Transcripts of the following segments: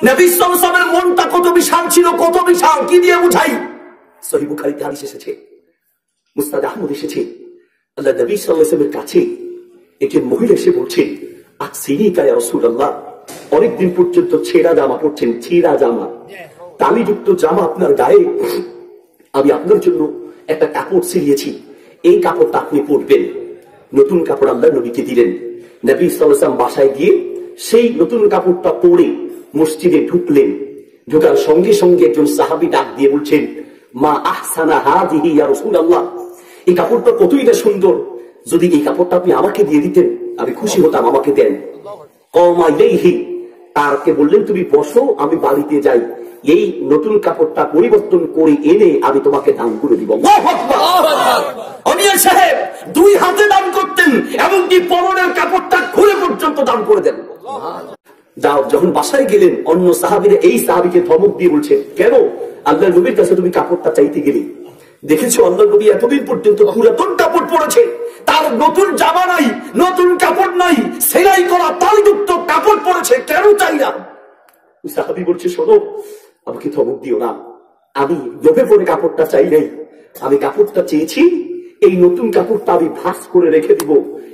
নবী সাল্লাল্লাহু আলাইহি ওয়াসাল্লামের মনটা কত বিশাল ছিল, কত বিশাল, কি দিয়ে বুঝাই? সহিহ বুখারীতে হাদিস এসেছে, মুসনাদ আহমদ এসেছে, আল্লাহ নবী সাল্লাল্লাহু আলাইহি ওয়াসাল্লামের কাছে একজন মহিলা এসে বলছেন, আকসিনিকা ইয়া রাসূলুল্লাহ, অনেকদিন পর্যন্ত ছেঁড়া জামা পরছেন, ছেঁড়া জামা, তালিযুক্ত জামা আপনার গায়ে, আমি আপনার জন্য একটা কাপড় সিলিয়েছি, এই কাপড়টা আপনি পরবেন। নতুন কাপড় আল্লাহ নবীকে দিলেন। নবী সাল্লাল্লাহু আলাইহি ওয়াসাল্লাম বাসায় গিয়ে সেই নতুন কাপড়টা পরে মসজিদে ঢুকলেন। ঢোকার সঙ্গে সঙ্গে একজন সাহাবী ডাক দিয়ে বলছেন, মা আহসানা হাযিহি ইয়া রাসূলুল্লাহ, এই কাপড়টা কতই না সুন্দর, যদি এই কাপড়টা আপনি আমাকে দিয়ে দিতেন আমি খুশি হতাম, আমাকে দেন। কওমা ইলাইহি, তারকে বললেন তুমি বসো, আমি বাড়িতে যাই, এই নতুন কাপড়টা পরিবর্তন করে এনে আমি তোমাকে দান করে দিব। অনিয়া সাহেব দুই হাতে দান করতেন, এমনকি পরনের কাপড়টা খুলে পর্যন্ত দান করে দেন। যাও, যখন বাসায় গেলেন অন্য সাহাবীরা এই সাহাবীকে ধমক দিয়ে বলছে, কেন আল্লাহ নবীর কাছে তুমি কাপড়টা চাইতে গেলে? দেখেছো আল্লাহ নবী এতদিন পর্যন্ত পুরাতন কাপড় পরেছে, তার নতুন জামা নাই, নতুন কাপড় নাই, সেলাই করা তালযুক্ত কাপড় পরেছে, কেন চাই না? সাহাবী বলছে, শোনো, আমাকে ধমক দিও না, আমি লোভে পড়ে কাপড়টা চাই নাই, আমি কাপড়টা চেয়েছি, এই নতুন কাপড়টা আমি ভাঁজ করে রেখে দিব,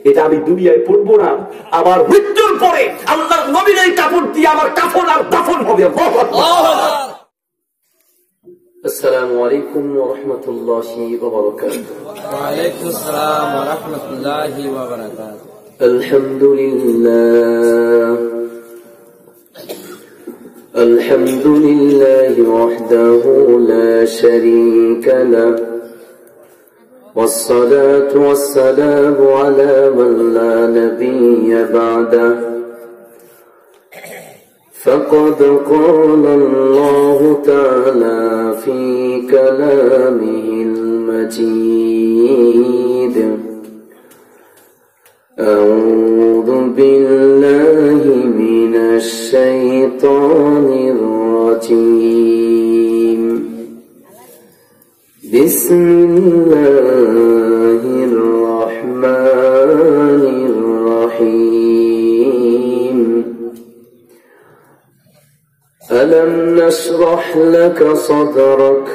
এটা আমি দুনিয়ায় পরবো না, আমার মৃত্যুর পরে আল্লাহর নবীর এই কাপড় দিয়ে আমার কাফন আর দাফন হবে। আসসালামু আলাইকুম ওয়া রাহমাতুল্লাহি ওয়া বারাকাতুহু। ওয়া আলাইকুম আসসালাম ওয়া রাহমাতুল্লাহি ওয়া বারাকাতুহু। আলহামদুলিল্লাহ আলহামদুলিল্লাহি ওয়াহদাহু লা শারীকা লাহু والصلاة والسلام على من لا نبي بعده فقد قال الله تعالى في كلامه المجيد أعوذ بالله من الشيطان الرجيم بسم الله الرحمن الرحيم ألم نشرح لك صدرك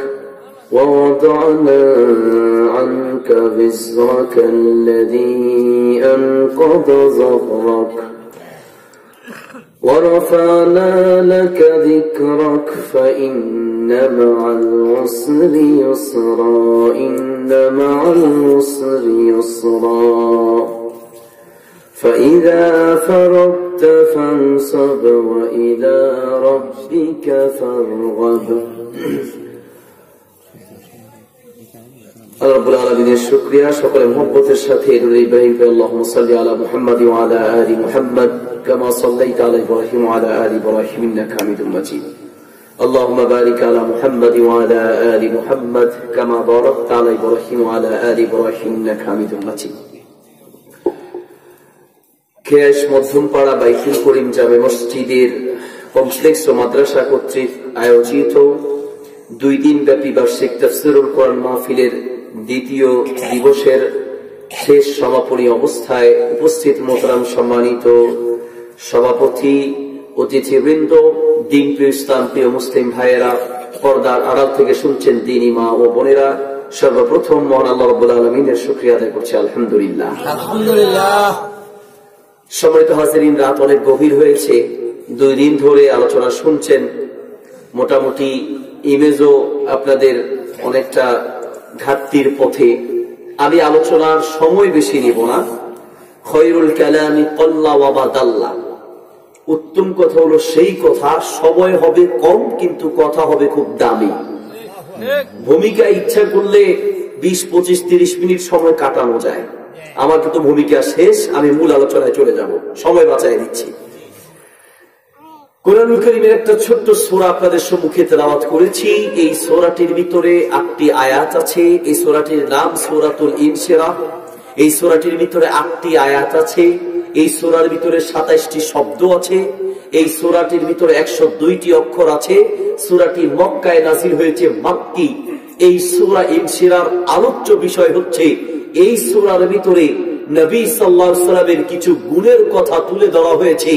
ووضعنا عنك وزرك الذي أنقض ظهرك ورفعنا لك ذكرك فإن مع العسر يسرا إن مع العسر يسرا فإذا فرغت فانصب وإلى ربك فارغب আল্লাহ রাব্বুল আলামিনের শুকরিয়া, সকলে মুহাব্বতের সাথে দুরূদ ইব্রাহিম পড়ে আল্লাহুম্মা সাল্লি আলা মুহাম্মাদ ওয়া আলা আলি মুহাম্মাদ কামা সাল্লাইতা আলা ইব্রাহিম ওয়া আলা আলি ইব্রাহিম ইন্নাকা হামিদুম মাজিদ। আল্লাহুম্মা বারিক আলা মুহাম্মাদ ওয়া আলা আলি মুহাম্মাদ কামা বারাকতা আলা ইব্রাহিম ওয়া আলা আলি ইব্রাহিম ইন্নাকা হামিদুম মাজিদ। কেশ মধ্যমপাড়া বাইতুল করিম জামে মসজিদের কমপ্লেক্স ও মাদ্রাসা কর্তৃক আয়োজিত 2 দিন ব্যাপী বার্ষিক তাফসীরুল কোরআন মাহফিলের দ্বিতীয় দিবসের শেষ সমাপনী অবস্থায় উপস্থিত মোহতারাম সম্মানিত সভাপতি, অতিথিবৃন্দ, দ্বীনপ্রিয় ইসলাম প্রিয় মুসলিম ভাইয়েরা, পর্দার আড়াল থেকে শুনছেন দ্বীনী মা ও বোনেরা, সর্বপ্রথম মহান আল্লাহ রাব্বুল আলামিনের শুকরিয়া আদায় করছি আলহামদুলিল্লাহ। আলহামদুলিল্লাহ। সম্মানিত হাজিরিন, রাত অনেক গভীর হয়েছে, 2 দিন ধরে আলোচনা শুনছেন, মোটামুটি ইমেজও আপনাদের অনেকটা ঘাটতির পথে। আমি আলোচনার সময় বেশি নিব না। খয়রুল কালামি ক্বাল্লা ওয়া বাদাল্লা, উত্তম কথা হলো সেই কথা সময় হবে কম কিন্তু কথা হবে খুব দামি। ভূমিকা ইচ্ছা করলে 20, 25, 30 মিনিট সময় কাটানো যায়। আমার কিন্তু ভূমিকা শেষ, আমি মূল আলোচনায় চলে যাব, সময় বাঁচায় দিচ্ছি। কোরআনুল কারীমের একটা ছোট্ট সূরা আপনাদের সম্মুখে তেলাওয়াত করেছি। এই সূরাটির ভিতরে 8টি আয়াত আছে। এই সূরাটির নাম সূরাতুল ইনশিরাহ। এই সূরাটির ভিতরে 8টি আয়াত আছে। এই সূরার ভিতরে 27টি শব্দ আছে। এই সূরাটির ভিতরে 102টি অক্ষর আছে। সূরাটি মক্কায় নাযিল হয়েছে, মাক্কি। এই সূরা ইনশিরার আলোচ্য বিষয় হচ্ছে এই সূরার ভিতরে নবী সাল্লাল্লাহু আলাইহি ওয়াসাল্লামের কিছু গুণের কথা তুলে ধরা হয়েছে,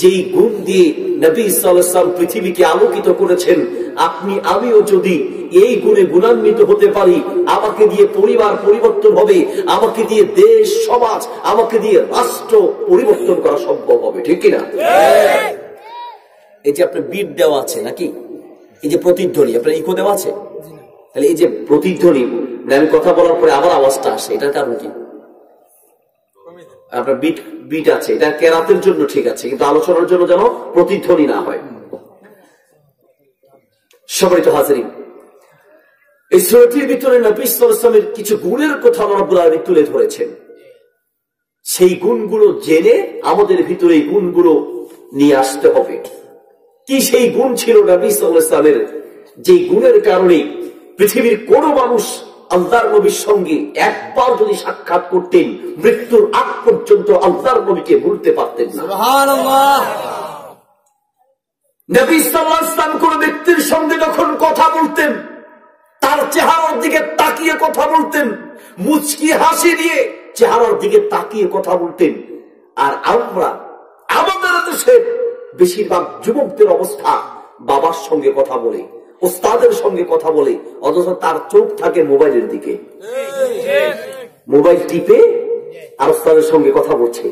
যেই গুণ দিয়ে নবী সাল্লাল্লাহু আলাইহি ওয়াসাল্লাম পৃথিবীকে আলোকিত করেছেন। আপনি আমিও যদি এই গুণে গুণান্বিত হতে পারি, আমাকে দিয়ে পরিবার পরিবর্তন হবে, আমাকে দিয়ে দেশ সমাজ, আমাকে দিয়ে রাষ্ট্র পরিবর্তন করা সম্ভব হবে। ঠিক কিনা? এই যে আপনার বিট দেওয়া আছে নাকি, এই যে প্রতিধ্বনি, আপনার ইকো দেওয়া আছে, তাহলে এই যে প্রতিধ্বনি, আমি কথা বলার পরে আবার আওয়াজটা আসে, এটার কারণ কি? আপনার বিট আছে, এটা কেরাতের জন্য ঠিক আছে, কিন্তু আলোচনার জন্য যেন প্রতিধ্বনি না হয়। সম্মানিত হাজিরিন, এই সূরাটির ভিতরে নবী সাল্লাল্লাহু আলাইহি ওয়াসাল্লামের কিছু গুণের কথা আল্লাহ রাব্বুল আলামিন তুলে ধরেছেন। সেই গুণগুলো জেনে আমাদের ভিতরে এই গুণগুলো নিয়ে আসতে হবে। কি সেই গুণ ছিল নবী সাল্লাল্লাহু আলাইহি ওয়াসাল্লামের, যে গুণের কারণে পৃথিবীর কোন মানুষ আল্লাহর নবীর সঙ্গে একবার যদি সাক্ষাৎ করতেন, মৃত্যুর আগ পর্যন্ত আল্লাহর নবীকে ভুলতে পারতেন না। সুবহানাল্লাহ। নবী সাল্লাল্লাহু আলাইহি ওয়াসাল্লাম কোন ব্যক্তির সঙ্গে যখন কথা বলতেন, তার চেহারার দিকে তাকিয়ে কথা বলতেন, মুচকি হাসি দিয়ে চেহারার দিকে তাকিয়ে কথা বলতেন। আর আমরা আমাদের দেশের বেশিরভাগ যুবকদের অবস্থা, বাবার সঙ্গে কথা বলে, ওস্তাদের সঙ্গে কথা বলে, অথচ তার চোখ থাকে মোবাইলের দিকে, মোবাইল টিপে আর ওস্তাদের সঙ্গে কথা বলছে,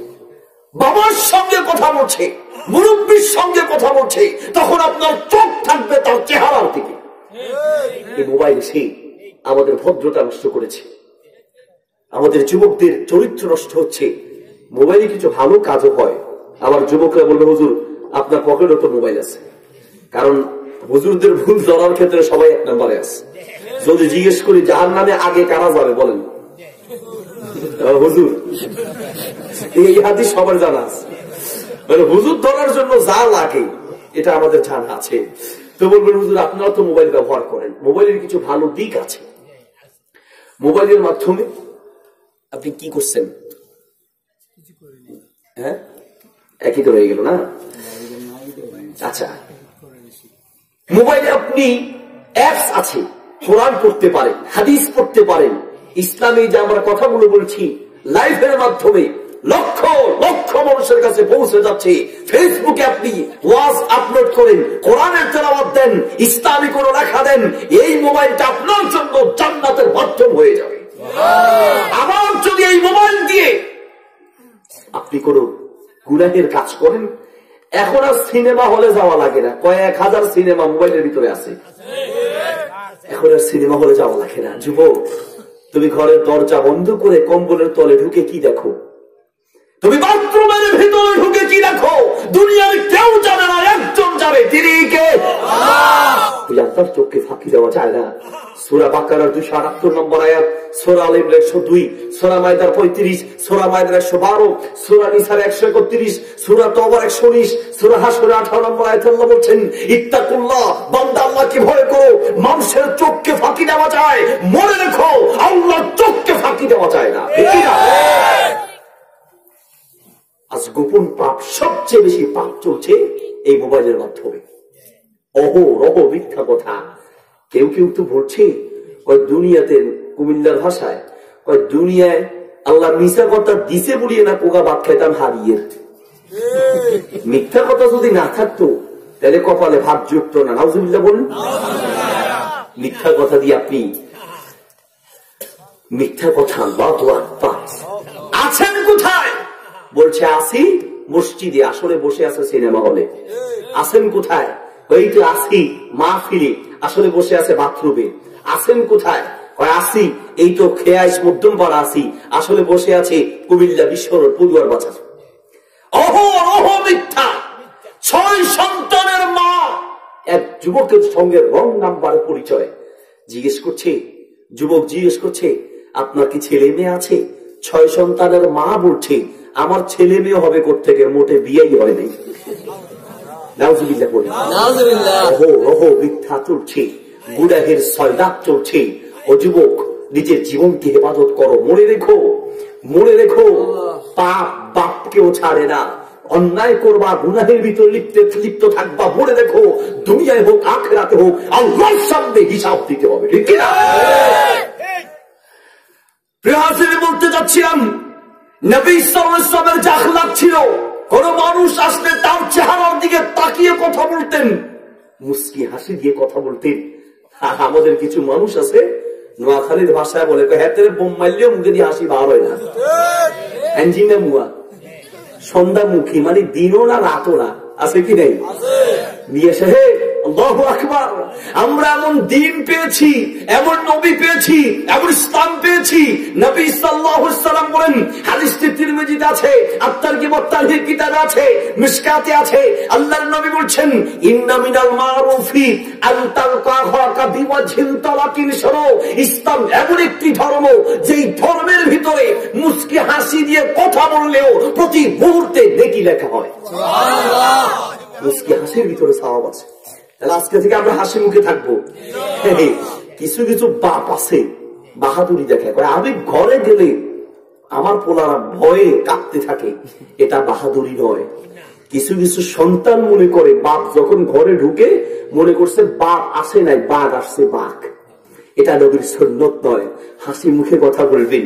বাবার সঙ্গে কথা বলছে, মুরব্বীর সঙ্গে কথা বলছে, তখন আপনার চোখ থাকবে তার চেহারার দিকে। এই মোবাইল এসে আমাদের ভদ্রতা নষ্ট করেছে, আমাদের যুবকদের চরিত্র নষ্ট হচ্ছে। মোবাইলে কিছু ভালো কাজও হয়। আবার যুবকরা বলবে, হুজুর আপনার পকেটে তো মোবাইল আছে, কারণ হুজুরদের ভুল ধরার ক্ষেত্রে সবাই এক নম্বরে আছে। যদি জিজ্ঞেস করি জাহান্নামে আগে কারা যাবে বলেন, হুজুর, এই হাদিস সবার জানা আছে, মানে হুজুর ধরার জন্য যা লাগে এটা আমাদের জানা আছে। তো বলবেন, হুজুর আপনারা তো মোবাইল ব্যবহার করেন, মোবাইলের কিছু ভালো দিক আছে। মোবাইলের মাধ্যমে আপনি কি করছেন? হ্যাঁ, একই তো হয়ে গেল না? আচ্ছা, মোবাইলে আপনি অ্যাপস আছে, কোরআন পড়তে পারেন, হাদিস পড়তে পারেন, ইসলামী যে আমরা কথাগুলো বলছি লাইভের মাধ্যমে লক্ষ লক্ষ মানুষের কাছে পৌঁছে যাচ্ছে। ফেসবুকে আপনি ওয়াজ আপলোড করেন, কোরআনের তেলাওয়াত দেন, ইসলামী কোন লেখা দেন, এই মোবাইলটা আপনার জন্য জান্নাতের মাধ্যম হয়ে যাবে। আবার যদি এই মোবাইল দিয়ে আপনি কোন গুনাহের কাজ করেন, এখন আর সিনেমা হলে যাওয়া লাগে না, কয়েক হাজার সিনেমা মোবাইলের ভিতরে আছে, এখন আর সিনেমা হলে যাওয়া লাগে না। যুবক, তুমি ঘরের দরজা বন্ধ করে কম্বলের তলে ঢুকে কি দেখো? তুমি বাথরুমের ভিতরে ঢুকে কি দেখো? দুনিয়ার কেউ জানে না, একজন জানে, তিনি কে? আল্লাহর চোখকে ফাঁকি দেওয়া যায় না। সূরা বাকারার 278 নম্বর আয়াত, সূরা আল ইমরান 102, সূরা মায়দার 35, সূরা মায়দার 112, সূরা নিসার 131, সূরা তওবার 119, সূরা হাশরের 18 নম্বর আয়াতে আল্লাহ বলছেন, ইত্তাকুল্লাহ, বান্দা আল্লাহকে ভয় করো। মানুষের চোখকে ফাঁকি দেওয়া যায়, মনে রেখো আল্লাহর চোখকে ফাঁকি দেওয়া যায় না। ঠিক না? আজ গোপন পাপ, সবচেয়ে বেশি পাপ চলছে এই মোবাইলের মাধ্যমে। অহরহ মিথ্যা কথা। কেউ কেউ তো বলছে, দুনিয়াতে, কুমিল্লার ভাষায়, দুনিয়ায় আল্লাহ মিথ্যা কথা দিছে বলিয়ে না কোকা ভাত খাইতাম হারিয়ে। মিথ্যা কথা যদি না থাকতো তাহলে কপালে ভাত জুটতো না। নাউজুবিল্লাহ বলুন। মিথ্যা কথা দিয়ে আপনি, মিথ্যা কথা আছেন কোথায়? বলছে আসি মসজিদে, আসলে বসে আছে সিনেমা হলে। আছেন কোথায়? ওই তো আসি মাহফিলে, আসলে বসে আছে বাথরুমে। আছেন কোথায়? আসি এই তো খেয়াইশ মধ্যম পাড়া আসি, আসলে বসে আছে কুমিল্লা বিশ্বরোড পড়ুয়ার বাজার। অহরহ মিথ্যা। 6 সন্তানের মা এক যুবকের সঙ্গে রং নাম্বার পরিচয়। জিজ্ঞেস করছে, যুবক জিজ্ঞেস করছে, আপনার কি ছেলে মেয়ে আছে? 6 সন্তানের মা বলছে, আমার ছেলে মেয়ে হবে কোত্থেকে, মোটে বিয়েই হয় নাই। নাউজুবিল্লাহ বলি। মিথ্যা চলছে, গুনাহের সয়লাব চলছে। ও যুবক, নিজের জীবনকে হেফাজত করো। মনে রেখো, মনে রেখো, পাপ বাপকেও ছাড়ে না। অন্যায় করবা, গুনাহের ভিতর লিপ্ত থাকবা, মনে রেখো দুনিয়ায় হোক আখিরাতে হোক আল্লাহর সামনে হিসাব দিতে হবে। ঠিক না? প্রিয় হাজির, বলতে যাচ্ছিলাম, নবী সাল্লাল্লাহু আলাইহি ওয়াসাল্লামের যে আখলাক ছিল, কোন মানুষ আসলে তার চেহারার দিকে তাকিয়ে কথা বলতেন, মুস্কি হাসি দিয়ে কথা বলতেন। আমাদের কিছু মানুষ আছে নোয়াখালীর ভাষায় বলে, হ্যাঁ বোম মারলেও মুখে দিয়ে হাসি বার হয় না, এঞ্জিনা মুয়া সন্ধ্যা মুখী, মানে দিনও না রাতও না, আছে কি নেই? নিয়ে এসে হে আল্লাহু আকবার, আমরা এমন দিন পেয়েছি, এমন নবী পেয়েছি, এমন ইসলাম পেয়েছি। নবী সাল্লাল্লাহু আলাইহি সাল্লাম বলেন, হাদিসটি তিরমিজিতে আছে, আত-তারগিব ওয়াত-তারহিব কিতাবে আছে, মিশকাতে আছে। আল্লাহর নবী বলছেন, ইন্না মিনাল মারুফি আন তালকাহা বিওয়াজহিন তালাকিন শরু। ইসলাম এমন একটি ধর্ম, যেই ধর্মের ভিতরে মুস্কি হাসি দিয়ে কথা বললেও প্রতি মুহূর্তে নেকি লেখা হয়। সুবহানাল্লাহ। মুস্কি হাসির ভিতরে সওয়াব আছে। তাহলে আজকে থেকে আমরা হাসি মুখে থাকবো। কিছু কিছু বাপ আছে বাহাদুরি দেখায়, আমি ঘরে গেলে আমার পোলারা ভয়ে কাঁপতে থাকে, এটা বাহাদুরি নয়। কিছু কিছু সন্তান মনে করে বাপ যখন ঘরে ঢুকে মনে করছে বাপ আসে নাই, বাঘ আসছে, বাঘ। এটা নবীর সুন্নত নয়। হাসি মুখে কথা বলবেন,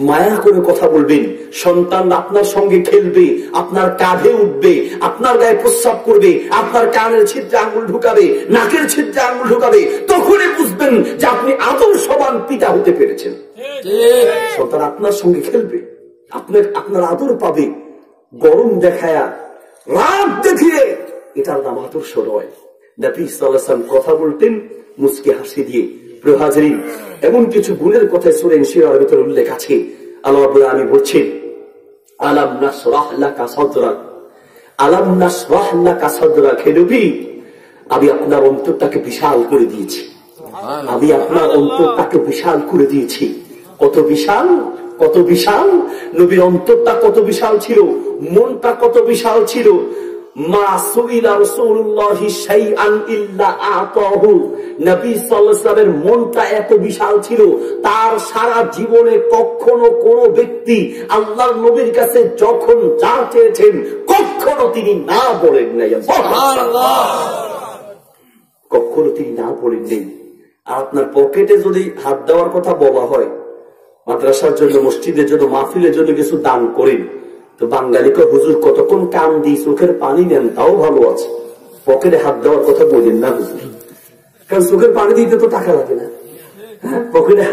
মায়া করে কথা বলবেন। সন্তান আপনার সঙ্গে খেলবে, আপনার কাঁধে উঠবে, আপনার গায়ে প্রস্রাব করবে, আপনার কানের ছিদ্রে আঙুল ঢুকাবে, নাকের ছিদ্রে আঙুল ঢুকাবে, তখনই বুঝবেন যে আপনি আদর্শবান পিতা হতে পেরেছেন। সন্তান আপনার সঙ্গে খেলবে, আপনার আদর পাবে। গরম দেখায়া, রাগ দেখিয়ে, এটার নাম আদর্শ নয়। নবী সাল্লাল্লাহু আলাইহি ওয়াসাল্লাম কথা বলতেন মুস্কি হাসি দিয়ে। প্রিয় হাজরিন, এমন কিছু গুণের কথা সূরা ইনশিরার ভিতরে উল্লেখ আছে। আল্লাহ রাব্বুল আলামিন বলছেন, আলাম নাশরাহ লাকা সাদরাক, আলাম নাশরাহ লাকা সাদরাক। হে নবী, আমি আপনার অন্তরটাকে বিশাল করে দিয়েছি, আমি আপনার অন্তরটাকে বিশাল করে দিয়েছি। কত বিশাল, কত বিশাল! নবীর অন্তরটা কত বিশাল ছিল, মনটা কত বিশাল ছিল। মা সুইলা রাসূলুল্লাহি শাইআন ইল্লা আতাহু। নবী সাল্লাল্লাহু আলাইহি ওয়াসাল্লামের মনটা এত বিশাল ছিল, তার সারা জীবনে কখনো কোন ব্যক্তি আল্লাহর নবীর কাছে যখন যা চেয়েছেন কখনো তিনি না বলেন নাই। সুবহানাল্লাহ। কখনো তিনি না বলেন নাই। আর আপনার পকেটে যদি হাত দেওয়ার কথা বলা হয়, মাদ্রাসার জন্য, মসজিদের জন্য, মাহফিলের জন্য কিছু দান করেন, তো বাঙালিকে হুজুর কতক্ষণ কান দিয়ে চোখের পানি নেন, তাও ভালো আছে, পকেটে হাত দেওয়ার কথা বলেন না হুজুর, কারণ চোখের পানি দিতে তো টাকা লাগে না। পকেটে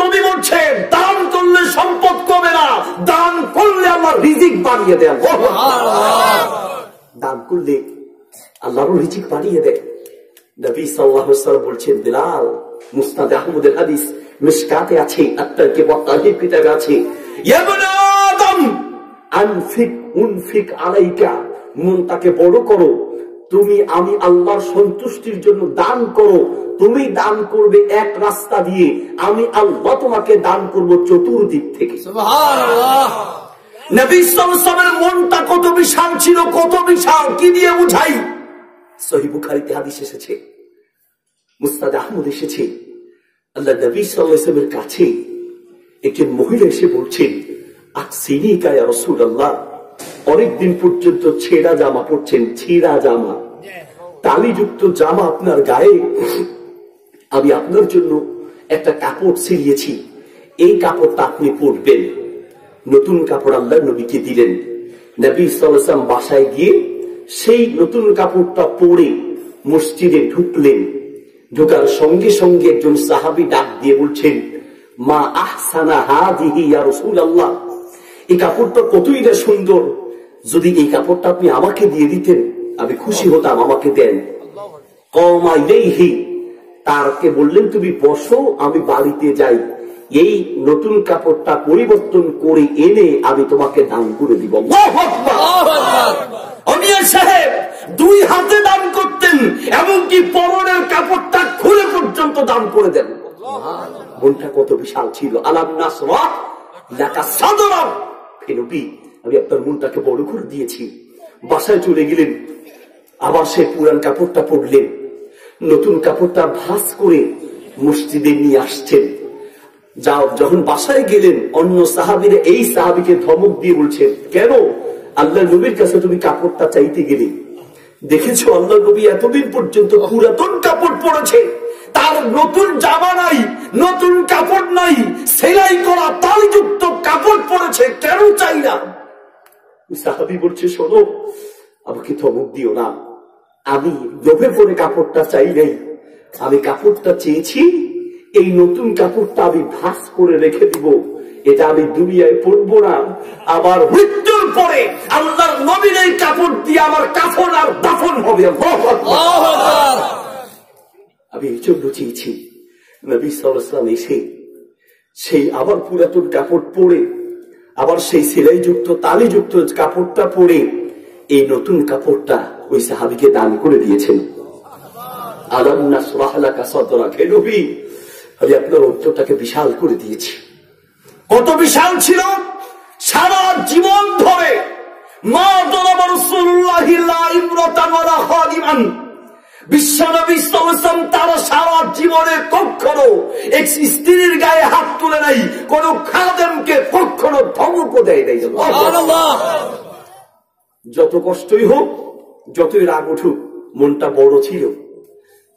নবী বলছে, দান করলে সম্পদ কমে না, দান করলে আল্লাহ রিজিক বাড়িয়ে দেয়। দান করলে আল্লাহর রিজিক বাড়িয়ে দেয়। নবী সাল্লাল্লাহু আলাইহি ওয়াসাল্লাম বলছেন, বিলাল, মুসনাদ আহমদের হাদিস, মিশকাতে আছে, আত-তারগিব ওয়াত-তারহিব কিতাবে আছে, ইয়া ইবনে আদম আনফিক উনফিক আলাইকা, মনটাকে বড় করো, তুমি আমি আল্লাহর সন্তুষ্টির জন্য দান করো। তুমি দান করবে এক রাস্তা দিয়ে, আমি আল্লাহ তোমাকে দান করব চতুর্দিক থেকে। সুবহানাল্লাহ। নবী সাল্লাল্লাহু আলাইহি ওয়াসাল্লামের মনটা কত বিশাল ছিল, কত বিশাল, কি দিয়ে বুঝাই? সহিহ বুখারীতে হাদিস এসেছে, মুসনাদ আহমদ এসেছে, আল্লাহ নবী সাল্লাল্লাহু আলাইহি ওয়াসাল্লামের কাছে একজন মহিলা এসে বলছেন, আকসিনিকা ইয়া রাসূলুল্লাহ, অনেকদিন পর্যন্ত ছেঁড়া জামা পরছেন, ছেঁড়া জামা, তালিযুক্ত জামা আপনার গায়ে, আমি আপনার জন্য একটা কাপড় ছিলিয়েছি, এই কাপড়টা আপনি পরবেন। নতুন কাপড় আল্লাহ নবীকে দিলেন। নবী সাল্লাল্লাহু আলাইহি ওয়াসাল্লাম বাসায় গিয়ে সেই নতুন কাপড়টা পরে মসজিদে ঢুকলেন। ঢোকার সঙ্গে সঙ্গে একজন সাহাবী ডাক দিয়ে বলছেন, মা আহসানা হাযিহি ইয়া রাসূলুল্লাহ, এই কাপড়টা কতই না সুন্দর, যদি এই কাপড়টা আপনি আমাকে দিয়ে দিতেন আমি খুশি হতাম, আমাকে দেন। কওমা ইলাইহি, তারকে বললেন, তুমি বসো, আমি বাড়িতে যাই, এই নতুন কাপড়টা পরিবর্তন করে এনে আমি তোমাকে দান করে দিব। আল্লাহু আকবার। অমিয়া সাহেব দুই হাতে দান করতেন, এমনকি পরনের কাপড়টা খুলে পর্যন্ত দান করে দেন। মনটা কত বিশাল ছিল। আলাম নাশরাহ লাকা সাদরাক, হে নবী, আমি আপনার মনটাকে বড় করে দিয়েছি। বাসায় চলে গেলেন, আবার সে পুরান কাপড়টা পরলেন, নতুন কাপড়টা ভাঁজ করে মসজিদে নিয়ে আসছেন। যাও, যখন বাসায় গেলেন, অন্য সাহাবীরা এই সাহাবীকে ধমক দিয়ে বলছেন, কেন আল্লাহ নবীর কাছে তুমি কাপড়টা চাইতে গেলে? দেখেছো আল্লাহ নবী এতদিন পর্যন্ত পুরাতন কাপড় পরেছে, তার নতুন জামা নাই, নতুন কাপড় নাই, সেলাই করা তালযুক্ত কাপড় পরেছে, কেন চাই না? সাহাবী বলছে, শোনো, আমাকে ধমক দিও না, আমি লোভে পড়ে কাপড়টা চাই নাই, আমি কাপড়টা চেয়েছি, এই নতুন কাপড়টা আমি ভাঁজ করে রেখে দিব, এটা আমি দুনিয়ায় পরবো না, আবার মৃত্যুর পরে আল্লাহর নবীর এই কাপড় দিয়ে আমার কাফন আর দাফন হবে। আমি এই জন্য চেয়েছি নবী সাল্লাল্লাহু আলাইহি ওয়াসাল্লাম এসে সেই আবার পুরাতন কাপড় পরে, আবার সেই সেলাইযুক্ত তালিযুক্ত কাপড়টা পরে এই নতুন কাপড়টা ওই সাহাবীকে দান করে দিয়েছেন। আলাম নাশরাহ লাকা সাদরাক, হে নবী, আমি আপনার অন্তরটাকে বিশাল করে দিয়েছি। কত বিশাল ছিল! সারা জীবন ধরে মা দরাবা রাসূলুল্লাহি লা ইমরাতান ওয়ালা খাদিমান, বিশ্বনবী সাল্লাল্লাহু আলাইহি ওয়াসাল্লাম তার সারা জীবনে কখনো এক স্ত্রীর গায়ে হাত তুলে নাই, কোন খাদেমকে কখনো ধমকও দেয় নাই। সুবহানাল্লাহ। যত কষ্টই হোক, যতই রাগ উঠুক, মনটা বড় ছিল,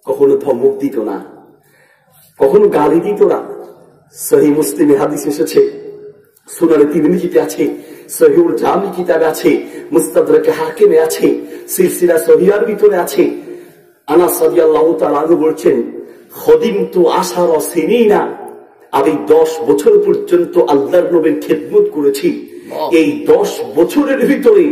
কখনো ধমক দিত না, কখনো গালি দিত না। সহিহ মুসলিমে হাদিস এসেছে, সুনানে তিরমিজিতে আছে, সহিহুল জামি কিতাবে আছে, মুস্তাদরাকে হাকিমে আছে, সিলসিলা সহিহার ভিতরে আছে। আনাস রাদিয়াল্লাহু তাআলা আনহু বলছেন, খদিমতু আশারা সিনিনা, আমি 10 বছর পর্যন্ত আল্লাহর নবীর খেদমত করেছি। এই 10 বছরের ভিতরে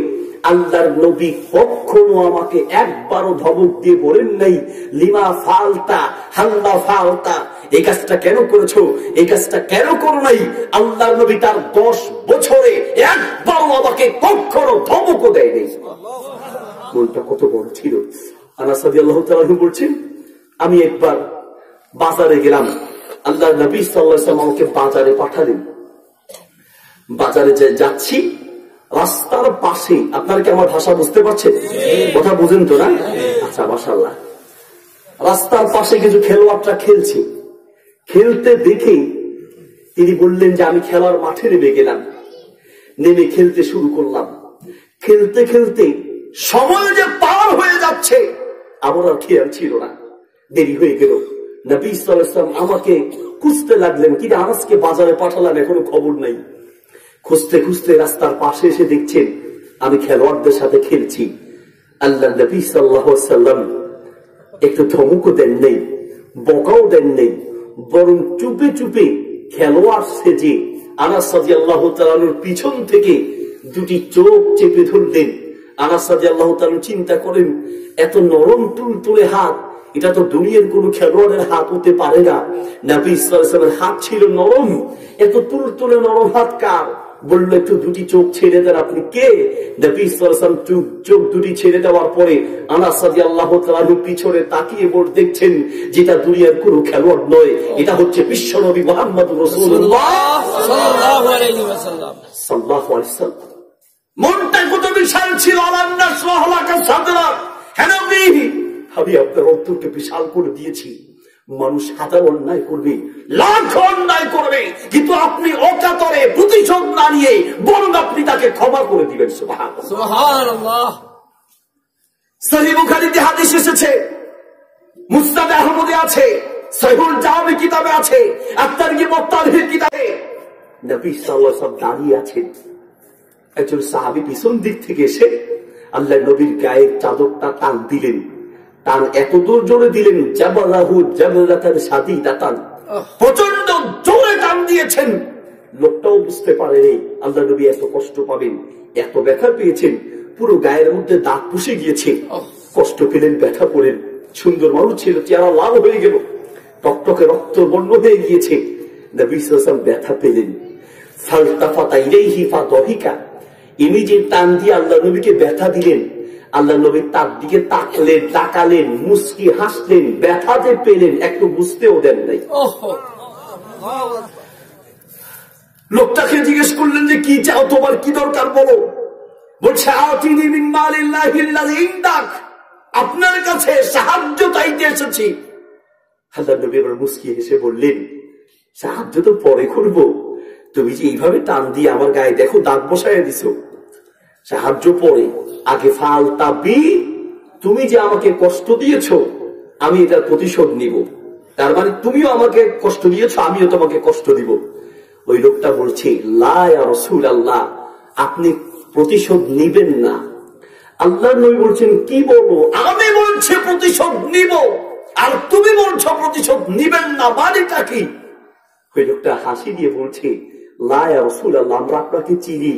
আল্লাহর নবী কখনো আমাকে একবারও ধমক দিয়ে বলেন নাই লিমা ফালতা হাল্লা ফালতা, এই কাজটা কেন করেছো, এই কাজটা কেন করো নাই। আল্লাহর নবী তার 10 বছরে একবারও আমাকে কখনো ধমকও দেয় নাই। মনটা কত বড় ছিল! আনাস রাদিয়াল্লাহু তাআলা বলছেন, আমি একবার বাজারে গেলাম, আল্লাহর নবী সাল্লাল্লাহু আলাইহি ওয়াসাল্লাম আমাকে বাজারে পাঠালেন। বাজারে যে যাচ্ছি, রাস্তার পাশে, আপনারা কি আমার ভাষা বুঝতে পারছেন? কথা বুঝেন তো না? আচ্ছা, মাশাআল্লাহ। রাস্তার পাশে কিছু খেলোয়াড়রা খেলছে, খেলতে দেখে তিনি বললেন যে আমি খেলার মাঠে নেমে গেলাম, নেমে খেলতে শুরু করলাম। খেলতে খেলতে সময় যে পার হয়ে যাচ্ছে আমার আর খেয়াল ছিল না, দেরি হয়ে গেল। নবী সাল্লাল্লাহু আলাইহি ওয়াসাল্লাম আমাকে খুঁজতে লাগলেন, কিন্তু আনাসকে বাজারে পাঠালাম, এখনো খবর নাই। খুঁজতে খুঁজতে রাস্তার পাশে এসে দেখছেন আমি খেলোয়াড়দের সাথে খেলছি। আল্লাহ নবী সাল্লাল্লাহু আলাইহি ওয়াসাল্লাম একটু ধমকও দেন নেই, বকাও দেন নেই, বরং চুপে চুপে খেলোয়াড় সেজে আনাস রাদিয়াল্লাহু তাআলার পিছন থেকে দুটি চোখ চেপে ধরলেন। আনাস রাদিয়াল্লাহু তাআলা চিন্তা করেন, এত নরম তুলতুলে হাত, এটা তো দুনিয়ার কোন খেলোয়াড়ের হাত হতে পারে না। নবী সাল্লাল্লাহু আলাইহি ওয়াসাল্লামের হাত ছিল নরম, এত তুলতুলে নরম হাত কার? বলল, একটু দুটি চোখ ছেড়ে দেন, আপনি কে? নবী সাল্লাল্লাহু আলাইহি ওয়াসাল্লাম চোখ দুটি ছেড়ে দেওয়ার পরে আনাস রাদিয়াল্লাহু তাআলা পিছনে তাকিয়ে বলে দেখছেন, যেটা দুনিয়ার কোন খেলোয়াড় নয়, এটা হচ্ছে বিশ্বনবী মুহাম্মদুর রাসূলুল্লাহ সাল্লাল্লাহু আলাইহি ওয়াসাল্লাম। সাল্লাল্লাহু আলাইহি ওয়াসাল্লাম মনটা কত বিশাল ছিল! আলাম নাশরাহ লাকা সাদরাক, হে নবী, আমি আপনার অন্তরকে বিশাল করে দিয়েছি। মানুষ হাজার অন্যায় করবে, লাখ অন্যায় করবে, কিন্তু আপনি অকাতরে প্রতিশোধ না নিয়ে বরং আপনি তাকে ক্ষমা করে দিবেন। সুবহানাল্লাহ। সহিহ বুখারীতে হাদিস এসেছে, মুসনাদ আহমদে আছে, সহিহুল জামি কিতাবে আছে, আত-তারগিব ওয়াত-তারহিব কিতাবে। নবী সাল্লাল্লাহু আলাইহি ওয়াসাল্লাম দাঁড়িয়ে আছেন, একজন সাহাবী পিছন দিক থেকে এসে আল্লাহর নবীর গায়ের চাদরটা টান দিলেন। টান এত দূর জোরে দিলেন, জাবালাহু জাবলাতান শাদীদাতান, প্রচন্ড জোরে টান দিয়েছেন। লোকটাও বুঝতে পারেনি আল্লাহর নবী এত কষ্ট পাবেন, এত ব্যথা পেয়েছেন, পুরো গায়ের মধ্যে দাগ পুষে গিয়েছে। কষ্ট পেলেন, ব্যথা পেলেন। সুন্দর মানুষ ছিল, চেহারা লাল হয়ে গেল, টকটকে রক্ত বর্ণ হয়ে গিয়েছে। নবী সাল্লাল্লাহু আলাইহি ওয়াসাল্লাম ব্যথা পেলেন। ফালতাফাতা ইলাইহি ফাদহিকা, ইমিডিয়েট টান দিয়ে আল্লাহ নবীকে ব্যথা দিলেন। আল্লাহ নবী তার দিকে তাকলেন, তাকালেন, মুস্কি হাসলেন, ব্যথা যে পেলেন একটু বুঝতেও দেন নাই। লোকটাকে জিজ্ঞেস করলেন যে কি চাও, তোমার কি দরকার বলো। বলছে, আতিনি মিন মালিল্লাহি আল্লাযী ইনদাক, আপনার কাছে সাহায্য চাইতে এসেছি। আল্লাহ নবী এবার মুস্কি হেসে বললেন, সাহায্য তো পরে করবো, তুমি যে এইভাবে টান দিয়ে আমার গায়ে দেখো দাগ বসায় দিছো, সাহায্য পরে, আগে ফালতাবি, তুমি যে আমাকে কষ্ট দিয়েছো আমি এটার প্রতিশোধ নিব। তার মানে তুমিও আমাকে কষ্ট দিয়েছ, আমিও তোমাকে কষ্ট দিব। ওই লোকটা বলছে, লা ইয়া রাসূলুল্লাহ, আপনি প্রতিশোধ নিবেন না। আল্লাহর নবী বলছেন, কি বলবো? আমি বলছি প্রতিশোধ নিব, আর তুমি বলছো প্রতিশোধ নিবেন না, মানেটা কি? ওই লোকটা হাসি দিয়ে বলছে, লা ইয়া রাসূলুল্লাহ, আমরা আপনাকে চিনি,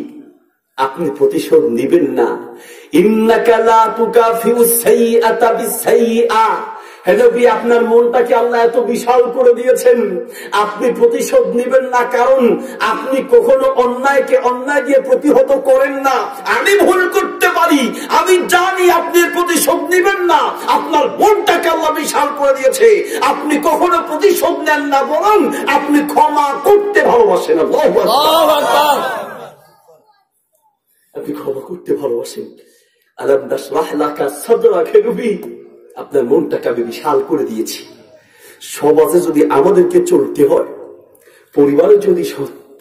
আপনি প্রতিশোধ নিবেন না। ইন্নাকা লা তুকাফিউস সাইয়্যাতা বিস-সাইয়্যা, হে নবী, আপনার মনটাকে আল্লাহ এত বিশাল করে দিয়েছেন, আপনি প্রতিশোধ নিবেন না, কারণ আপনি কখনো অন্যায়কে অন্যায় দিয়ে প্রতিহত করেন না। আমি ভুল করতে পারি, আমি জানি আপনি প্রতিশোধ নিবেন না, আপনার মনটাকে আল্লাহ বিশাল করে দিয়েছে, আপনি কখনো প্রতিশোধ নেন না, বরং আপনি ক্ষমা করতে ভালোবাসেন। আল্লাহু আকবার, আপনি ক্ষমা করতে ভালোবাসেন। আলাম নাশরাহ লাকা সাদরাক, হে নবী, আপনার মনটাকে আমি বিশাল করে দিয়েছি। সমাজে যদি আমাদেরকে চলতে হয়,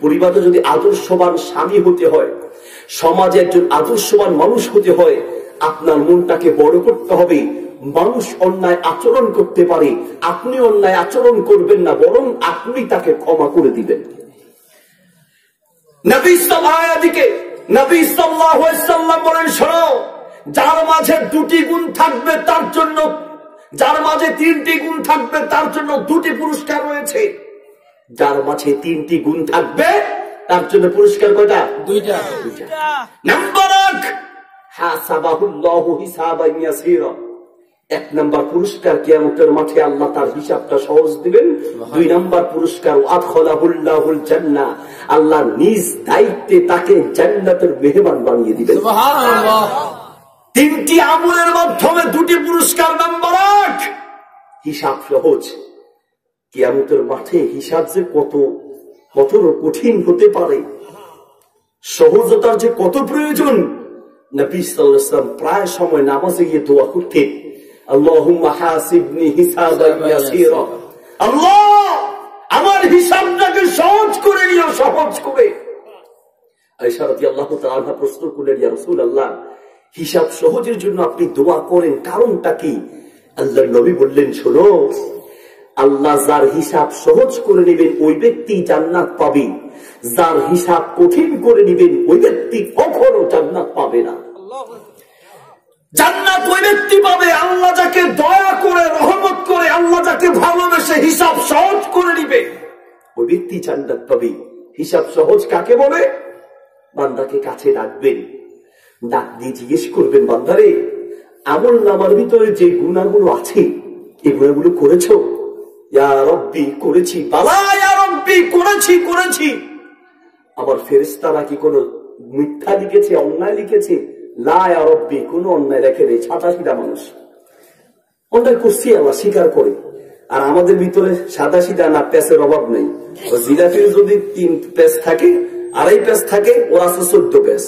পরিবারে যদি আদর্শবান স্বামী হতে হয়, সমাজে একজন আদর্শবান মানুষ হতে হয়, আপনার মনটাকে বড় করতে হবে। মানুষ অন্যায় আচরণ করতে পারে, আপনি অন্যায় আচরণ করবেন না, বরং আপনি তাকে ক্ষমা করে দিবেন। নবী সাল্লাল্লাহু আলাইহি ওয়াসাল্লাম বলেন, শোনো, যার মাঝে দুটি গুণ থাকবে তার জন্য, যার মাঝে তিনটি গুণ থাকবে তার জন্য দুটি পুরস্কার রয়েছে। যার মাঝে তিনটি গুণ থাকবে তার জন্য পুরস্কার কয়টা? দুইটা। নাম্বার 1, হাসাবাহুল্লাহু হিসাবান ইয়াসীরা, 1 নাম্বার পুরস্কার, কিয়ামতের মাঠে আল্লাহ তার হিসাবটা সহজ দিবেন। 2 নাম্বার পুরস্কার, আদখালাহুল্লাহুল জান্নাহ, আল্লাহ নিজ দায়িত্বে তাকে জান্নাতের মেহমান বানিয়ে দিবেন। সুবহানাল্লাহ। 3টি আমলের মাধ্যমে 2টি পুরস্কার। নাম্বার 1, হিসাব সহজ। কিয়ামতের মাঠে হিসাব যে কত কঠিন হতে পারে, সহজতার যে কত প্রয়োজন। নবী সাল্লাল্লাহু আলাইহি ওয়াসাল্লাম প্রায় সময় নামাজে গিয়ে দোয়া করতেন, আল্লাহুম্মা হাসিবনি হিসাবান ইয়াসীরা, আল্লাহ আমার হিসাবটাকে সহজ করে নিও, সহজ করে। আয়েশা রাদিয়াল্লাহু তাআলা প্রশ্ন করলেন, ইয়া রাসূলুল্লাহ, হিসাব সহজের জন্য আপনি দোয়া করেন, কারণটা কি? আল্লাহর নবী বললেন, শোনো, আল্লাহ যার হিসাব সহজ করে নেবেন ওই ব্যক্তি জান্নাত পাবে, যার হিসাব কঠিন করে নেবেন ওই ব্যক্তি কখনো জান্নাত পাবে না। জান্নাত ওই ব্যক্তি পাবে আল্লাহ যাকে দয়া করে, রহমত করে, আল্লাহ যাকে ভালোবেসে হিসাব সহজ করে নিবে, ওই ব্যক্তি জান্নাত পাবে। হিসাব সহজ কাকে বলে? বান্দাকে কাছে ডাকবেন, ডাক দিয়ে জিজ্ঞেস করবেন, বান্দারে, আমল নামার ভিতরে যে গুনাহগুলো আছে এই গুনাহগুলো করেছো? ইয়া রব্বি, করেছি। বালা, ইয়া রব্বি, করেছি। আমার ফেরেশতারা কি কোনো মিথ্যা লিখেছে, অন্যায় লিখেছে? লা ইয়া রব্বি, কোনো অন্যায় লেখে নেই। সাদা সিধা মানুষ, অন্যায় করছি আল্লাহ স্বীকার করে। আর আমাদের ভিতরে সাদা সিধা না, প্যাসের অভাব নেই। জিলাপির যদি 3 প্যাস থাকে, 2.5 প্যাস থাকে, ওর আছে 14 প্যাস।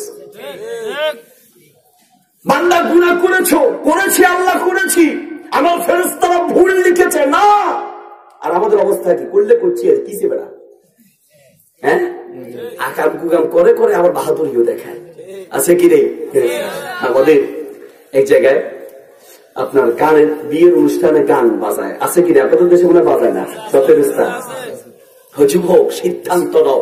বান্দা গুনাহ করেছি আল্লাহ, করেছি, আমার ফেরেশতারা ভুল লিখেছে না। আর আমাদের অবস্থা কি? করলে করছি, আর কিসে বেড়া, হ্যাঁ, আকাম কুকাম করে করে আবার বাহাদুরিও দেখায়, আছে কি নেই? আমাদের এক জায়গায় আপনার গানের বিয়ের অনুষ্ঠানে গান বাজায়, আছে কি না? আপনাদের দেশে মনে বাজায় না, সব ফেরেশতা। যুবক, সিদ্ধান্ত নাও,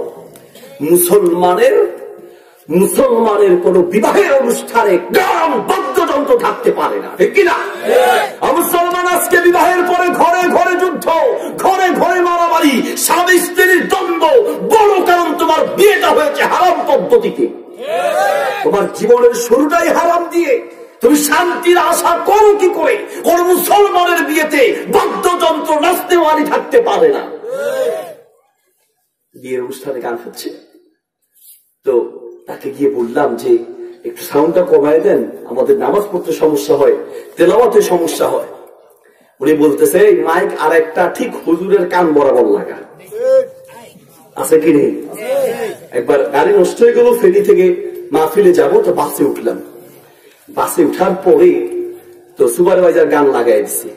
মুসলমানের কোন বিবাহের অনুষ্ঠানে গান বাদ্যযন্ত্র থাকতে পারে না, ঠিক কিনা? মুসলমান আজকে বিবাহের পরে ঘরে ঘরে যুদ্ধ, ঘরে ঘরে মারামারি, স্বামী স্ত্রীর দ্বন্দ্ব, বড় কারণ তোমার বিয়েটা হয়েছে হারাম পদ্ধতিতে। তোমার জীবনের শুরুটাই হারাম দিয়ে, তুমি শান্তির আশা করো কি করে? কোন মুসলমানের বিয়েতে বাদ্যযন্ত্র, নাচতেওয়ালি থাকতে পারে না। বিয়ের অনুষ্ঠানে গান হচ্ছে, তো তাকে গিয়ে বললাম যে একটু সাউন্ডটা কমায় দেন, আমাদের নামাজ পড়তে সমস্যা হয়, তেলাওয়াতে সমস্যা হয়। উনি বলতেছে, এই মাইক আর একটা ঠিক হুজুরের কান বরাবর লাগা, আছে কি নেই? একবার গাড়ি নষ্ট হয়ে গেল, ফেরি থেকে মাহফিলে যাবো, তো বাসে উঠলাম। বাসে উঠার পরে তো সুপারভাইজার গান লাগাই দিচ্ছে।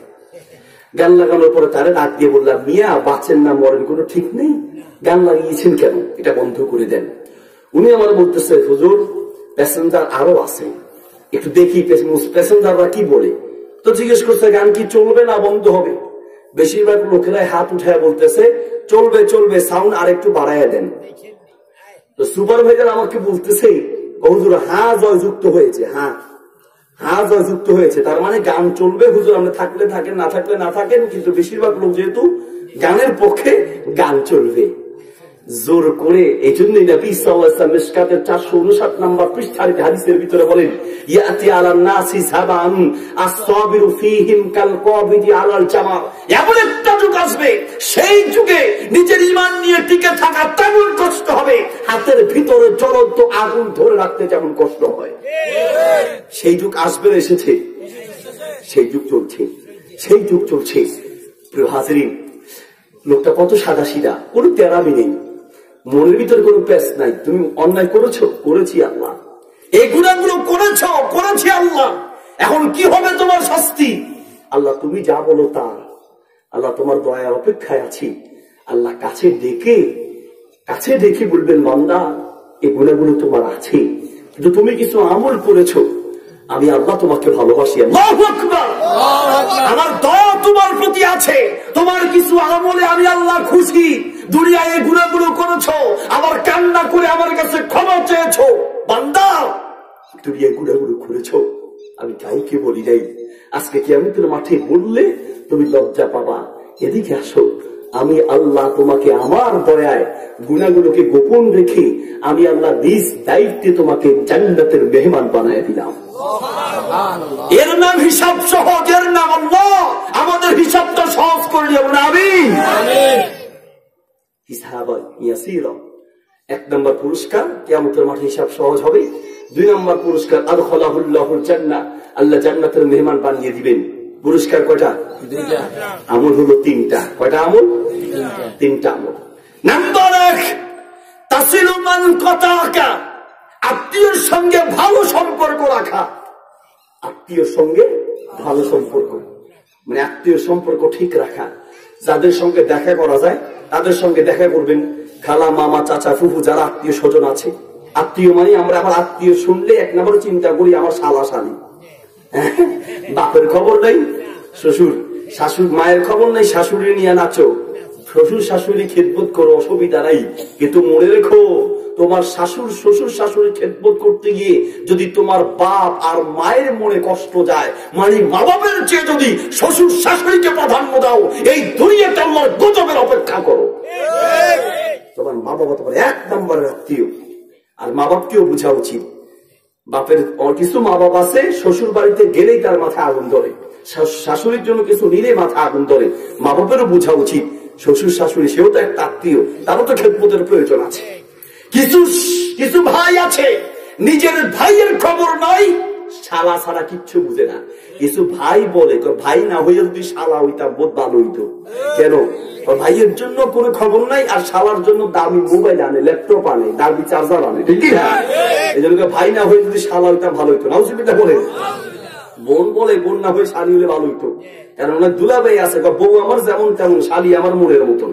গান লাগানোর পরে তারা ডাক দিয়ে বললাম, মিয়া, বাচ্চার নাম মরেন কোনো ঠিক নেই, গান লাগিয়েছেন কেন? এটা বন্ধ করে দেন। উনি আমার বলতেছে, হুজুর, প্যাসেঞ্জার আরো আছে, একটু দেখি প্যাসেঞ্জাররা কি বলে। তো জিজ্ঞেস করছে, গান কি চলবে না বন্ধ হবে? বেশিরভাগ লোকেরাই হাত উঠায় বলতেছে চলবে চলবে, সাউন্ড আর একটু বাড়াইয়া দেন। তো সুপারভাইজার আমাকে বলতেছে হুজুর হ্যাঁ জয়যুক্ত হয়েছে, হ্যাঁ জয়যুক্ত হয়েছে, তার মানে গান চলবে হুজুর, আমরা থাকলে থাকেন না থাকলে না থাকেন, কিন্তু বেশিরভাগ লোক যেহেতু গানের পক্ষে গান চলবে জোর করে। এই জন্যই নবী সাল্লাল্লাহু আলাইহি ওয়াসাল্লাম মিশকাতের 459 নম্বর পৃষ্ঠার হাদিসের ভিতরে বলেন ইয়াতি আলান নাসি সাবান আস-সাবিরু ফীহিম কাল কাবিদি আলাল জামা। এমন একটা যুগ আসবে, সেই যুগে নিজের ঈমান নিয়ে টিকে থাকা তেমন কষ্ট হবে, হাতের ভিতরে জ্বলন্ত আগুন ধরে রাখতে যেমন কষ্ট হয়। সেই যুগ আসবে, এসেছে, সেই যুগ চলছে, সেই যুগ চলছে। প্রিয় হাজরিন, লোকটা কত সাদা সিধা, কোনো তেরামি নেই, মনের ভিতরে কোনো প্যাস নাই। তুমি অন্যায় করেছো, করেছি আল্লাহ, এই গুনাহগুলো করেছো, করেছি আল্লাহ, এখন কি হবে তোমার শাস্তি? আল্লাহ তুমি যা বলো তা, আল্লাহ তোমার দয়া অপেক্ষায় আছি। আল্লাহ কাছে ডেকে বলবেন বান্দা এই গুনাহগুলো তোমার আছে, কিন্তু তুমি কিছু আমল করেছো, আমি আল্লাহ তোমাকে ভালোবাসি, আল্লাহু আকবার, আমার দয়া তোমার প্রতি আছে, তোমার কিছু আমলে আমি আল্লাহ খুশি, দুনিয়ায় এই গুনাহগুলো করেছো, আবার কান্না করে আমার কাছে ক্ষমা চেয়েছো, বান্দা তুমি এই গুনাহগুলো করেছো, আমি কাউকে বলি নাই, আজকে কিয়ামতের মাঠে বললে তুমি লজ্জা পাবা, এদিকে আসো, আমি আল্লাহ তোমাকে আমার দয়ায় গুনাহগুলোকে গোপন রেখে আমি আল্লাহ নিজ দায়িত্বে তোমাকে জান্নাতের মেহমান বানায় দিলাম। এর নাম হিসাব সহজ, এর নাম আল্লাহ আমাদের হিসাবটা সহজ করে দেব না। আমিন। হিসাব ইয়াসির, 1 নম্বর পুরস্কার কিয়ামতের মাঠে হিসাব সহজ হবে। 2 নম্বর পুরস্কার আদখালাহুল্লাহুল জান্নাহ, আল্লাহ জান্নাতের মেহমান বানিয়ে দিবেন। পুরস্কার কয়টা? 2টা। আমল হলো 3টা। কয়টা আমল? 3টা আমল। নাম্বার 1 তাসিলু মান কাতাকা, আত্মীয়ের সঙ্গে ভালো সম্পর্ক রাখা। আত্মীয়ের সঙ্গে ভালো সম্পর্ক মানে আত্মীয় সম্পর্ক ঠিক রাখা। যাদের সঙ্গে দেখা করা যায় তাদের সঙ্গে দেখা করবেন, খালা মামা চাচা ফুফু যারা আত্মীয় স্বজন আছে। আত্মীয় মানে আমরা আবার আত্মীয় শুনলে 1 নম্বরে চিন্তা করি আমার শালা শালি, বাপের খবর নাই, শ্বশুর শাশুড় মায়ের খবর নাই, শাশুড়ি নিয়ে নাচো, শ্বশুর শাশুড়ি খেদমত করো, অসুবিধা নাই, কিন্তু মনে রেখো তোমার শ্বশুর শাশুড়ি খেদমত করতে গিয়ে যদি তোমার বাপ আর মায়ের মনে কষ্ট যায়, মানে মা বাপের চেয়ে যদি শ্বশুর শাশুড়িকে প্রাধান্য দাও, এই দুনিয়াতে আল্লাহর গজবের অপেক্ষা করো। তোমার মা বাবা তোমার 1 নম্বরের আত্মীয়, আর মা বাপকেও বোঝা উচিত। বাপের কিছু মা বাবা আছে শ্বশুর বাড়িতে গেলেই তার মাথায় আগুন ধরে, শাশুড়ির জন্য কিছু নিলে মাথা আগুন ধরে। মা বাপেরও বোঝা উচিত শ্বশুর শাশুড়ি সেও তো একটা আত্মীয়, তারও তো খেদমতের প্রয়োজন আছে। কিছু ভাই আছে নিজের ভাইয়ের খবর নাই, শালা ছাড়া কিচ্ছু বুঝে না। কিছু ভাই বলে ভাই না হইলে যদি শালা হইতাম বহুত ভালো হইতো। কেন? ভাইয়ের জন্য কোনো খবর নাই, আর শালার জন্য দামি মোবাইল আনে, ল্যাপটপ আনে, দামি চার্জার আনে, ঠিক না? এই জন্য ভাই না হয়ে যদি শালা হইতাম ভালো হইতো। নাউজুবিল্লাহ বলে। বোন বলে বোন না হয়ে শালি হলে ভালো হইতো, কারণ অনেক দুলাভাই আছে বউ আমার যেমন তেমন, শালি আমার মনের মতন।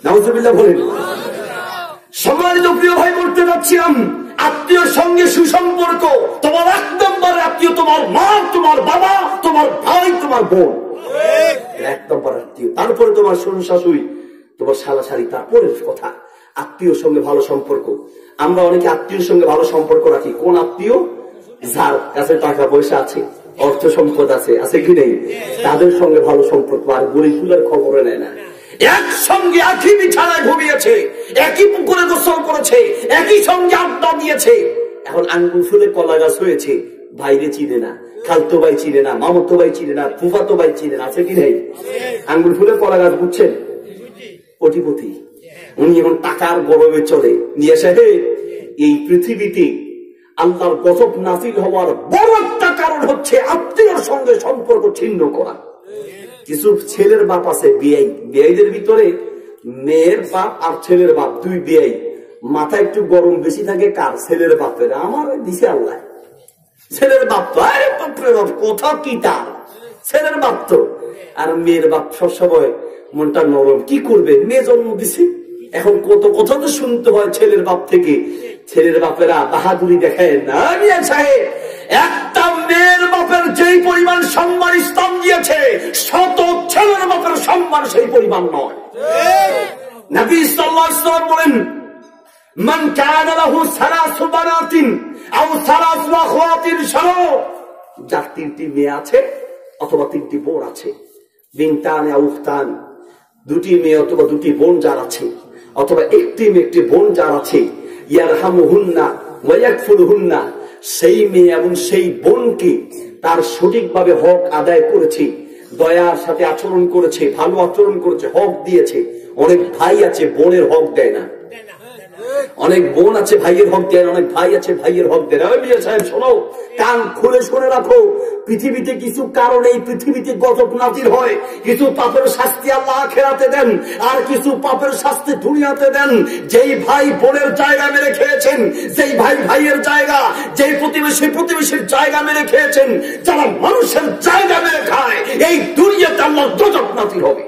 নাউজুবিল্লাহ বলেন। সম্মানিত প্রিয় ভাই, বলতে যাচ্ছিলাম আত্মীয়র সঙ্গে সুসম্পর্ক। তোমার 1 নম্বর আত্মীয় তোমার মা, তোমার বাবা, তোমার ভাই, তোমার বোন, 1 নম্বর আত্মীয়। তারপরে তোমার শ্বশুর শাশুড়ি, তোমার শালা শালি, তারপরের কথা আত্মীয়র সঙ্গে ভালো সম্পর্ক। আমরা অনেকে আত্মীয়র সঙ্গে ভালো সম্পর্ক রাখি। কোন আত্মীয়? যার কাছে টাকা পয়সা আছে, অর্থ সম্পদ আছে, আছে কি নেই, তাদের সঙ্গে ভালো সম্পর্ক। আর গরিবগুলোর খবরে নেয় না। একসঙ্গে একই বিছানায় ঘুমিয়েছে, একই পুকুরে গোসল করেছে, একই সঙ্গে আড্ডা দিয়েছে, এখন আঙ্গুল ফুলে কলা গাছ হয়েছে, ভাইরে চিনে না, খালতো ভাই চিনে না, মামতো ভাই চিনে না, ফুফাতো ভাই চিনে না, আছে কি নেই? আঙ্গুল ফুলে কলা গাছ বুঝছেন? কোটিপতি উনি এখন টাকার গরমে চলে নিয়ে এসে এই পৃথিবীতে আল্লাহর গজব নাযিল হওয়ার বড় একটা কারণ হচ্ছে আত্মীয়র সঙ্গে সম্পর্ক ছিন্ন করা। কিছু ছেলের বাপ আছে বিয়াইদের ভিতরে, মেয়ের বাপ আর ছেলের বাপ 2 বিয়াই, মাথা একটু গরম বেশি থাকে কার? ছেলের বাপের। আমার দিছে আল্লাহ, ছেলের বাপ তো কথা কি তার, ছেলের বাপ তো। আর মেয়ের বাপ সবসময় মনটা নরম, কি করবে, মেয়ে জন্ম দিছে। এখন কত কথা তো শুনতে হয় ছেলের বাপ থেকে। ছেলের বাপেরা বাহাদুরি দেখায় না। সাহেব, একটা মেয়ের বাপের যেই পরিমাণ সম্মান ইসলাম দিয়েছে, শত ছেলের বাপের সম্মান সেই পরিমাণ নয়। নবী সাল্লাল্লাহু আলাইহি ওয়াসাল্লাম বলেন, মান কানা লাহু সালাসু বানাতিন আও সালাসু আখওয়াতিন শালো, যার 3টি মেয়ে আছে অথবা 3টি বোন আছে, বিনতান আও উখতান, 2টি মেয়ে অথবা 2টি বোন যার আছে, অথবা একটি মেয়ে একটি বোন যার আছে, ইয়ারহামুহুন্না ওয়া ইয়াকফুরুহুন্না, সেই মেয়ে এবং সেই বোনকে তার সঠিকভাবে হক আদায় করেছে, দয়ার সাথে আচরণ করেছে, ভালো আচরণ করেছে, হক দিয়েছে। অনেক ভাই আছে বোনের হক দেয় না, অনেক বোন আছে ভাইয়ের হক দেয় না, অনেক ভাই আছে ভাইয়ের হক দেয় না। মিয়া সাহেব শোনো, কান খুলে শুনে রাখো, পৃথিবীতে কিছু কারণে পৃথিবীতে গজব নাজিল হয়, কিছু পাপের শাস্তি আল্লাহ আখিরাতে দেন, আর কিছু পাপের শাস্তি দুনিয়াতে দেন। যেই ভাই বোনের জায়গা মেরে খেয়েছেন, যেই ভাই ভাইয়ের জায়গা, যেই প্রতিবেশী প্রতিবেশীর জায়গা মেরে খেয়েছেন, যারা মানুষের জায়গা মেরে খায়, এই দুনিয়াতে আল্লাহর গজব নাজিল হবে,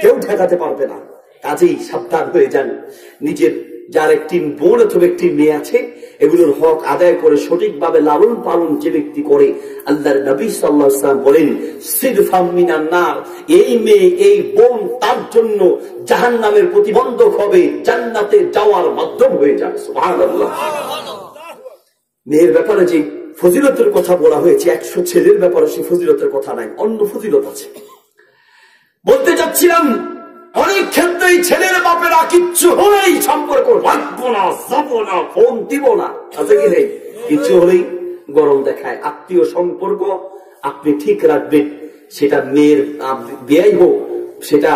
কেউ ঠেকাতে পারবে না। কাজেই সাবধান হয়ে যান। নিজের যার একটি বোন অথবা একটি মেয়ে আছে, এগুলোর হক আদায় করে সঠিকভাবে লালন পালন যে ব্যক্তি করে, আল্লাহর নবী সাল্লাল্লাহু আলাইহি ওয়াসাল্লাম বলেন, সিরফাম মিনান নার, এই মেয়ে এই বোন তার জন্য জাহান্নামের প্রতিবন্ধক হবে, জান্নাতে যাওয়ার মাধ্যম হয়ে যাবে। সুবহানাল্লাহ। মেয়ের ব্যাপারে যে ফজিলতের কথা বলা হয়েছে, 100 ছেলের ব্যাপারে সেই ফজিলতের কথা নাই, অন্য ফজিলত আছে। বলতে যাচ্ছিলাম, অনেক ক্ষেত্রেই ছেলের বাপেরা কিচ্ছু হলেই সম্পর্ক রাখবো না, যাবো না, ফোন দিব না, আছে কি নেই? কিচ্ছু হলেই গরম দেখায়। আত্মীয় সম্পর্ক আপনি ঠিক রাখবেন, সেটা মেয়ের বিয়ে হোক, সেটা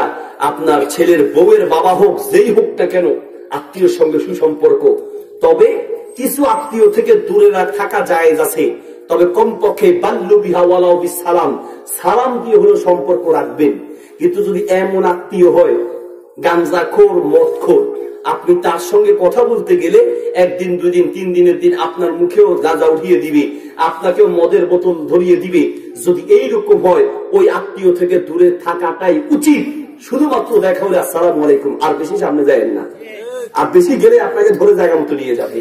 আপনার ছেলের বউয়ের বাবা হোক, যেই হোক না কেন, আত্মীয়র সঙ্গে সুসম্পর্ক। তবে কিছু আত্মীয় থেকে দূরে থাকা জায়েজ আছে, তবে কমপক্ষে বাল্লু বিহা ওয়ালাউ বিসালাম, সালাম দিয়ে হলেও সম্পর্ক রাখবেন। কিন্তু যদি এমন আত্মীয় হয় গাঞ্জাখোর মদখোর, আপনি তার সঙ্গে কথা বলতে গেলে 1 দিন 2 দিন 3 দিনের দিন আপনার মুখেও গাঁজা উঠিয়ে দিবে, আপনাকেও মদের বোতল ধরিয়ে দিবে। যদি এইরকম হয়, ওই আত্মীয় থেকে দূরে থাকাটাই উচিত। শুধুমাত্র দেখা হলে আসসালামু আলাইকুম, আর বেশি সামনে যাবেন না, আর বেশি গেলে আপনাকে ধরে জায়গা মতো নিয়ে যাবে।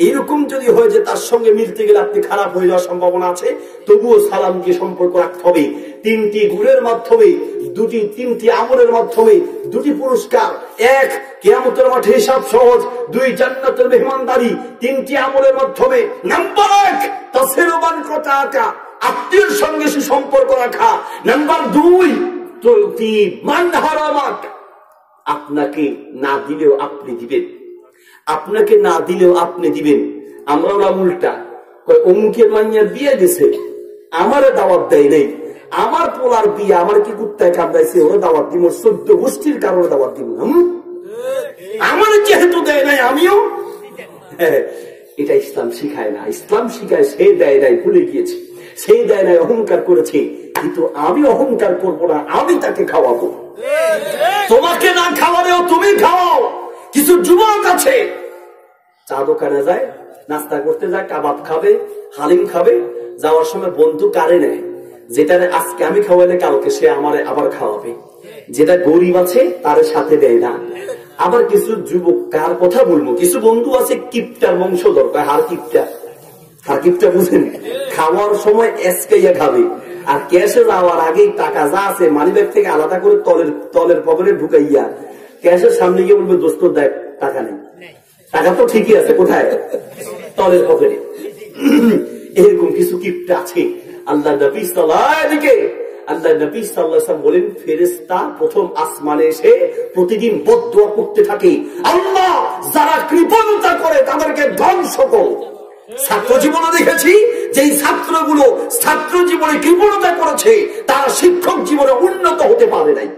এইরকম যদি হয় যে তার সঙ্গে মিলতে গেলে আপনি খারাপ হয়ে যাওয়ার সম্ভাবনা আছে, তবুও সালাম দিয়ে সম্পর্ক রাখতে হবে। 3টি গুণের মাধ্যমে, 3টি আমলের মাধ্যমে 2টি পুরস্কার। 1, কিয়ামতের মাঠে হিসাব সহজ। 2, জান্নাতের মেহমানদারি। 3টি আমলের মাধ্যমে। নাম্বার 1, তাসিরুবান কতাকা, আত্মীয়ের সঙ্গে সুসম্পর্ক রাখা। নাম্বার 2, তুতি মান হারামাক, আপনাকে না দিলেও আপনি দিবেন, আপনাকে না দিলেও আপনি দিবেন। আমরা ওরা উল্টা, অমুকের মাইয়ার বিয়ে দিছে, আমারে দাওয়াত দেয় নাই, আমার পোলার বিয়ে আমার কি কুত্তায় কামড়াইছে, ওরা দাওয়াত দিব, 14 গোষ্ঠীর কারণে দাওয়াত দিব, আমার যেহেতু দেয় নাই আমিও। এটা ইসলাম শিখায় না। ইসলাম শিখায় সে দেয় নাই, ভুলে গিয়েছে, সে দেয় নাই, অহংকার করেছে। কিন্তু আমি অহংকার করবো না, আমি তাকে খাওয়াবো। তোমাকে না খাওয়ালেও তুমি খাওয়াও। কিছু যুবক আছে চা দোকানে যায়, নাস্তা করতে যায়, কাবাব খাবে, হালিম খাবে, যাওয়ার সময় বন্ধু কারে নেয়, যেটা আজকে আমি খাওয়াইলে কালকে সে আমারে আবার খাওয়াবে। যেটা গরিব আছে তার সাথে দেয় না। আবার কিছু যুবক, কার কথা বলবো, কিছু বন্ধু আছে কিপটার বংশধর, হার কিপটা, হার কিপটা বুঝেন, খাওয়ার সময় এসকাইয়া খাবে, আর ক্যাশে যাওয়ার আগে টাকা যা আছে মানিব্যাগ থেকে আলাদা করে তলের পকেটে ঢুকাইয়া ক্যাশের সামনে গিয়ে বলবে, দোস্ত দেখ টাকা নেই। টাকা তো ঠিকই আছে, কোথায়? তলের পকেটে। এরকম কিছু কিপটা আছে। আল্লাহ নবী সাল্লাল্লাহু আলাইহি ওয়াসাল্লাম বলেন, ফেরেশতা প্রথম আসমানে এসে প্রতিদিন বদদুয়া করতে থাকে, আল্লাহ যারা কৃপণতা করে তাদেরকে ধ্বংস করো। ছাত্র জীবনে দেখেছি যে ছাত্রগুলো ছাত্র জীবনে কৃপণতা করেছে, তারা শিক্ষক জীবনে উন্নত হতে পারে নাই,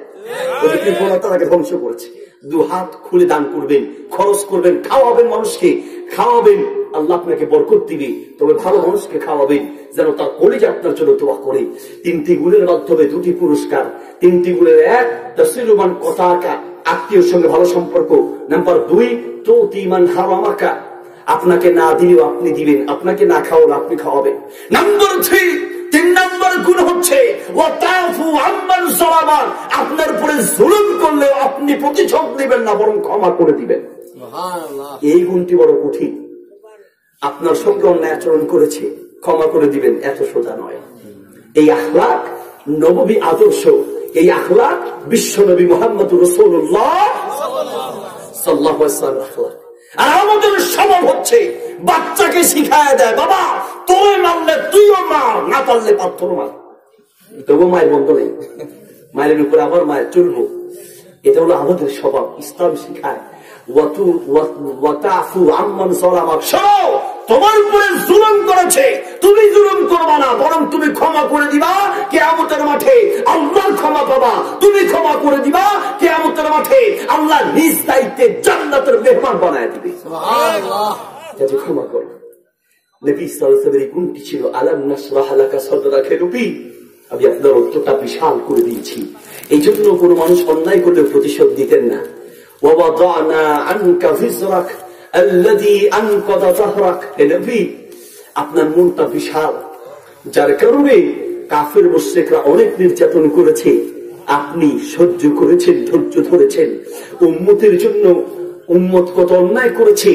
কৃপণতা তাকে ধ্বংস করেছে। 2 হাত খুলে দান করবেন, খরচ করবেন, খাওয়াবেন, মানুষকে খাওয়াবেন, আল্লাহ আপনাকে বরকত দিবে। তবে ভালো মানুষকে খাওয়াবেন যেন তার কলিজা আপনার জন্য দোয়া করে। 3টি গুণের মাধ্যমে 2টি পুরস্কার। 3টি গুণের 1, তাসিরুবান কতাকা, আত্মীয়ের সঙ্গে ভালো সম্পর্ক। নাম্বার 2, তুতি মান হারামাকা, আপনাকে না দিলেও আপনি দিবেন, আপনাকে না খাওয়ালে আপনি খাওয়াবেন। নাম্বার 3 নম্বর গুণ হচ্ছে ওয়াতাফু আম্মান সালামান, আপনার উপরে জুলুম করলে আপনি প্রতিশোধ নেবেন না, বরং ক্ষমা করে দিবেন। সুবহানাল্লাহ। এই গুণটি বড় কঠিন। আপনার সঙ্গে অন্যায় আচরণ করেছে, ক্ষমা করে দিবেন, এত সোজা নয়। এই আখলাক নববী আদর্শ, এই আখলাক বিশ্ব নবী মুহাম্মদুর রাসূলুল্লাহ সাল্লাল্লাহু আলাইহি ওয়াসাল্লাম আখলাক। আর আমাদের স্বভাব হচ্ছে বাচ্চাকে শিখায় দেয়, বাবা তোরে মারলে তুইও মার, না পারলে পাথর মার। তবু মায়ের বন্ধ নেই, মায়ের উপরে আবার মায়ের চলবো। এটা হলো আমাদের স্বভাব। ইসলাম শিখায় তোমার উপরে জুলুম করেছে, তুমি জুলুম করবা না, বরং তুমি ক্ষমা করে দিবা, কিয়ামতের মাঠে আল্লাহর ক্ষমা পাবা। তুমি ক্ষমা করে দিবা, কিয়ামতের মাঠে আল্লাহ নিজ দায়িত্বে জান্নাতের মেহমান বানায় দিবে। সুবহানাল্লাহ। ক্ষমা করো। নবী সাল্লাল্লাহু আলাইহি ওয়াসাল্লামের গুণটি ছিল আলাম নাশরাহ লাকা সাদরাকা। নবী আমি আপনার অন্তরটা বিশাল করে দিয়েছি। এই জন্য কোন মানুষ অন্যায় করলে প্রতিশোধ দিতেন না। ওয়াদানা আনকা ফিজরাক আল্লাযী আনকাযা যাহরাক। হে নবী আপনার মনটা বিশাল, যার কারণে কাফের মুশরিকরা অনেক নির্যাতন করেছে, আপনি সহ্য করেছেন, ধৈর্য ধরেছেন। উম্মতের জন্য উম্মত কত অন্যায় করেছে,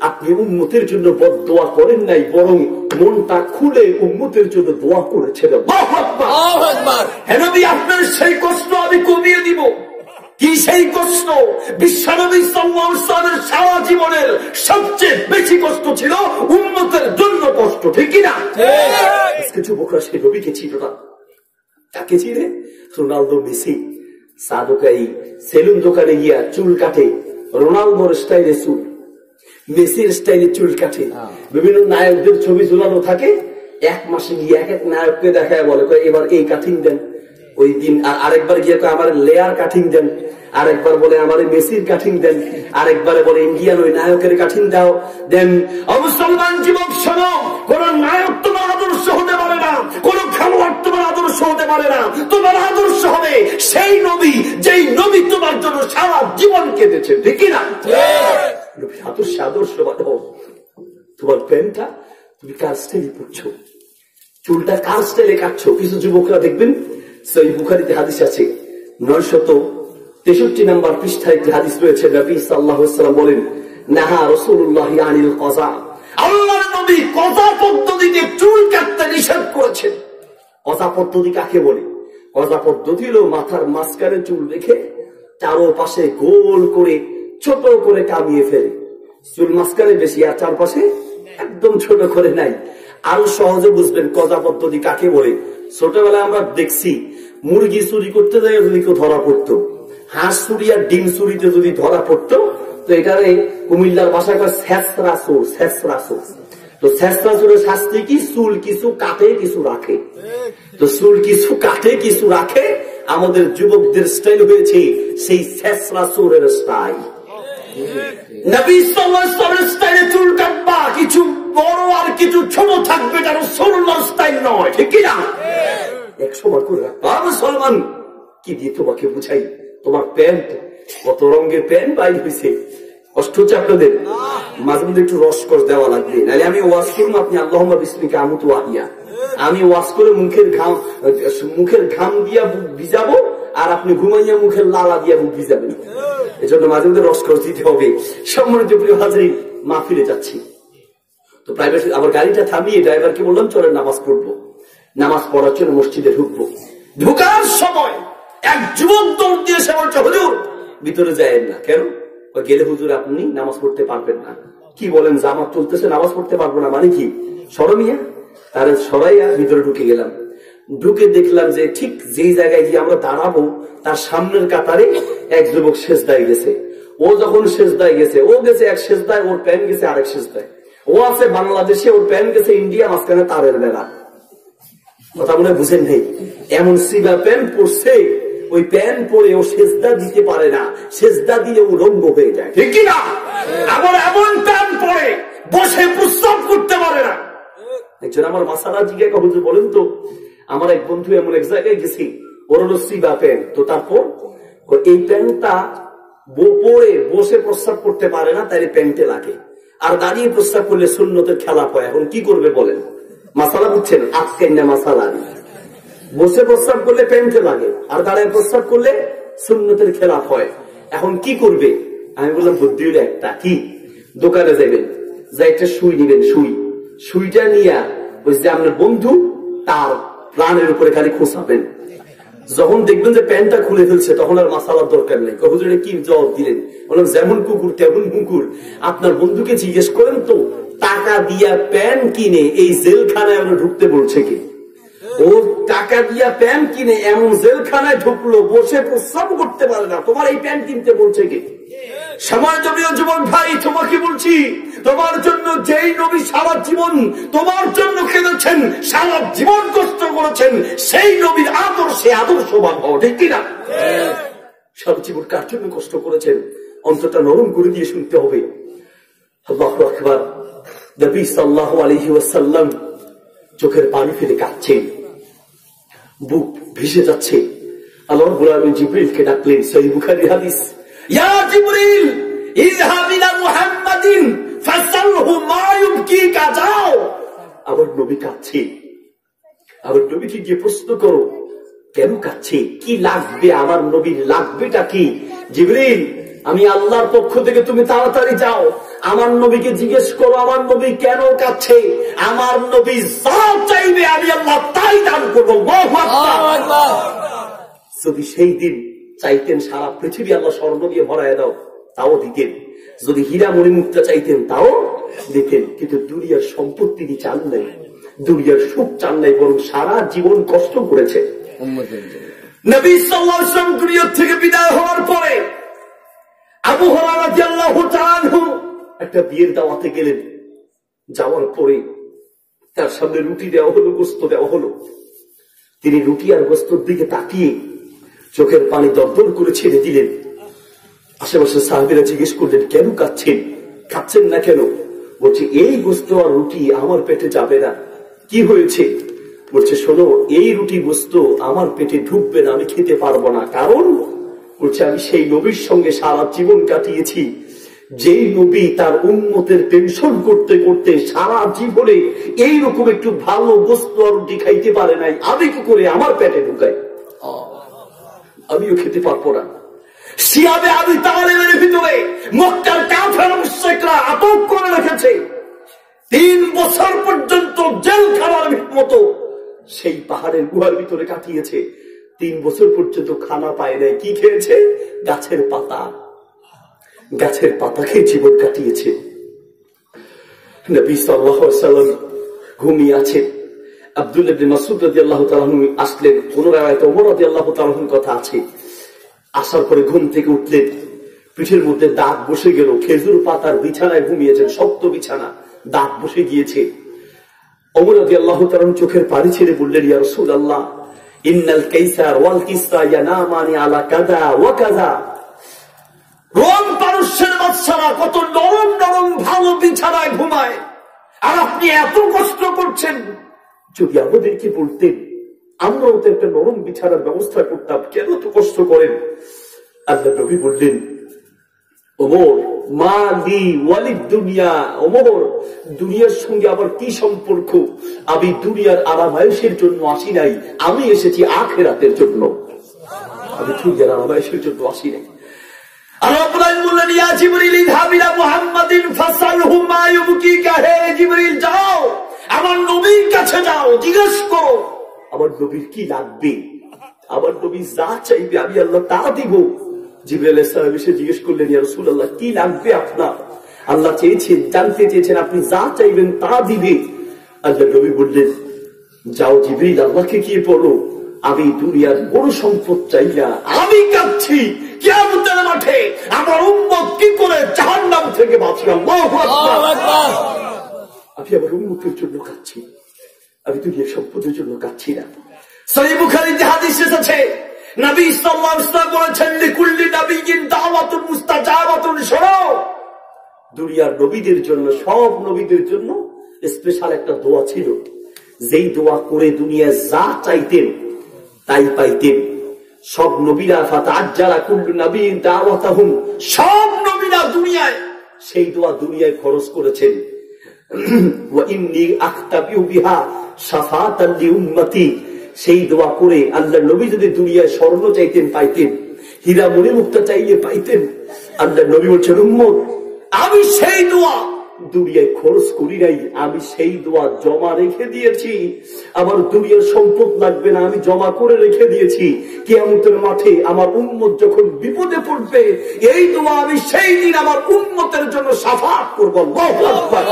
আপনি উম্মতের জন্য বদদোয়া করেন নাই, বরং মনটা খুলে উম্মতের জন্য দোয়া করেছেন। আল্লাহু আকবার, আল্লাহু আকবার। হে নবী আপনার সেই কষ্ট আমি কমিয়ে দিব। কি সেই কষ্ট? বিশ্বনবী সাল্লাল্লাহু আলাইহি ওয়াসাল্লামের সারা জীবনের সবচেয়ে বেশি কষ্ট ছিল উম্মতের জন্য কষ্ট, ঠিক কি না? আজকে যুবকরা সেই নবীকে ছিল না। তাকে চিনে রোনালদো, মেসি, সাদোকাই সেলুন দোকানে গিয়া চুল কাটে, রোনালদোর স্টাইলে চুল, মেসির স্টাইলে চুল কাটে। বিভিন্ন নায়কদের ছবি ঝুলানো থাকে, এক মাসে গিয়ে এক এক নায়ককে দেখায়, বলে এবার এই কাটিং দেন, ওই দিন আরেকবার গিয়ে আমার লেয়ার কাটিং দেন, আরেকবার বলে আমার মেসির কাটিং দেন, আরেকবারে বলে ইন্ডিয়ান ওই নায়কের কাটিং দাও দেন। মুসলমান যুবক শোনো, কোন নায়ক তোমার আদর্শ হতে পারে না, কোন খেলোয়াড় তোমার আদর্শ হতে পারে না। তোমার আদর্শ হবে সেই নবী, যেই নবী তোমার জন্য সারা জীবন কেঁদেছে, ঠিক না? আদর্শ বানাও। তোমার প্যান্টটা তুমি কার স্টাইলে পড়ছো, চুলটা কার স্টাইলে কাটছো। কিছু যুবকরা দেখবেন সহিহ বুখারীতে হাদিস আছে, 963 নম্বর পৃষ্ঠায় একটি হাদিস রয়েছে। নবী সাল্লাল্লাহু আলাইহি ওয়াসাল্লাম বলেন, নাহা রাসূলুল্লাহ আনিল কযা। আল্লাহর নবী কযা পদ্ধতিতে চুল কাটতে নিষেধ করেছেন। কযা পদ্ধতি কাকে বলে? কযা পদ্ধতি হলো মাথার মাঝখানে চুল রেখে চারপাশে গোল করে ছোট করে কামিয়ে ফেলে। চুল মাঝখানে বেশি আর চারপাশে একদম ছোট করে নাই। আরো সহজে বুঝবেন কযা পদ্ধতি কাকে বলে। ছোটবেলায় আমরা দেখছি মুরগি চুরি করতে যায় যদি কেউ ধরা পড়তো, হাঁস চুরি আর ডিম চুরিতে যদি ধরা পড়তো, তো এখানে কুমিল্লার ভাষায় ছেঁচড়া চোর, ছেঁচড়া চোর। তো ছেঁচড়া চোরের শাস্তি কি? চুল কিছু কাটে কিছু রাখে। তো চুল কিছু কাটে কিছু রাখে, আমাদের যুবকদের স্টাইল হয়েছে সেই ছেঁচড়া চোরের স্টাইল। নবী সাল্লাল্লাহু আলাইহি ওয়াসাল্লামের স্টাইলে চুল কাটবা, কিছু বড় আর কিছু ছোট থাকবে, এটা রাসূলুল্লাহর স্টাইল নয়, ঠিক কি না? 100 বার করে রাখবা। মুসলমান কি দিয়ে তোমাকে বুঝাই? তোমার প্যান্ট কত রঙের প্যান্ট বাইর হয়েছে, কষ্ট হচ্ছে আপনাদের? মাঝে মধ্যে একটু রসকস দেওয়া লাগবে, নাহলে আমি ওয়াজ করবো, আপনি আল্লাহুম্মা বিসমিকা আমুতু ওয়া আহিয়া, আমি ওয়াজ করে মুখের ঘাম দিয়া বুক ভিজাবো, আর আপনি ঘুমাইয়া মুখের লালা দিয়া বুক ভিজাবেন। এজন্য মাঝে মধ্যে রসকস দিতে হবে। সম্মানিত প্রিয় হাজরিন, মাহফিলে যাচ্ছি তো প্রাইভেট আবার গাড়িটা থামিয়ে ড্রাইভারকে বললাম চলেন নামাজ পড়বো। নামাজ পড়ার জন্য মসজিদে ঢুকবো। ঢুকার সময় এক যুবক দৌড় দিয়ে সে বলছে, হুজুর ভিতরে যায়েন না। কেন? গেলে হুজুর আপনি নামাজ পড়তে পারবেন না। কি বলেন? জামাত চলতেছে, নামাজ পড়তে পারবো না মানে কি? সরমিয়া। তার সরাইয়া ভিতরে ঢুকে গেলাম। ঢুকে দেখলাম যে ঠিক যেই জায়গায় গিয়ে আমরা দাঁড়াবো তার সামনের কাতারে এক যুবক সেজদায় গেছে। ও যখন সেজদায় গেছে, ও গেছে এক সেজদায়, ওর প্যান্ট গেছে আরেক সেজদায়। ও আছে বাংলাদেশে, ওর প্যান্ট গেছে ইন্ডিয়া, মাঝখানে তারের বেড়া। কথা মনে বুঝেন নেই? এমন সিবা প্যান্ট পরছে, ওই প্যান্ট পরে ও সেজদা দিতে পারে না, সেজদা দিয়ে ও রঙ্গ হয়ে যায়, ঠিক কিনা? আবার এমন প্যান্ট পরে বসে প্রস্তাব করতে পারে না। একজন আমার মাসালা জিজ্ঞাসা হুজুর বলেন তো, আমার এক বন্ধু এমন এক জায়গায় গেছি, ওর হলো সিবা প্যান্ট, তো তারপর এই প্যান্টটা পরে বসে প্রস্তাব করতে পারে না, তাই প্যান্টে লাগে। আর দাঁড়িয়ে প্রস্তাব করলে সুন্নতের খেলা হয়। এখন কি করবে বলেন? মাসালা বুঝছেন? আজকের না মাসালা। বসে প্রস্তাব করলে প্যান্টে লাগে, আর দাঁড়িয়ে প্রস্তাব করলে সুন্নতের খেলাফ হয়। এখন কি করবে? আমি বললাম বুদ্ধি হলো একটা, কি? দোকানে যাবেন, যাই একটা সুই নিবেন, সুইটা নিয়ে ওই যে আপনার বন্ধু তার প্রাণের উপরে খালি খোঁচাবেন। যখন দেখবেন যে প্যান্টটা খুলে ফেলছে তখন আর মাসালার দরকার নেই। হুজুর কি জবাব দিলেন? বললাম যেমন কুকুর তেমন কুকুর। আপনার বন্ধুকে জিজ্ঞেস করেন তো, টাকা দিয়া প্যান্ট কিনে এই জেলখানায় আমরা ঢুকতে বলছে কি? ও টাকা দিয়া প্যান্ট কিনে এমন জেলখানায় ঢুকলো, বসে প্রস্রাব করতে পারে না, তোমার এই প্যান্ট কিনতে বলছে কি? সমাজপ্রিয় যুবক ভাই, তোমাকে বলছি, তোমার জন্য যেই নবী সারা জীবন তোমার জন্য কেঁদেছেন, সারা জীবন কষ্ট করেছেন, সেই নবীর আদর্শে আদর্শবান হওয়া, ঠিক কিনা? সারা জীবন কার জন্য কষ্ট করেছেন অন্তরটা নরম করে দিয়ে শুনতে হবে। আল্লাহু আকবার। নবী সাল্লাল্লাহু আলাইহি ওয়াসাল্লাম চোখের পানি ফেলে কাঁদছেন, বুক ভেসে যাচ্ছে। আল্লাহ রাব্বুল আলামিন জিবরিলকে ডাকলেন। সহিহ বুখারীর হাদিস, ইয়া জিবরিল ইযহাব ইলা মুহাম্মাদিন ফাসালহু মা ইউবকিকা, যাও। আমার নবী কাঁদছে, আমার নবীকে গিয়ে প্রশ্ন করো কেন কাঁদছে, কি লাগবে আমার নবীর, লাগবেটা কি? জিবরিল, আমি আল্লাহর পক্ষ থেকে, তুমি তাড়াতাড়ি যাও আমার নবীকে জিজ্ঞেস করো আমার নবী কেন কাঁদছে। আমার নবী যা চাইবে আমি আল্লাহ তাই দান করবো। যদি সেই দিন চাইতেন সারা পৃথিবী আল্লাহ স্বর্ণ দিয়ে ভরায় দাও, তাও দিতেন। যদি হীরা মণিমুক্তা চাইতেন, তাও দিতেন। কিন্তু দুনিয়ার সম্পদ তিনি চান নাই, দুনিয়ার সুখ চান নাই, বরং সারা জীবন কষ্ট করেছে। নবী সাল্লাল্লাহু আলাইহি ওয়াসাল্লাম দুনিয়া থেকে বিদায় হওয়ার পরে আবু হুরায়রা রাদিয়াল্লাহু তাআলা আনহু একটা বিয়ের দাওয়াতে গেলেন। যাওয়ার পরে তার সামনে রুটি দেওয়া হলো, গোস্ত দেওয়া হলো। তিনি রুটি আর গোস্তর দিকে তাকিয়ে চোখের পানি দরদর করে ছেড়ে দিলেন। আশেপাশে সাহাবীরা জিজ্ঞেস করলেন, কেন কাঁদছেন? খাচ্ছেন না কেন? বলছে, এই গোস্ত আর রুটি আমার পেটে যাবে না। কি হয়েছে? বলছে, শোনো, এই রুটি গোস্ত আমার পেটে ঢুকবে না, আমি খেতে পারবো না। কারণ বলছে, আমি সেই নবীর সঙ্গে সারা জীবন কাটিয়েছি, যেই নবী তার উম্মতের টেনশন করতে করতে সারা জীবনে এইরকম একটু ভালো গোস্ত আর রুটি খাইতে পারে নাই। আমি কি করে আমার পেটে ঢুকাই? আমিও খেতে পারবো না। সিয়াবে আবি তালেবের ভিতরে মক্কার কাফের মুশরিকরা আটক করে রেখেছে। 3 বছর পর্যন্ত জেলখানার মতো সেই পাহাড়ের গুহার ভিতরে কাটিয়েছে। 3 বছর পর্যন্ত খানা পায় নাই। কি খেয়েছে? গাছের পাতা, গাছের পাতা খেয়ে জীবন কাটিয়েছে। নবী সাল্লাল্লাহু আলাইহি ওয়াসাল্লাম ঘুমিয়ে আছেন। আব্দুল্লাহ ইবনে মাসউদ রাদিয়াল্লাহু তাআলা আনহু আসলেন। কোন রাওয়ায়াতে ওমর রাদিয়াল্লাহু তাআলা আনহুর কথা আছে। আসার পরে ঘুম থেকে উঠলেন, পিঠের মধ্যে দাঁত বসে গেল। খেজুর পাতার বিছানায় ঘুমিয়েছেন, শক্ত বিছানা, দাঁত বসে গিয়েছে। ওমর রাদিয়াল্লাহু তাআলা আনহু চোখের পানি ছেড়ে বললেন, ইয়া রাসূলুল্লাহ, ইন্নাল কাইসার ওয়াল কিসরা ইয়ানামানি আলা কাযা ওয়া কাযা। রোম পারস্যের বাদশারা কত নরম নরম ভালো বিছানায় ঘুমায়, আর আপনি এত কষ্ট করছেন। যদি আমাদেরকে বলতেন, আমরাও তো একটা নরম বিছানার ব্যবস্থা করতাম, কেন তো কষ্ট করেন? আল্লাহ নবী বললেন, ওমর, মা লি ওয়ালিদ দুনিয়া, ওমর, দুনিয়ার সঙ্গে আবার কি সম্পর্ক? আমি দুনিয়ার আরামায়েশের জন্য আসি নাই, আমি এসেছি আখিরাতের জন্য। আমি দুনিয়ার আরামায়েশের জন্য আসি নাই। আল্লাহ বললেন, ইয়া জিবরিল ইযহাব ইলা মুহাম্মাদিন ফাসালহু মা ইউবকিকা। হে জিবরিল, যাও আমার নবীর কাছে যাও, জিজ্ঞেস করো আমার নবীর কি লাগবে। আমার নবী যা চাইবে আমি আল্লাহ তা দিব। জিবরাইল আলাইহিস সালাম এসে জিজ্ঞেস করলেন, ইয়া রাসূলুল্লাহ, কি লাগবে আপনার? আল্লাহ চেয়েছেন, জানতে চেয়েছেন, আপনি যা চাইবেন তা দিবে। আল্লাহ নবী বললেন, যাও জিবরিল, আল্লাহকে গিয়ে বলো আমি দুনিয়ার বড় সম্পদ চাই না, আমি কাঁদছি কিয়ামতের মাঠে আমার উম্মত কি করে জাহান্নাম থেকে বাঁচবে। আল্লাহু আকবার। আমি আমার উম্মতের জন্য কাঁদছি, আমি দুনিয়ার সম্পদের জন্য কাঁদছি না। সহিহ বুখারীতে হাদিস এসেছে, নবী সাল্লাল্লাহু আলাইহি ওয়াসাল্লাম বলেছেন, লিকুল্লি নাবিয়্যিন দাওয়াতুন মুস্তাজাবাতুন। শোনো, দুনিয়ার নবীদের জন্য, সব নবীদের জন্য স্পেশাল একটা দোয়া ছিল, যেই দোয়া করে দুনিয়া যা চাইতেন তাই পাইতেন। সব নবীরা ফাতাআজ্জালা কুল্লু নাবিয়্যিন দাওয়াতাহুম, সব নবীরা দুনিয়ায় সেই দোয়া দুনিয়ায় খরচ করেছেন। ওয়া ইন্নী আখতাবিউ বিহা শাফাতান লিউম্মতি, সেই দোয়া করে আল্লাহর নবী যদি দুনিয়ায় স্বর্ণ চাইতেন পাইতেন, হীরা মণিমুক্তা চাইলে পাইতেন। আল্লাহর নবী বলছেন, উম্মত, আমি সেই দোয়া দুনিয়ায় খরচ করি নাই, আমি সেই দোয়া জমা রেখে দিয়েছি। আমার দুনিয়ার সম্পদ লাগবে না, আমি জমা করে রেখে দিয়েছি। কিয়ামতের মাঠে আমার উম্মত যখন বিপদে পড়বে, এই দোয়া আমি সেই দিন আমার উম্মতের জন্য শাফাআত করব। আল্লাহু আকবার।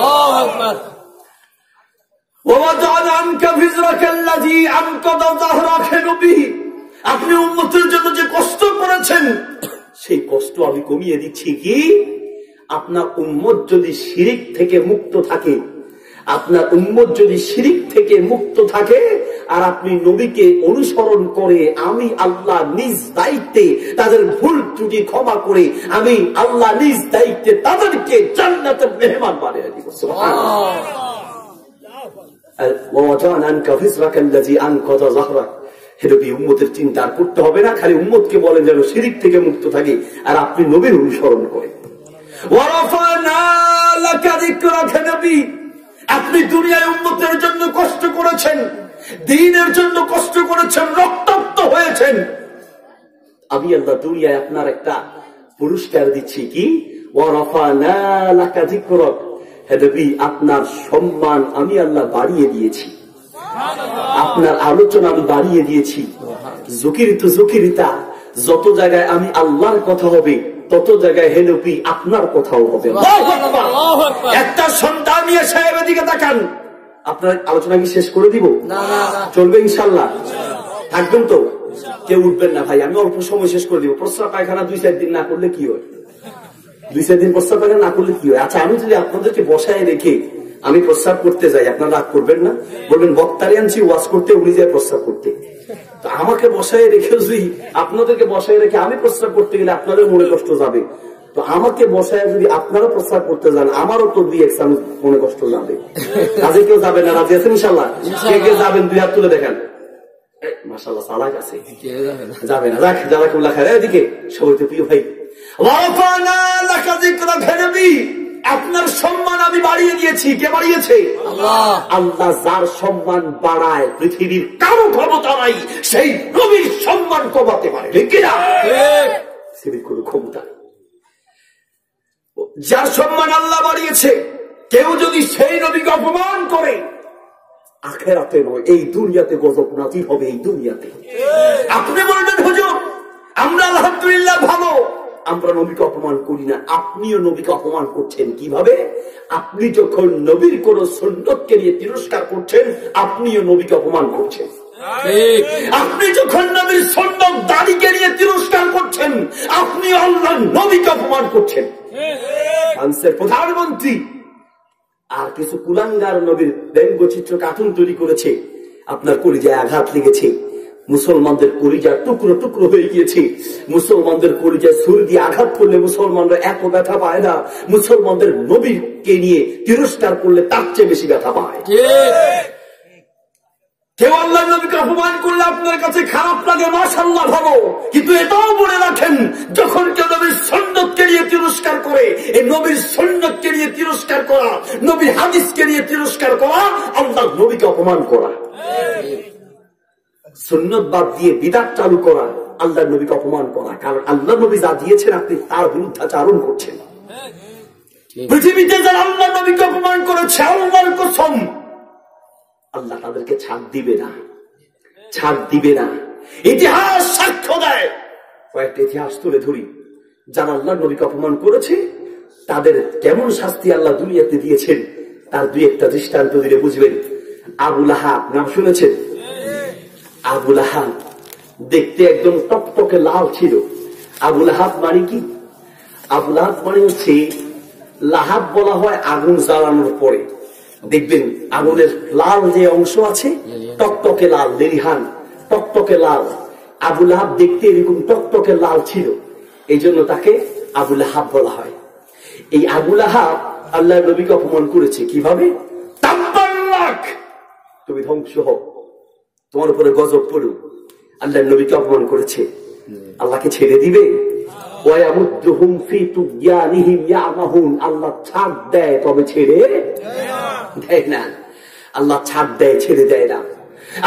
আপনি উম্মতের জন্য যে কষ্ট করেছেন, সেই কষ্ট আমি কমিয়ে দিচ্ছি। কি আপনার উম্মত যদি শিরিক থেকে মুক্ত থাকে, আপনার উম্মত যদি শিরিক থেকে মুক্ত থাকে আর আপনি নবীকে অনুসরণ করে, আমি আল্লাহ নিজ দায়িত্বে তাদের ভুল ত্রুটি ক্ষমা করে, আমি আল্লাহ নিজ দায়িত্বে তাদেরকে জান্নাতের মেহমান বানিয়ে দিব। সুবহানাল্লাহ। উম্মতের চিন্তা করতে হবে না, খালি উম্মতকে বলেন যেন শিরিক থেকে মুক্ত থাকে আর আপনি নবীর অনুসরণ করেন। আপনি দুনিয়ায় উম্মতের জন্য কষ্ট করেছেন, দ্বীনের জন্য কষ্ট করেছেন, রক্তাক্ত হয়েছেন। আমি আল্লাহ দুনিয়ায় আপনার একটা পুরস্কার দিচ্ছি। কি? ওয়ারাফানা লাকা যিকরাক। হে নবী, আপনার সম্মান আমি আল্লাহ বাড়িয়ে দিয়েছি, আপনার আলোচনা আমি বাড়িয়ে দিয়েছি। যুকিরিতু যুকিরিতা, যত জায়গায় আমি আল্লাহর কথা হবে তত জায়গায় হে নবী আপনার কথাও হবে। একটা সন্তান নিয়ে সাহেবের দিকে তাকান। আপনার আলোচনা কি শেষ করে দিব? চলবে ইনশাল্লাহ? থাকবেন তো? কেউ উঠবেন না ভাই, আমি অল্প সময় শেষ করে দিব। প্রস্রাব পায়খানা 2-4 দিন না করলে কি হয়? 2-4 দিন প্রস্রাব পায়খানা না করলে কি হয়? আচ্ছা, আমি যদি আপনাদেরকে বসায় রেখে আমি প্রস্রাব করতে যাই, আপনারা রাগ করবেন না? বলবেন বক্তারে আনছি ওয়াজ করতে, উনি যায় প্রস্রাব করতে। তো আমাকে বসায় রেখে যদি আপনাদেরকে বসায় রেখে আমি প্রস্রাব করতে গেলে আপনাদের মনে কষ্ট যাবে। তো আমাকে বসায় যদি আপনারা প্রস্রাব করতে যান, আমারও তো 2-1 চামচ মনে কষ্ট যাবে। কাজে কেউ যাবে না? রাজি আছেন ইনশাল্লাহ? কে কে যাবেন 2 হাত তুলে দেখান। মাশাআল্লাহ, চালাক আছে। যাবে না? রাখ, জাযাকুল্লাহ খাইর। এদিকে সবাই তো প্রিয় ভাই, ওয়ারাফানা লাকা যিকরাক। নবী, আপনার সম্মান আমি বাড়িয়ে দিয়েছি। কে বাড়িয়েছে? আল্লাহ। আল্লাহ যার সম্মান বাড়ায় পৃথিবীর কারো ক্ষমতা নাই সেই নবীর সম্মান কমাতে পারে। ঠিক কিনা? পৃথিবীর কোন ক্ষমতা নেই। যার সম্মান আল্লাহ বাড়িয়েছে, কেউ যদি সেই নবীকে অপমান করে, আখিরাতে নয় এই দুনিয়াতে গজব নাযিল হবে। এই দুনিয়াতে আপনি বলবেন হুজুর আমরা আলহামদুলিল্লাহ ভালো, আমরা নবীকে অপমান করি না। আপনিও নবীকে অপমান করছেন। কিভাবে? আপনি যখন নবীর কোন সুন্নতকে নিয়ে তিরস্কার করছেন, আপনিও নবীকে অপমান করছেন। আপনি যখন নবীর সুন্নত দাড়িকে নিয়ে তিরস্কার করছেন, আপনি আল্লাহর নবীকে অপমান করছেন। ফ্রান্সের প্রধানমন্ত্রী আর কিছু কুলাঙ্গার নবীর ব্যঙ্গচিত্র কার্টুন তৈরি করেছে, আপনার কলিজায় আঘাত লেগেছে। মুসলমানদের কলিজা টুকরো টুকরো হয়ে গিয়েছে। মুসলমানদের কলিজায় ছুরি দিয়ে আঘাত করলে মুসলমানরা এত ব্যথা পায় না, মুসলমানদের নবীকে নিয়ে তিরস্কার করলে তার চেয়ে বেশি ব্যথা পায়। কেউ আল্লাহর নবীকে অপমান করলে আপনার কাছে খারাপ লাগে, মাশাআল্লাহ ভালো। কিন্তু এটাও বলে রাখেন, যখন কেউ নবীর সুন্নতকে নিয়ে তিরস্কার করে, এই নবীর সুন্নতকে নিয়ে তিরস্কার করা, নবীর হাদিসকে নিয়ে তিরস্কার করা, আল্লাহর নবীকে অপমান করা। সুন্নত বাদ দিয়ে বিদআত চালু করা, আল্লাহর নবীকে অপমান করা। কারণ আল্লাহর নবী যা দিয়েছেন আপনি তার বিরুদ্ধাচারণ করছেন। পৃথিবীতে যারা আল্লাহর নবীকে অপমান করেছে, আল্লাহর কসম আল্লাহ তাদেরকে ছাড় দিবে না, ছাড় দিবে না। ইতিহাস সাক্ষ্য দেয়। কয়েকটা ইতিহাস তুলে ধরি, যারা আল্লাহর নবীকে অপমান করেছে তাদের কেমন শাস্তি আল্লাহ দুনিয়াতে দিয়েছেন তার 2-1টা দৃষ্টান্ত দিলে বুঝবেন। আবু লাহাব নাম শুনেছেন? আবু লাহাব দেখতে একদম টকটকে লাল ছিল। আবু লাহাব মানে কি? আবু লাহাব মানে হচ্ছে, লাহাব বলা হয় আগুন জ্বালানোর পরে দেখবেন আগুনের লাল যে অংশ আছে, টকটকে লাল, লেরিহান টকটকে লাল। আবু লাহাব দেখতে এরকম টকটকে লাল ছিল, এই জন্য তাকে আবু লাহাব বলা হয়। এই আবু লাহাব আল্লাহর নবীকে অপমান করেছে। কিভাবে? তাব্বাল্লাক, তুমি ধ্বংস হও, তোমার উপরে গজব পড়ুক। আল্লাহর নবীকে অপমান করেছে, আল্লাহকে ছেড়ে দিবে? আল্লাহ ছাড় দেয় তবে ছেড়ে দেয় না। আল্লাহ ছাড় দেয়, ছেড়ে দেয় না।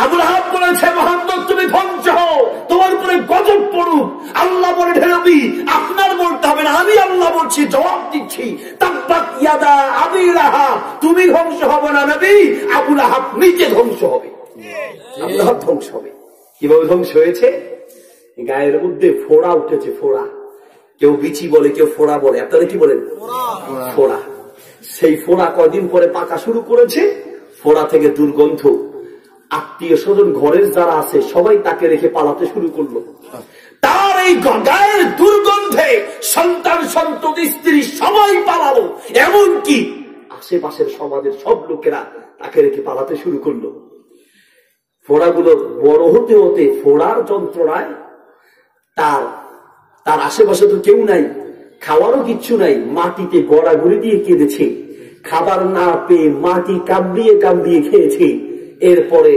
আবু লাহাব বলেছে, মুহাম্মদ তুমি ধ্বংস হও, তোমার উপরে গজব পড়ুক। আল্লাহ বলে, হে নবী আপনার বলতে হবে না, আমি আল্লাহ বলছি, জবাব দিচ্ছি। তাব্বাত ইয়াদা আবি লাহাব, তুমি ধ্বংস হবে না নবী, আবু লাহাব নিজে ধ্বংস হবে। আবু লাহাব ধ্বংস হবে। কিভাবে ধ্বংস হয়েছে? গায়ের মধ্যে ফোড়া উঠেছে, ফোড়া। কেউ বিচি বলে, কেউ ফোড়া বলে, আপনারা কি বলেন? ফোড়া। সেই ফোড়া কয়দিন পরে পাকা শুরু করেছে, ফোড়া থেকে দুর্গন্ধ। আত্মীয় স্বজন ঘরের যারা আছে সবাই তাকে রেখে পালাতে শুরু করলো। তার এই গায়ের দুর্গন্ধে সন্তান সন্ততি স্ত্রী সবাই পালালো, এমনকি আশেপাশের সমাজের সব লোকেরা তাকে রেখে পালাতে শুরু করলো। ফোড়াগুলো বড় হতে হতে ফোড়ার যন্ত্রণায় তার আশেপাশে তো কেউ নাই, খাওয়ারও কিচ্ছু নাই, মাটিতে গড়াগড়ি দিয়ে কেঁদেছে, খাবার না পেয়ে মাটি কামড়িয়ে কামড়িয়ে খেয়েছে। এরপরে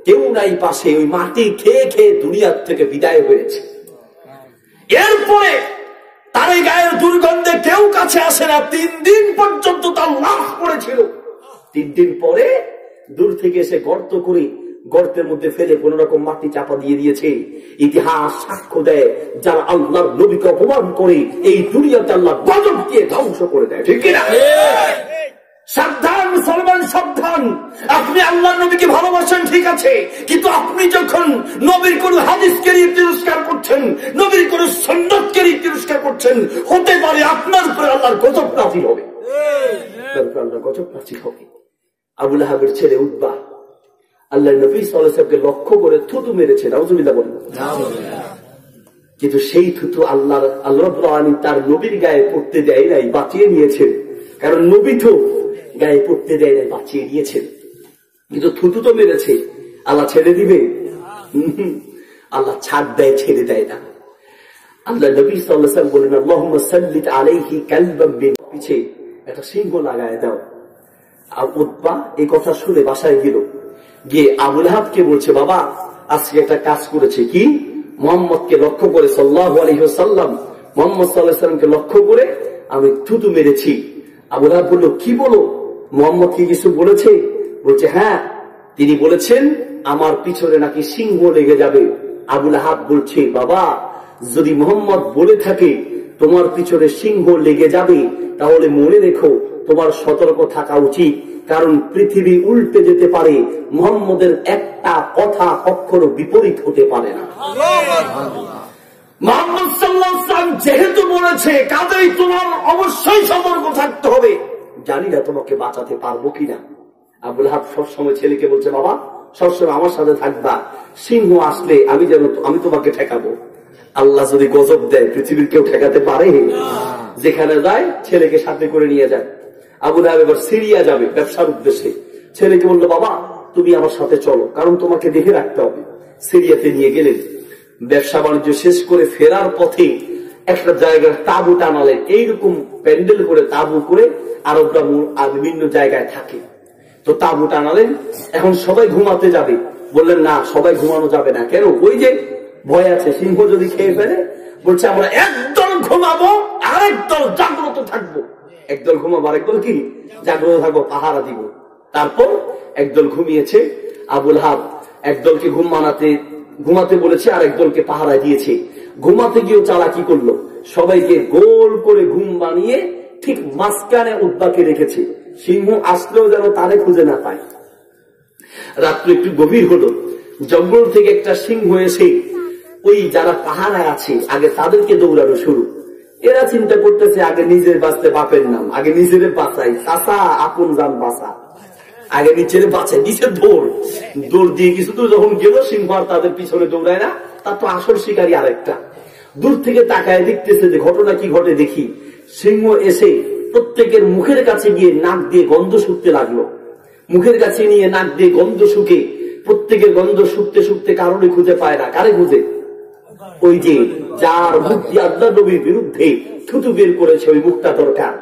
কেউ নাই পাশে, ওই মাটি খেয়ে খেয়ে দুনিয়ার থেকে বিদায় হয়েছে। এরপরে তার এই গায়ের দুর্গন্ধে কেউ কাছে আসে না। 3 দিন পর্যন্ত তার লাশ পড়েছিল। 3 দিন পরে দূর থেকে এসে গর্ত করে গর্তের মধ্যে ফেলে কোন রকম মাটি চাপা দিয়ে দিয়েছে। ইতিহাস সাক্ষ্য দেয়, যারা আল্লাহর নবীকে অপমান করে এই দুনিয়াতে আল্লাহ গজব দিয়ে ধ্বংস করে দেয়। ঠিক কিনা? সাবধান মুসলমান, সাবধান। আপনি আল্লাহর নবীকে ভালোবাসেন ঠিক আছে, কিন্তু আপনি যখন নবীর কোন হাদিসকে নিয়ে তিরস্কার করছেন, নবীর কোন সুন্নতকে নিয়ে তিরস্কার করছেন, হতে পারে আপনার উপরে আল্লাহর গজব নাযিল হবে। আল্লাহর গজব নাযিল হবে। আবু লাহাবের ছেলে উতবা আল্লাহ নবী সাল্লাল্লাহু আলাইহি ওয়াসাল্লামকে লক্ষ্য করে থুতু মেরেছে। নাউযুবিল্লাহ বলেন। কিন্তু সেই থুতু আল্লাহ রাব্বুল আলামিন তার নবীর গায়ে পড়তে দেয় নাই, বাঁচিয়ে নিয়েছেন। কারণ নবী তো গায়ে পড়তে দেয় নাই, বাঁচিয়ে নিয়েছেন। কিন্তু থুতু তো মেরেছে, আল্লাহ ছেড়ে দিবে? আল্লাহ ছাড় দেয়, ছেড়ে দেয় না। আল্লাহ নবী সাল্লাল্লাহু আলাইহি ওয়াসাল্লাম বলেন, আল্লাহুম্মা সাল্লিত আলাইহি কালবাম বিন, পিছে একটা সিংহ লাগায় দাও। আর উতবা এই কথা শুনে বাসায় গেল, গিয়ে আবু লাহাবকে বলছে, বাবা আজকে একটা কাজ করেছে। কি? মুহাম্মদকে লক্ষ্য করে সাল্লাল্লাহু আলাইহি ওয়াসাল্লাম, মুহাম্মদ সাল্লাল্লাহু আলাইহি ওয়াসাল্লামকে লক্ষ্য করে আমি থুতু মেরেছি। আবু লাহাব বলল, কি বলো, মুহাম্মদ কি কিছু বলেছে? বলছে, হ্যাঁ, তিনি বলেছেন আমার পিছনে নাকি সিংহ লেগে যাবে। আবু লাহাব বলছে, বাবা যদি মুহাম্মদ বলে থাকে তোমার পিছনে সিংহ লেগে যাবে, তাহলে মনে রেখো তোমার সতর্ক থাকা উচিত, কারণ পৃথিবী উল্টে যেতে পারে, মুহাম্মদের একটা কথা কখনো বিপরীত হতে পারে না। মুহাম্মদ সাল্লাল্লাহু আলাইহি ওয়াসাল্লাম যেহেতু বলেছে, কাজেই তোমার অবশ্যই সতর্ক থাকতে হবে। জানি না তোমাকে বাঁচাতে পারবো কিনা। আবু লাহাব সবসময় ছেলেকে বলছে, বাবা সবসময় আমার সাথে থাকবা, সিংহ আসলে আমি তোমাকে ঠেকাবো। আল্লাহ যদি গজব দেয়, পৃথিবীর কেউ ঠেকাতে পারে? যেখানে যায় ছেলেকে সাথে করে নিয়ে যায়। আবু লাহাব এবার সিরিয়া যাবে ব্যবসার উদ্দেশ্যে। ছেলেকে বললো, বাবা তুমি আমার সাথে চলো, কারণ তোমাকে দেখে রাখতে হবে। সিরিয়াতে নিয়ে গেলেন। ব্যবসা বাণিজ্য শেষ করে ফেরার পথে একটা জায়গায় তাঁবু টানালেন। এইরকম প্যান্ডেল করে তাঁবু করে আরবরা বিভিন্ন জায়গায় থাকে, তো তাঁবু টানালেন। এখন সবাই ঘুমাতে যাবে, বললেন না সবাই ঘুমানো যাবে না। কেন? ওই যে ভয় আছে, সিংহ যদি খেয়ে ফেলে। বলছে আমরা একদল ঘুমাবো, আরেক দল জাগ্রত থাকবো। একদল ঘুমাবো, আরেকদল কি জাগ্রত থাকবো, পাহারা দিব। তারপর একদল ঘুমিয়েছে। আবু লাহাব একদলকে ঘুমাতে বলেছে, আর একদলকে পাহারা দিয়েছে। ঘুমাতে গিয়েও চালাকি করলো, সবাইকে গোল করে ঘুম বানিয়ে ঠিক মাঝখানে উতবাকে রেখেছে। সিংহ আসলেও যেন তারে খুঁজে না পায়। রাত্রে একটু গভীর হলো, জঙ্গল থেকে একটা সিংহ এসে ওই যারা পাহারায় আছে আগে তাদেরকে দৌড়ানো শুরু। এরা চিন্তা করতেছে আগে নিজের বাঁচতে বাপের নাম, আগে নিজের বাঁচাই, চাচা আপন জান বাঁচা, আগে নিজের বাঁচাই, নিচের দৌড় দিয়ে কিছু দূর যখন গেল, সিংহ আর তাদের পিছনে দৌড়ায় না। তার তো আসল শিকারী আরেকটা। দূর থেকে তাকায় দেখতেছে যে ঘটনা কি ঘটে। দেখি সিংহ এসে প্রত্যেকের মুখের কাছে গিয়ে নাক দিয়ে গন্ধ শুকতে লাগলো। মুখের কাছে নিয়ে নাক দিয়ে গন্ধ শুকে প্রত্যেকের গন্ধ শুকতে শুকতে কারণে খুঁজে পায় না। কারে খুঁজে? ওই যে যার মুখ দিয়ে আল্লাহ নবীর বিরুদ্ধে থুতু বের করেছে, ওই মুখটা দরকার।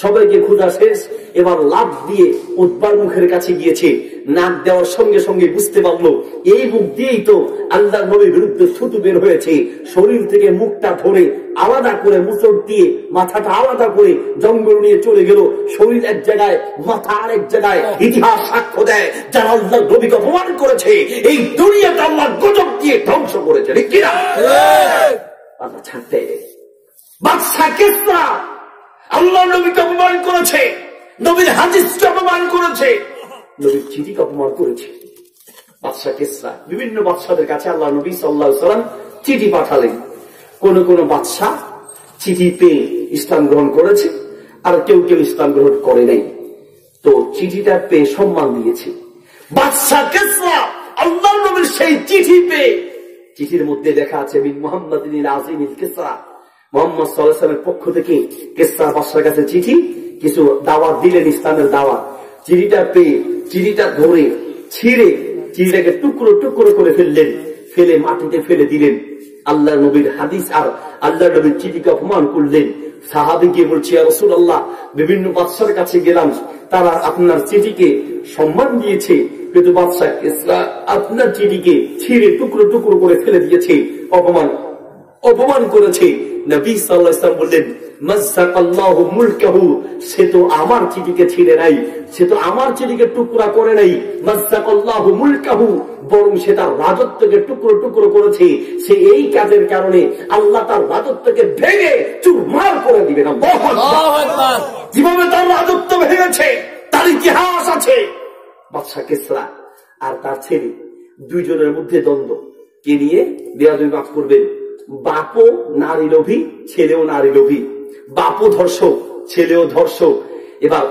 সবাইকে খোঁজা শেষ, এবার লাফ দিয়ে উতবার মুখের কাছে গিয়েছে। নাক দেওয়ার সঙ্গে সঙ্গে বুঝতে পারলো এই মুখ দিয়েই তো আল্লাহর নবীর বিরুদ্ধে থুতু বের হয়েছে। শরীর থেকে মুখটা ধরে আলাদা করে মুচড় দিয়ে মাথাটা আলাদা করে জঙ্গল নিয়ে চলে গেল। শরীর এক জায়গায়, মাথা আরেক জায়গায়। ইতিহাস সাক্ষ্য দেয় যারা আল্লাহর নবীকে অপমান করেছে এই দুনিয়াটা আল্লাহর গজব দিয়ে ধ্বংস করেছে, ঠিক কিনা? আল্লাহ ছাড়তে বাদশা কিসরা আল্লাহর নবীকে অপমান করেছে, নবীর হাদিসকে অপমান করেছে, নবীর চিঠিকে অপমান করেছে। বাদশা কিসরা বিভিন্ন বাদশাদের কাছে আল্লাহ নবী সাল্লাল্লাহু আলাইহি ওয়াসাল্লাম চিঠি পাঠালেন। কোন কোন বাদশা চিঠি পেয়ে ইসলাম গ্রহণ করেছে, আর কেউ কেউ ইসলাম গ্রহণ করে নাই। তো চিঠিটা পেয়ে সম্মান দিয়েছে। বাদশা কিসরা আল্লাহর নবীর সেই চিঠি পেয়ে, চিঠির মধ্যে লেখা আছে মিন মুহাম্মাদিনিল আযীমিল কিসরা, মুহাম্মদ সাল্লাল্লাহু আলাইহি ওয়াসাল্লামের পক্ষ থেকে কিসরা বাদশার কাছে চিঠি, কিছু দাওয়াত দিলেন, ইসলামের দাওয়াত। চিঠিটা পেয়ে চিঠিটা ধরে ছিঁড়ে চিঠিটাকে টুকরো টুকরো করে ফেললেন, ফেলে মাটিতে ফেলে দিলেন। আল্লাহ নবীর হাদিস আর আল্লাহ নবীর চিঠিকে অপমান করলেন। সাহাবী গিয়ে বলছে, ইয়া রাসূলুল্লাহ, বিভিন্ন বাদশার কাছে গেলাম, তারা আপনার চিঠিকে সম্মান দিয়েছে, কিন্তু বাদশা কিসরা আপনার চিঠিকে ছিঁড়ে টুকরো টুকরো করে ফেলে দিয়েছে, অপমান করেছে। নবী সাল্লাল্লাহু আলাইহি ওয়াসাল্লাম বললেন, মাযযাকাল্লাহু মুলকাহু, সে তো আমার চিঠিকে ছিঁড়ে নাই, সে তো আমার চিঠিকে টুকরা করে নাই। মাযযাকাল্লাহু মুলকাহু, বরং সে তার রাজত্বকে টুকরো টুকরো করেছে। সে এই কাজের কারণে আল্লাহ তার রাজত্বকে ভেঙে চুরমার করে দিবেন। আল্লাহু আকবার। যেভাবে তার রাজত্ব ভেঙেছে তার ইতিহাস আছে। বাদশা কিসরা আর তার ছেলে দুইজনের মধ্যে দ্বন্দ্ব, কে নিয়ে বেয়াদবি মাফ করবেন। বাপও নারী লোভী, ছেলেও নারী লোভী। বাপও ধর্ষক, ছেলেও ধর্ষক। এবার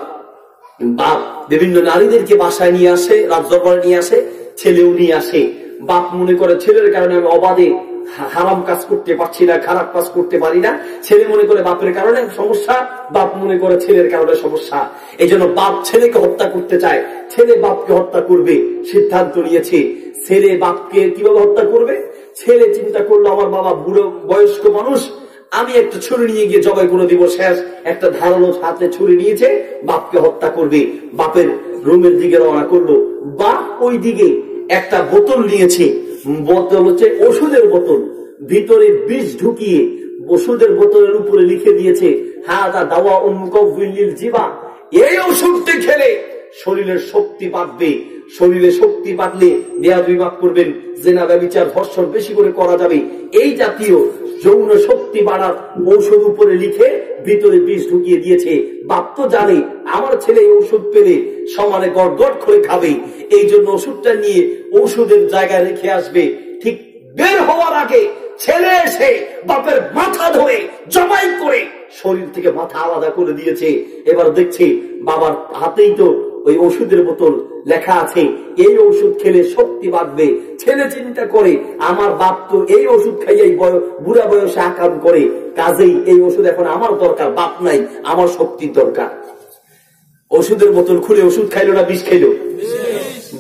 বাপ বিভিন্ন নারীদেরকে বাসায় নিয়ে আসে, রাজদরবারে নিয়ে আসে, ছেলেও নিয়ে আসে। বাপ মনে করে ছেলের কারণে আমি অবাধে হারাম কাজ করতে পারছি না, খারাপ কাজ করতে পারি না। ছেলে মনে করে বাপের কারণে সমস্যা, বাপ মনে করে ছেলের কারণে সমস্যা। এই জন্য বাপ ছেলেকে হত্যা করতে চায়, ছেলে বাপকে হত্যা করবে সিদ্ধান্ত নিয়েছে। ছেলে বাপকে কিভাবে হত্যা করবে? ছেলে চিন্তা করলো, আমার বাবা বুড়ো বয়স্ক মানুষ, আমি একটা ছুরি নিয়ে গিয়ে জবাই করে দিব। শেষ একটা ধারালো হাতে ছুরি নিয়েছে, বাপকে হত্যা করবে। বাপের রুমের দিকে রওনা করলো। বাপ ওই দিকে একটা বোতল নিয়েছে, বোতল হচ্ছে ওষুধের বোতল, ভিতরে বিষ ঢুকিয়ে ওষুধের বোতলের উপরে লিখে দিয়েছে, হাদা দাওয়া মুকাউযিল লিল জিবা, এই ওষুধটি খেলে শরীরের শক্তি বাড়বে। শরীরে শক্তি বাড়লে বেয়াদবি মাফ করবেন, জিনা ব্যভিচার ধর্ষণ বেশি করে করা যাবে। এই জাতীয় যৌন শক্তি বাড়ার ঔষধ উপরে লিখে ভিতরে বিষ ঢুকিয়ে দিয়েছে। বাপ তো জানে আমার ছেলে এই ওষুধ পেলে সমানে গড়গড় করে খাবে, এই জন্য ওষুধটা নিয়ে ঔষধের জায়গায় রেখে আসবে। ঠিক বের হওয়ার আগে ছেলে এসে বাপের মাথা ধরে জবাই করে শরীর থেকে মাথা আলাদা করে দিয়েছে। এবার দেখছি বাবার হাতেই তো ওই ওষুধের বোতল, লেখা আছে এই ওষুধ খেলে শক্তি বাড়বে। ছেলে চিন্তা করে, আমার বাপ তো এই ওষুধ খাইয়াই বুড়া বয়সে আকাম করে, কাজেই এই ওষুধ এখন আমার দরকার, বাপ নাই, আমার শক্তির দরকার। ওষুধের বোতল খুলে ওষুধ খাইলো না বিষ খাইলো?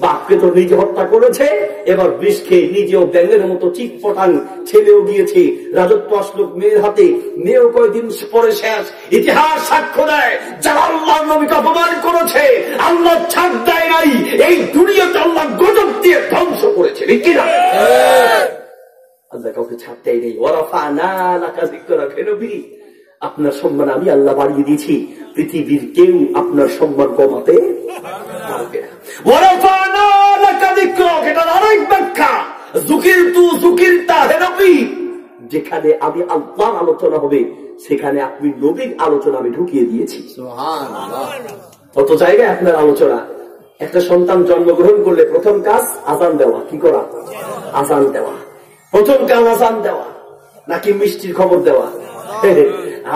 বাপকে তো নিজে হত্যা করেছে, এবার বিষ খেয়ে নিজেও ব্যাঙের মতো চিৎপটাং। ছেলেও গিয়েছে, রাজত্ব আসলো মেয়ের হাতে, মেয়েও কয়েকদিন পরে শেষ। ইতিহাস সাক্ষ্য দেয় যারা আল্লাহর নবীকে অপমান করেছে আল্লাহ ছাড় দেয় নাই, এই দুনিয়াতে আল্লাহ গজব দিয়ে ধ্বংস করেছে, ঠিক কিনা? আল্লাহ কাউকে ছাড় দেয় নেই। ওয়ারাফা'না লাকা যিকরাকা, হে নবী আপনার সম্মান আমি আল্লাহ বাড়িয়ে দিয়েছি, পৃথিবীর কেউ আপনার সম্মান কমাতে পারবে না। ওয়ারাফা'না লাকা যিকরাকা, এটা আরেক ব্যাখ্যা। যুকিরতু যুকিরতা, হে নবী যেখানে আমি আল্লাহর আলোচনা হবে সেখানে আপনি নবীর আলোচনা আমি ঢুকিয়ে দিয়েছি। সুবহানাল্লাহ। কত জায়গায় আপনার আলোচনা। একটা সন্তান জন্মগ্রহণ করলে প্রথম কাজ আযান দেওয়া। কি করা? আযান দেওয়া। প্রথম কাজ আযান দেওয়া, নাকি মিষ্টির খবর দেওয়া?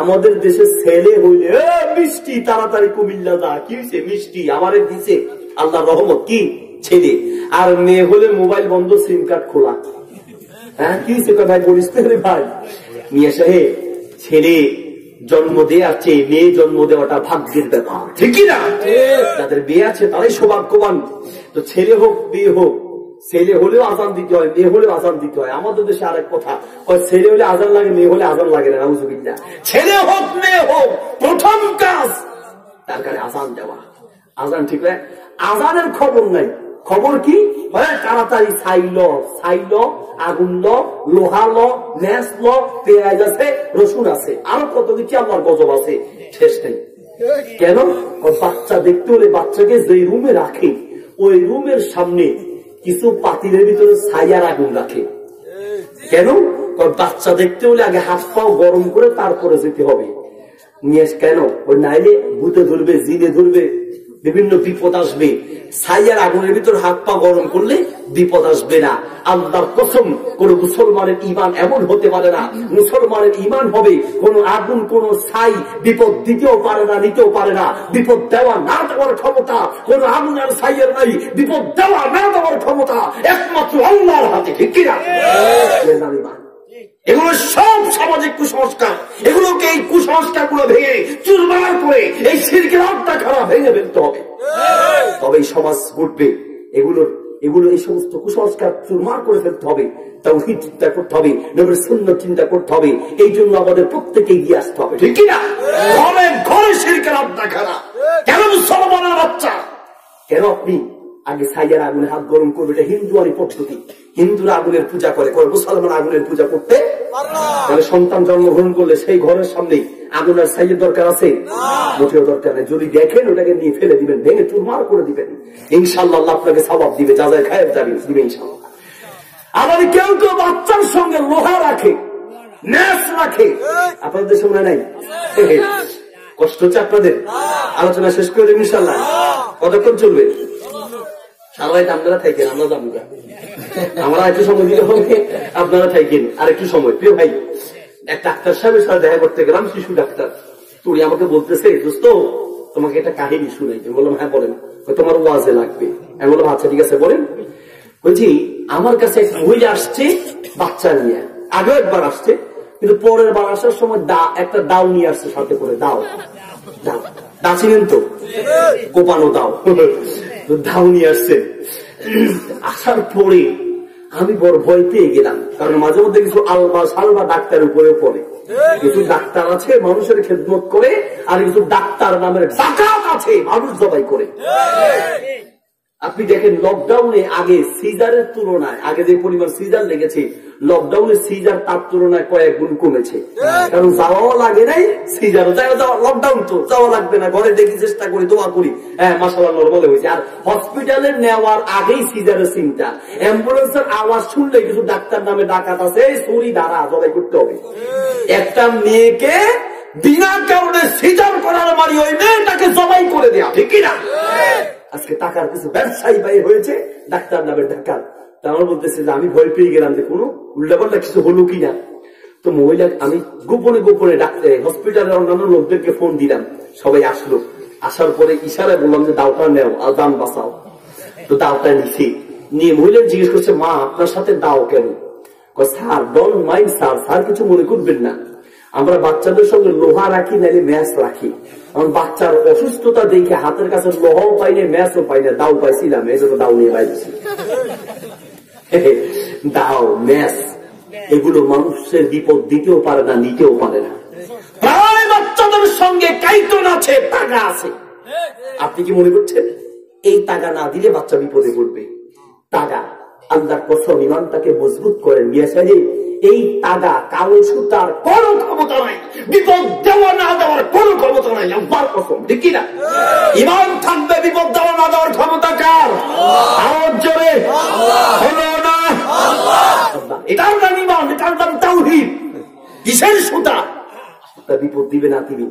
আমাদের দেশে ছেলে হইলে মিষ্টি, তাড়াতাড়ি কুমিল্লা যা, কি হয়েছে মিষ্টি আমারে দিছে, আল্লাহ রহমত, কি ছেলে। আর মেয়ে হলে মোবাইল বন্ধ, সিম কার্ড খোলা। হ্যাঁ কি হয়েছে ভাই বলিস রে ভাই? মিয়া সাহেব, ছেলে জন্ম দেওয়ার চেয়ে মেয়ে জন্ম দেওয়াটা ভাগ্যের ব্যাপার, ঠিক না? যাদের বিয়ে আছে তারাই সৌভাগ্যবান। তো ছেলে হোক মেয়ে হোক, ছেলে হলেও আজান দিতে হয়, মেয়ে হলেও আজান দিতে হয়। আমাদের দেশে আরেক কথা, ছেলে হলে আজান লাগে, মেয়ে হলে আজান লাগে না। নাউজুবিল্লাহ। ছেলে হোক মেয়ে হোক, প্রথম কাজ তার কাছে আজান দেওয়া। আজান ঠিক আছে, আজানের খবর নাই, খবর কি? তাড়াতাড়ি ছাইল আগুন ল, লোহা ল, ম্যাচ ল, পেঁয়াজ আছে, রসুন আছে, আরো কত কিছু আমার গজব আছে, শেষ নেই। কেন? বাচ্চা দেখতে হলে বাচ্চাকে যে রুমে রাখে ওই রুমের সামনে কিছু পাতিলের ভিতরে ছাইয়ার আগুন রাখে। কেন? বাচ্চা দেখতে হলে আগে হাত পাও গরম করে তারপরে যেতে হবে। নিয়ে কেন? ওই নাইলে ভূতে ধরবে, জিনে ধরবে, বিভিন্ন বিপদ আসবে। ছাইয়ার আগুনের ভিতর হাত পা গরম করলে বিপদ আসবে না। আল্লাহর কসম, কোন মুসলমানের ঈমান এমন হতে পারে না। মুসলমানের ঈমান হবে কোন আগুন, কোন ছাই বিপদ দিতেও পারে না, নিতেও পারে না। বিপদ দেওয়া না দেওয়ার ক্ষমতা কোন আগুন আর ছাইয়ের নাই। বিপদ দেওয়া না দেওয়ার ক্ষমতা একমাত্র আল্লাহর হাতে। ঠিক কিনা? এগুলো সব সামাজিক কুসংস্কার। এগুলোকে, এই কুসংস্কার গুলো ভেঙে চুরমার করে এই শিরকের আড্ডা খারাপ ভেঙে ফেলতে হবে, তবেই সমাজ ঘটবে। এগুলো এই সমস্ত কুসংস্কার চুরমার করে ফেলতে হবে, তাওহীদ চিন্তা করতে হবে, নবীর সুন্নাত চিন্তা করতে হবে। এই জন্য আমাদের প্রত্যেকে এগিয়ে আসতে হবে। ঠিক কিনা? ঘরে ঘরে শিরকের আড্ডা খারাপ। কেন মুসলমানের বাচ্চা? কেন আপনি আগে ছাইয়ের আগুনে হাত গরম করবে? এটা হিন্দুয়ারি পদ্ধতি। হিন্দুরা আগুনের পূজা করে, মুসলমান আগুনের পূজা করতে তাহলে সন্তান জন্মগ্রহণ করলে সেই ঘরের সামনে আগুন আর ছাইয়ের দরকার আছে? মোটেও দরকার নেই। যদি দেখেন ওটাকে নিয়ে ফেলে দিবেন, ভেঙে চুরমার করে দিবেন, ইনশাআল্লাহ আল্লাহ আপনাকে সওয়াব দিবে, যা যায় খায়ের দিবে ইনশাআল্লাহ। আবার কেউ কেউ বাচ্চার সঙ্গে লোহা রাখে, ন্যাস রাখে। আপনাদের সময় নাই? কষ্ট হচ্ছে আপনাদের? আলোচনা শেষ করে দেবেন ইনশাআল্লাহ। কতক্ষণ চলবে? সারাই আপনারা থাকেন, আমরা যাবো। আমরা একটু সময় দিতে হবে, আপনারা থাকেন আর একটু সময়। প্রিয় ভাই, এক ডাক্তার সাহেবের সাথে দেখা করতে গেলাম, শিশু ডাক্তার। তুই আমাকে বলতেছে, দোস্ত তোমাকে একটা কাহিনী শুনাই। আমি বললাম হ্যাঁ বলেন। তোমার ওয়াজে লাগবে। আমি বললাম আচ্ছা ঠিক আছে বলেন। বলছি আমার কাছে এক মহিলা আসছে বাচ্চা নিয়ে, আগেও একবার আসছে, কিন্তু পরের বার আসার সময় একটা দাও নিয়ে আসছে সাথে করে। দাও ছিলেন তো, কোপানো দাও নিয়ে আসছে। আসার পরে আমি বড় ভয় পেয়ে গেলাম, কারণ মাঝে মধ্যে কিছু আলবা সালবা ডাক্তারের উপরে পড়ে। কিছু ডাক্তার আছে মানুষের খেদমত করে, আর কিছু ডাক্তার নামের ডাকাত আছে মানুষ জবাই করে। আপনি দেখেন লকডাউনে আগে সিজারের তুলনায়, আগে যে পরিমাণ সিজার লেগেছে, লকডাউনে সিজার তার তুলনায় কয়েক গুণ কমেছে। কারণ যাওয়াও লাগে নাই, সিজারও লকডাউন তো যাওয়া লাগবে না, ঘরে দেখি চেষ্টা করি, দোয়া করি, হ্যাঁ মাশাআল্লাহ নরমাল হয়েছে। আর হসপিটালে নেওয়ার আগেই সিজারের চিন্তা। অ্যাম্বুলেন্সের আওয়াজ শুনলে কিছু ডাক্তার নামে ডাকাত আছে, ছুরি দ্বারা জবাই করতে হবে। একটা মেয়েকে বিনা কারণে সিজার করার মারি ওই মেয়েটাকে জবাই করে দেয়া। ঠিক কিনা? আজকে টাকার কিছু ব্যবসায়ী বাইরে হয়েছে ডাক্তার নামের ডাক্তার। তা আমার বলতেছে যে আমি ভয় পেয়ে গেলাম যে কোনো উল্টাপাল্টা কিছু হলো কিনা। তো মহিলা, আমি গোপনে গোপনে ডাক্তার হসপিটালের অন্যান্য লোকদেরকে ফোন দিলাম, সবাই আসলো। আসার পরে ইশারায় বললাম যে দাওটা নেও আর দাম বাঁচাও। তো দাওটা নিছি, নিয়ে মহিলা জিজ্ঞেস করছে মা আপনার সাথে দাও কেন? Sir don't mind sir, sir কিছু মনে করবেন না, আমরা বাচ্চাদের সঙ্গে লোহা রাখি নাইলে ম্যাচ রাখি। কারণ বাচ্চার অসুস্থতা দেখে হাতের কাছে লোহাও পাই না, ম্যাচও পাই না, দাও পাইছিলাম, এই জন্য দাও নিয়ে পাইছি। দাও ম্যাচ এগুলো মানুষের বিপদ দিতেও পারে না, নিতেও পারে না। প্রায় বাচ্চাদের সঙ্গে কাইটন আছে, টাকা আছে। আপনি কি মনে করছেন এই টাকা না দিলে বাচ্চা বিপদে পড়বে? টাকা আল্লাহর কসম ইমানটাকে মজবুত করে নিয়েছে। এই তাগা কালো সুতার কোন ক্ষমতা নাই, বিপদ দেওয়া না দেওয়ার কোন ক্ষমতা নাই। আল্লাহর কসম। ঠিক কিনা? ইমান থাকবে, বিপদ দেওয়া না দেওয়ার ক্ষমতা কার? আওয়াজ জোরে হলো না? এটার নাম ইমান, এটার নাম তাওহীদ। কিসের সুতা? তা বিপদ দিবে না তিনি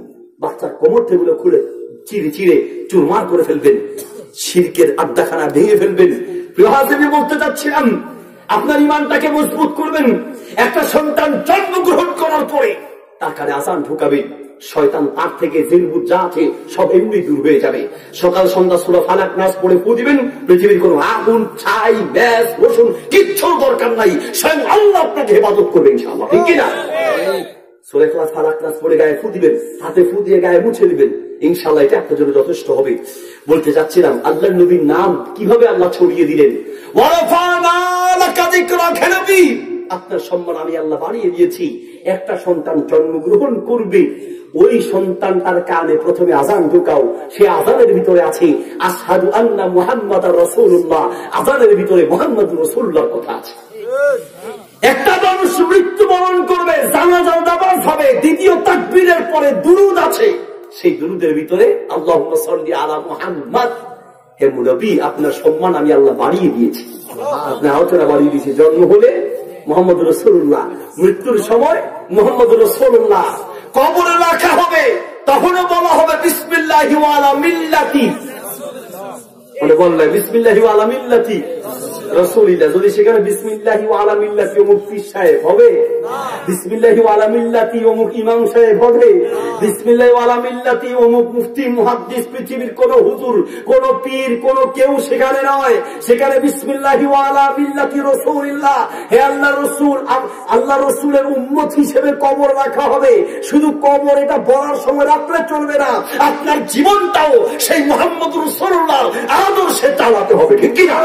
বাচ্চার কোমর থেকে খুলে চিড়ে চিড়ে চুরমার করে ফেলবেন, শিরকের আড্ডাখানা ভেঙে ফেলবেন। প্রিয় হাজির, বলতে চাচ্ছিলাম আপনার ইমানটাকে মজবুত করবেন। একটা সন্তান জন্মগ্রহণ করার পরে তার কানে আযান ঢুকাবেন, শয়তান তার থেকে জিনবুত যা আছে সব এমনি দূর হয়ে যাবে। সকাল সন্ধ্যা সূরা ফালাক নাস পড়ে ফু দিবেন, পৃথিবীর কোনো আগুন ছাই ম্যাচ রসুন কিচ্ছু দরকার নাই, স্বয়ং আল্লাহ আপনাকে হেফাজত করবে ইনশাআল্লাহ। ঠিক কিনা? সূরা ইখলাস ফালাক নাস পড়ে গায়ে ফু দিবেন, হাতে ফু দিয়ে গায়ে মুছে দিবেন, ইনশাআল্লাহ এটা আপনার জন্য যথেষ্ট হবে। বলতে যাচ্ছিলাম আল্লাহর নবীর নাম কিভাবে আল্লাহ ছড়িয়ে দিলেন। ওয়ারাফা'না লাকা যিকরাকা, আপনার সম্মান আমি আল্লাহ বাড়িয়ে দিয়েছি। একটা সন্তান জন্মগ্রহণ করবে, ওই সন্তানটার কানে প্রথমে আযান ঢুকাও। সে আযানের ভিতরে আছে আশহাদু আন্না মুহাম্মাদার রাসূলুল্লাহ, আযানের ভিতরে মুহাম্মাদুর রাসূলুল্লাহর কথা আছে। একটা মানুষ মৃত্যুবরণ করবে, জানাজার নামাজ হবে, দ্বিতীয় তাকবীরের পরে দুরূদ আছে, সেই দুরূদের ভিতরে আল্লাহুম্মা সাল্লি আলা মুহাম্মাদ। হে নবী, আপনার সম্মান আমি আল্লাহ বাড়িয়ে দিয়েছি, আপনার আলোচনা বাড়িয়ে দিয়েছি। জন্ম হলে মুহাম্মদুর রাসূলুল্লাহ, মৃত্যুর সময় মুহাম্মদুর রাসূলুল্লাহ। কবরে রাখা হবে, তখনও বলা হবে বিসমিল্লাহি ওয়া আলা মিল্লাতি, মানে বললে বিসমিল্লাহি ওয়া আলা মিল্লাতি রাসূলিল্লাহ। যদি সেখানে বিসমিল্লাহি ওয়া আলা মিল্লাতি অমুক পীর সাহেব হবে, বিসমিল্লাহি ওয়া আলা মিল্লাতি অমুক ইমাম সাহেব হবে, বিসমিল্লাহি ওয়া আলা মিল্লাতি অমুক মুফতি মুহাদ্দিস, পৃথিবীর কোন হুজুর, কোন পীর, কোন কেউ সেখানে নয়। সেখানে বিসমিল্লাহি ওয়া আলা মিল্লাতি রাসূলিল্লাহ, হে আল্লাহর রাসূল, আল্লাহর রাসূলের উম্মত হিসেবে কবর রাখা হবে। শুধু কবর এটা বলার সময় রাখলে চলবে না, আপনার জীবনটাও সেই মুহাম্মদুর রাসূলুল্লাহ আদর্শে চালাতে হবে, ঠিক কি না?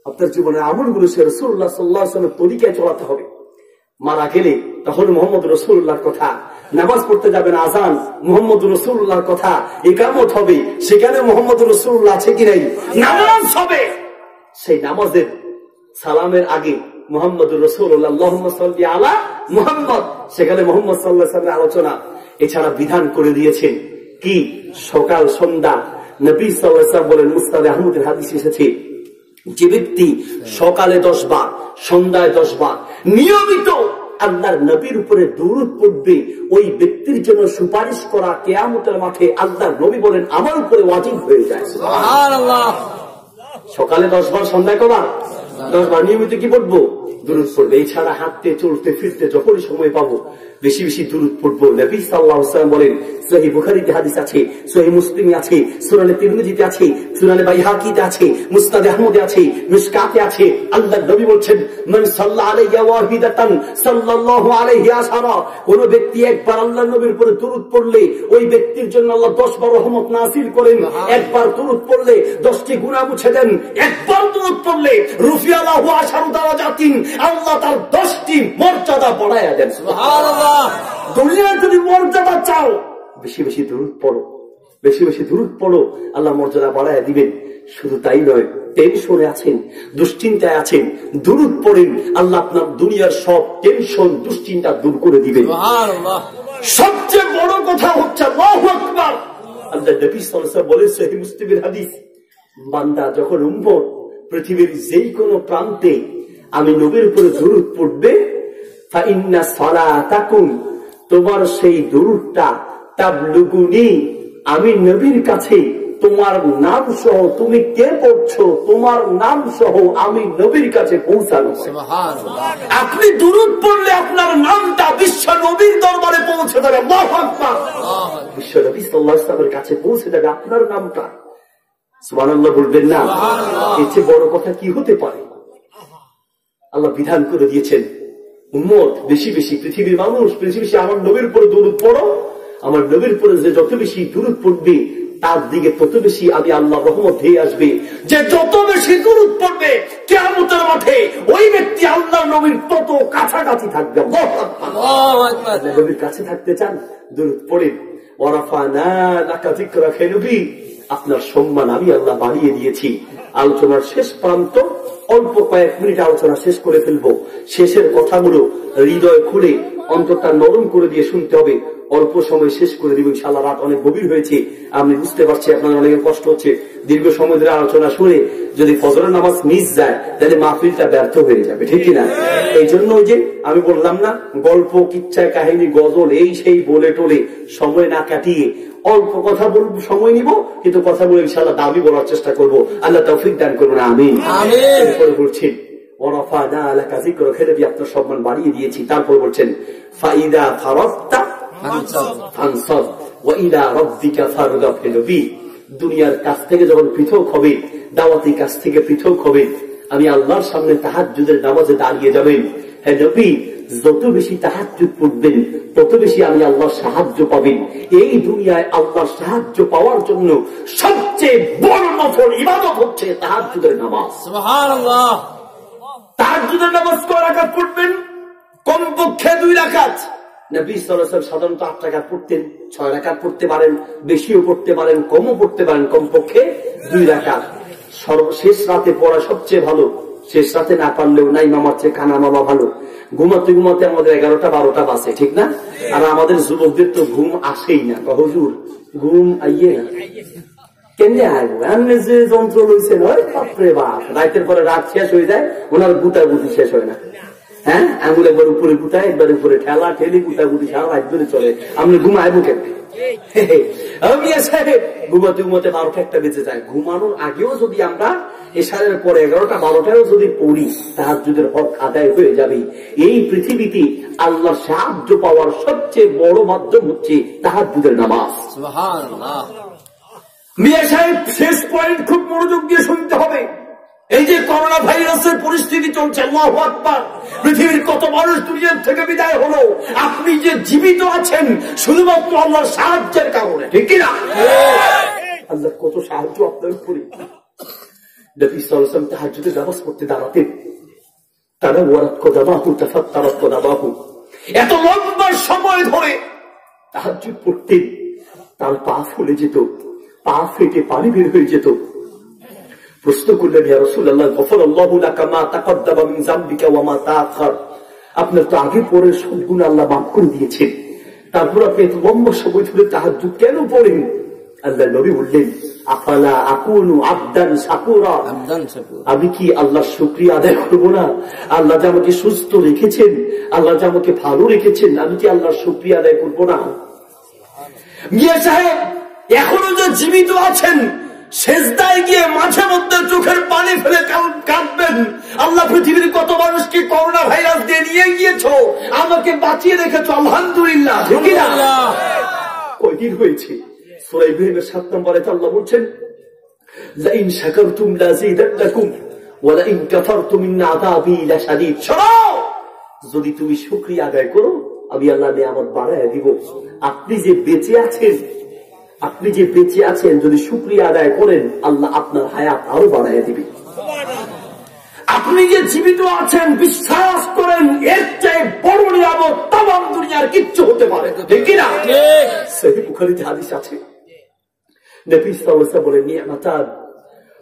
আপনার জীবনের আমলগুলো সে রাসূলুল্লাহ সাল্লাল্লাহু আলাইহি ওয়াসাল্লামের তরিকায় চলাতে হবে। মারা গেলে তখন মুহাম্মদ রাসূলুল্লাহর কথা, নামাজ পড়তে যাবেন আযান মুহাম্মদ রাসূলুল্লাহর কথা, ইকামত হবে সেখানে মুহাম্মদ রাসূলুল্লাহ আছে কি নাই, নামাজ হবে সেই নামাজের সালামের আগে মুহাম্মদ রাসূলুল্লাহ আল্লাহুম্মা সাল্লি আলা মুহাম্মদ, সেখানে মুহাম্মদ সাল্লাল্লাহু আলাইহি ওয়াসাল্লামের আলোচনা। এছাড়া বিধান করে দিয়েছেন কি সকাল সন্ধ্যা, নবী সাল্লাল্লাহু আলাইহি ওয়াসাল্লাম বলেন, মুসনাদে আহমদের হাদিস এসেছে, যে ব্যক্তি সকালে 10 বার সন্ধ্যায় 10 বার নিয়মিত আল্লাহর নবীর উপরে দুরূদ পড়বে, ওই ব্যক্তির জন্য সুপারিশ করা কিয়ামতের মাঠে আল্লাহর নবী বলেন আমার উপরে ওয়াজিব হয়ে যায়। সুবহানাল্লাহ। সকালে 10 বার, সন্ধ্যায় কবার 10 বার নিয়মিত কি পড়বো, দুরূদ পড়বে। এছাড়া হাঁটতে চলতে ফিরতে যখনই সময় পাবো বেশি বেশি দুরূদ পড়বো। নবী সাল্লাল্লাহু আলাইহি ওয়াসাল্লাম বলেন, সহিহ বুখারীতে হাদিস আছে, সহিহ মুসলিমে আছে, সুনানে তিরমিজিতে আছে, সুনানে বাইহাকিতে আছে, মুসনাদে আহমদে আছে, মিশকাতে আছে। আল্লাহর নবী বলেন, মান সাল্লা আলাইহি ওয়াহিদাতান সাল্লাল্লাহু আলাইহি আশারা, কোন ব্যক্তি একবার আল্লাহর নবীর উপরে দুরূদ পড়লে ওই ব্যক্তির জন্য আল্লাহ 10 বার রহমত নাযিল করেন। একবার দুরূদ পড়লে 10টি গুনাহ মুছে দেন। একবার দুরূদ পড়লে রুফিয়ালাহু আশারু দারাজাতিন, আল্লাহ তার 10টি মর্যাদা বাড়ায়া দেন। সুবহানাল্লাহ। দুনিয়ায় যদি মর্যাদা চাও বেশি বেশি দুরূদ পড়ো, বেশি বেশি দুরূদ পড়ো, আল্লাহ মর্যাদা বাড়ায়া দিবেন। শুধু তাই নয়, টেনশনে আছেন, দুশ্চিন্তায় আছেন, দুরূদ পড়েন, আল্লাহ আপনার দুনিয়ার সব টেনশন দুশ্চিন্তা দূর করে দিবেন। সুবহানাল্লাহ। সবচেয়ে বড় কথা হচ্ছে আল্লাহু আকবার। আল্লাহ নবী সাল্লাল্লাহু আলাইহি ওয়াসাল্লাম বলেন, সহিহ মুসলিমের হাদিস, বান্দা যখন উম্মত পৃথিবীর যেই কোনো প্রান্তে আমি নবীর উপরে দুরূদ পড়বে, ফাইন্না সালাতাকুম, তোমার সেই দুরূদটা তাবলুগুনি, আমি নবীর কাছে তোমার নাম সহ, তুমি কে পড়ছো তোমার নাম সহ আমি নবীর কাছে পৌঁছানো। সুবহানাল্লাহ। আপনি দুরূদ পড়লে আপনার নামটা বিশ্ব নবীর দরবারে পৌঁছে যাবে। আল্লাহু আকবার। বিশ্ব নবী সাল্লাল্লাহু আলাইহি ওয়াসাল্লামের কাছে পৌঁছে যাবে আপনার নামটা। সুবহানাল্লাহ বলবেন না? এর চেয়ে বড় কথা কি হতে পারে? আল্লাহ বিধান করে দিয়েছেন, উম্মত বেশি বেশি, পৃথিবীর মানুষ বেশি বেশি আমার নবীর উপরে দুরূদ পড়ো, আমার নবীর উপরে যে যত বেশি দুরূদ পড়বে তার দিকে তত বেশি আমি আল্লাহর রহমত ধেয়ে আসবে। যে যত বেশি দুরূদ পড়বে কিয়ামতের মাঠে ওই ব্যক্তি আল্লাহর নবীর তত কাছাকাছি থাকবে। আল্লাহু আকবার। নবীর কাছে থাকতে চান, দুরূদ পড়েন। ওয়ারাফানা লাকা যিকরাক, হে নবী আপনার সম্মান আমি আল্লাহ বাড়িয়ে দিয়েছি। আলোচনার শেষ প্রান্ত, অল্প কয়েক মিনিট আলোচনা শেষ করে ফেলবো। শেষের কথাগুলো হৃদয় খুলে অন্তরটা নরম করে দিয়ে শুনতে হবে। অল্প সময় শেষ করে দিব ইনশাআল্লাহ। রাত অনেক গভীর হয়েছে, আমি বুঝতে পারছি আপনাদের অনেকের কষ্ট হচ্ছে। দীর্ঘ সময় ধরে আলোচনা শুনে যদি ফজরের নামাজ মিস যায় তাহলে মাহফিলটা ব্যর্থ হয়ে যাবে, ঠিক কিনা? এই জন্য ওই যে আমি বললাম না, গল্প কিচ্ছা কাহিনী গজল এই সেই বলে টোলে সময় না কাটিয়ে অল্প কথা বলবো, সময় নিব, কিন্তু কথা বলে ইনশাআল্লাহ দাবি বলার চেষ্টা করবো। আল্লাহ তৌফিক দান করুন, আমিন। এরপরে বলছেন ওয়ারাফানা লাকা যিকরাক, হে নবী আপনার সম্মান বাড়িয়ে দিয়েছি। তারপর বলছেন ফাইদা ফারাগতা ফানসাব ওয়া ইলা রাব্বিকা ফারগাব, হে নবী দুনিয়ার কাছ থেকে যখন পৃথক হবে, দাওয়াতি কাছ থেকে পৃথক হবে, আমি আল্লাহর সামনে তাহাজ্জুদের নামাজে দাঁড়িয়ে যাবেন। হে নবী যত বেশি তাহাজ্জুদ পড়বেন তত বেশি আমি আল্লাহর সাহায্য পাবেন। এই দুনিয়ায় আল্লাহর সাহায্য পাওয়ার জন্য সবচেয়ে বড় নফল ইবাদত হচ্ছে তাহাজ্জুদের নামাজ। সুবহানাল্লাহ। তাহাজ্জুদের নামাজ কয় রাকাত পড়বেন? কমপক্ষে 2 রাকাত। নবী সাল্লাল্লাহু আলাইহি ওয়াসাল্লাম সাধারণত 8 রাকাত পড়তেন, 6 রাকাত পড়তে পারেন, বেশিও পড়তে পারেন, কমও পড়তে পারেন, কমপক্ষে 2 রাকাত। সর্বশেষ রাতে পড়া সবচেয়ে ভালো। শেষ রাতে না পারলেও নাই মামার চেয়ে কানা মামা ভালো। ঘুমাতে ঘুমাতে আমাদের 11টা 12টা বাজে, ঠিক না? আর আমাদের যুবকদের তো ঘুম আসেই না। হুজুর ঘুম আইয়ে না কেমনে আইবো, এমনি যে যন্ত্র লইছেন বাপরে বাপ, রাতের পরে রাত শেষ হয়ে যায়, ওনার গুটাগুটি শেষ হয় না। হ্যাঁ, আঙুল একবার উপরে গুটায়, একবার উপরে ঠেলা ঠেলি গুটাগুটি সারা রাত ধরে চলে। আপনি ঘুমাইবো কেন? ঘুমাতে ঘুমাতে 12টা 1টা বেজে যায়। ঘুমানোর আগেও যদি আমরা এশারের পরে 11টা 12টাও যদি পড়ি, তাহাজ্জুদের হক আদায় হয়ে যাবে। এই পৃথিবীতে আল্লাহর সাহায্য পাওয়ার সবচেয়ে বড় মাধ্যম হচ্ছে তাহাজ্জুদের নামাজ। সুবহানাল্লাহ। মিয়া সাহেব, শেষ পয়েন্ট খুব মনোযোগ দিয়ে শুনতে হবে। এই যে করোনা ভাইরাসের পরিস্থিতি চলছে, আল্লাহু আকবার, পৃথিবীর কত মানুষ দুনিয়ার থেকে বিদায় হলো। আপনি যে জীবিত আছেন শুধুমাত্র আল্লাহর সাহায্যের কারণে, ঠিক কিনা? আল্লাহ কত সাহায্য আপনার উপরে। নবী সাল্লাল্লাহু আলাইহি ওয়াসাল্লাম তাহাজ্জুদের নামাজ পড়তে দাঁড়াতেন, তারা ওয়ারাত কদাবাহু তাফাত্তারাত কদাবাহু, এত লম্বা সময় ধরে তাহাজ্জুদ পড়তেন। তার পা ফুলে যেত, পা ফেটে পানি বের হয়ে যেত। প্রশ্ন করলেন, ইয়া রাসূলুল্লাহ, গফারাল্লাহু লাকা মা তাকাদ্দামা মিন যামবিকা ওয়া মা তাআখার, আপনার তো আগে পরে সব গুনাহ আল্লাহ মাফ করে দিয়েছেন, তারপর আপনি এত লম্বা সময় ধরে তাহাজ্জুদ কেন পড়েন? আল্লাহর নবী বললেন, আফালা আকুনু আবদান শাকুরা, আমি কি আল্লাহর শুকরিয়া আদায় করবো না? আল্লাহ যে আমাকে সুস্থ রেখেছেন, আল্লাহ যে আমাকে ভালো রেখেছেন, আমি কি আল্লাহর শুকরিয়া আদায় করবো না? মিয়া সাহেব, এখনো যে জীবিত আছেন, সেজদায় গিয়ে মাঝে মধ্যে চোখের পানি ফেলে কাঁদবেন, আল্লাহ পৃথিবীর কত মানুষকে করোনা ভাইরাস দিয়ে নিয়ে গিয়েছ, আমাকে বাঁচিয়ে রেখেছ, আলহামদুলিল্লাহ। কয়দিন হয়েছে? সূরা ইব্রাহিমের 7 নম্বরে আল্লাহ বলছেন, লাইন শাকারতুম লাযীদান্নাকুম ওয়া লাইন কাফারতুম ইন আযাবি লাশাদীদ। শোনো, যদি তুমি শুকরিয়া আদায় করো, আমি আল্লাহ নিয়ামত বাড়ায় দিব। আপনি যে বেঁচে আছেন, যদি শুকরিয়া আদায় করেন, আল্লাহ আপনার হায়াত আরো বাড়ায় দিবে। আপনি যে জীবিত আছেন, বিশ্বাস করেন, এর চেয়ে বড় নিয়ামত তামাম দুনিয়ার কিচ্ছু হতে পারে না, ঠিক কি না? সহিহ বুখারীতে হাদিস আছে, নবী সাল্লাল্লাহু আলাইহি ওয়াসাল্লাম বলেন, নিয়ামাতান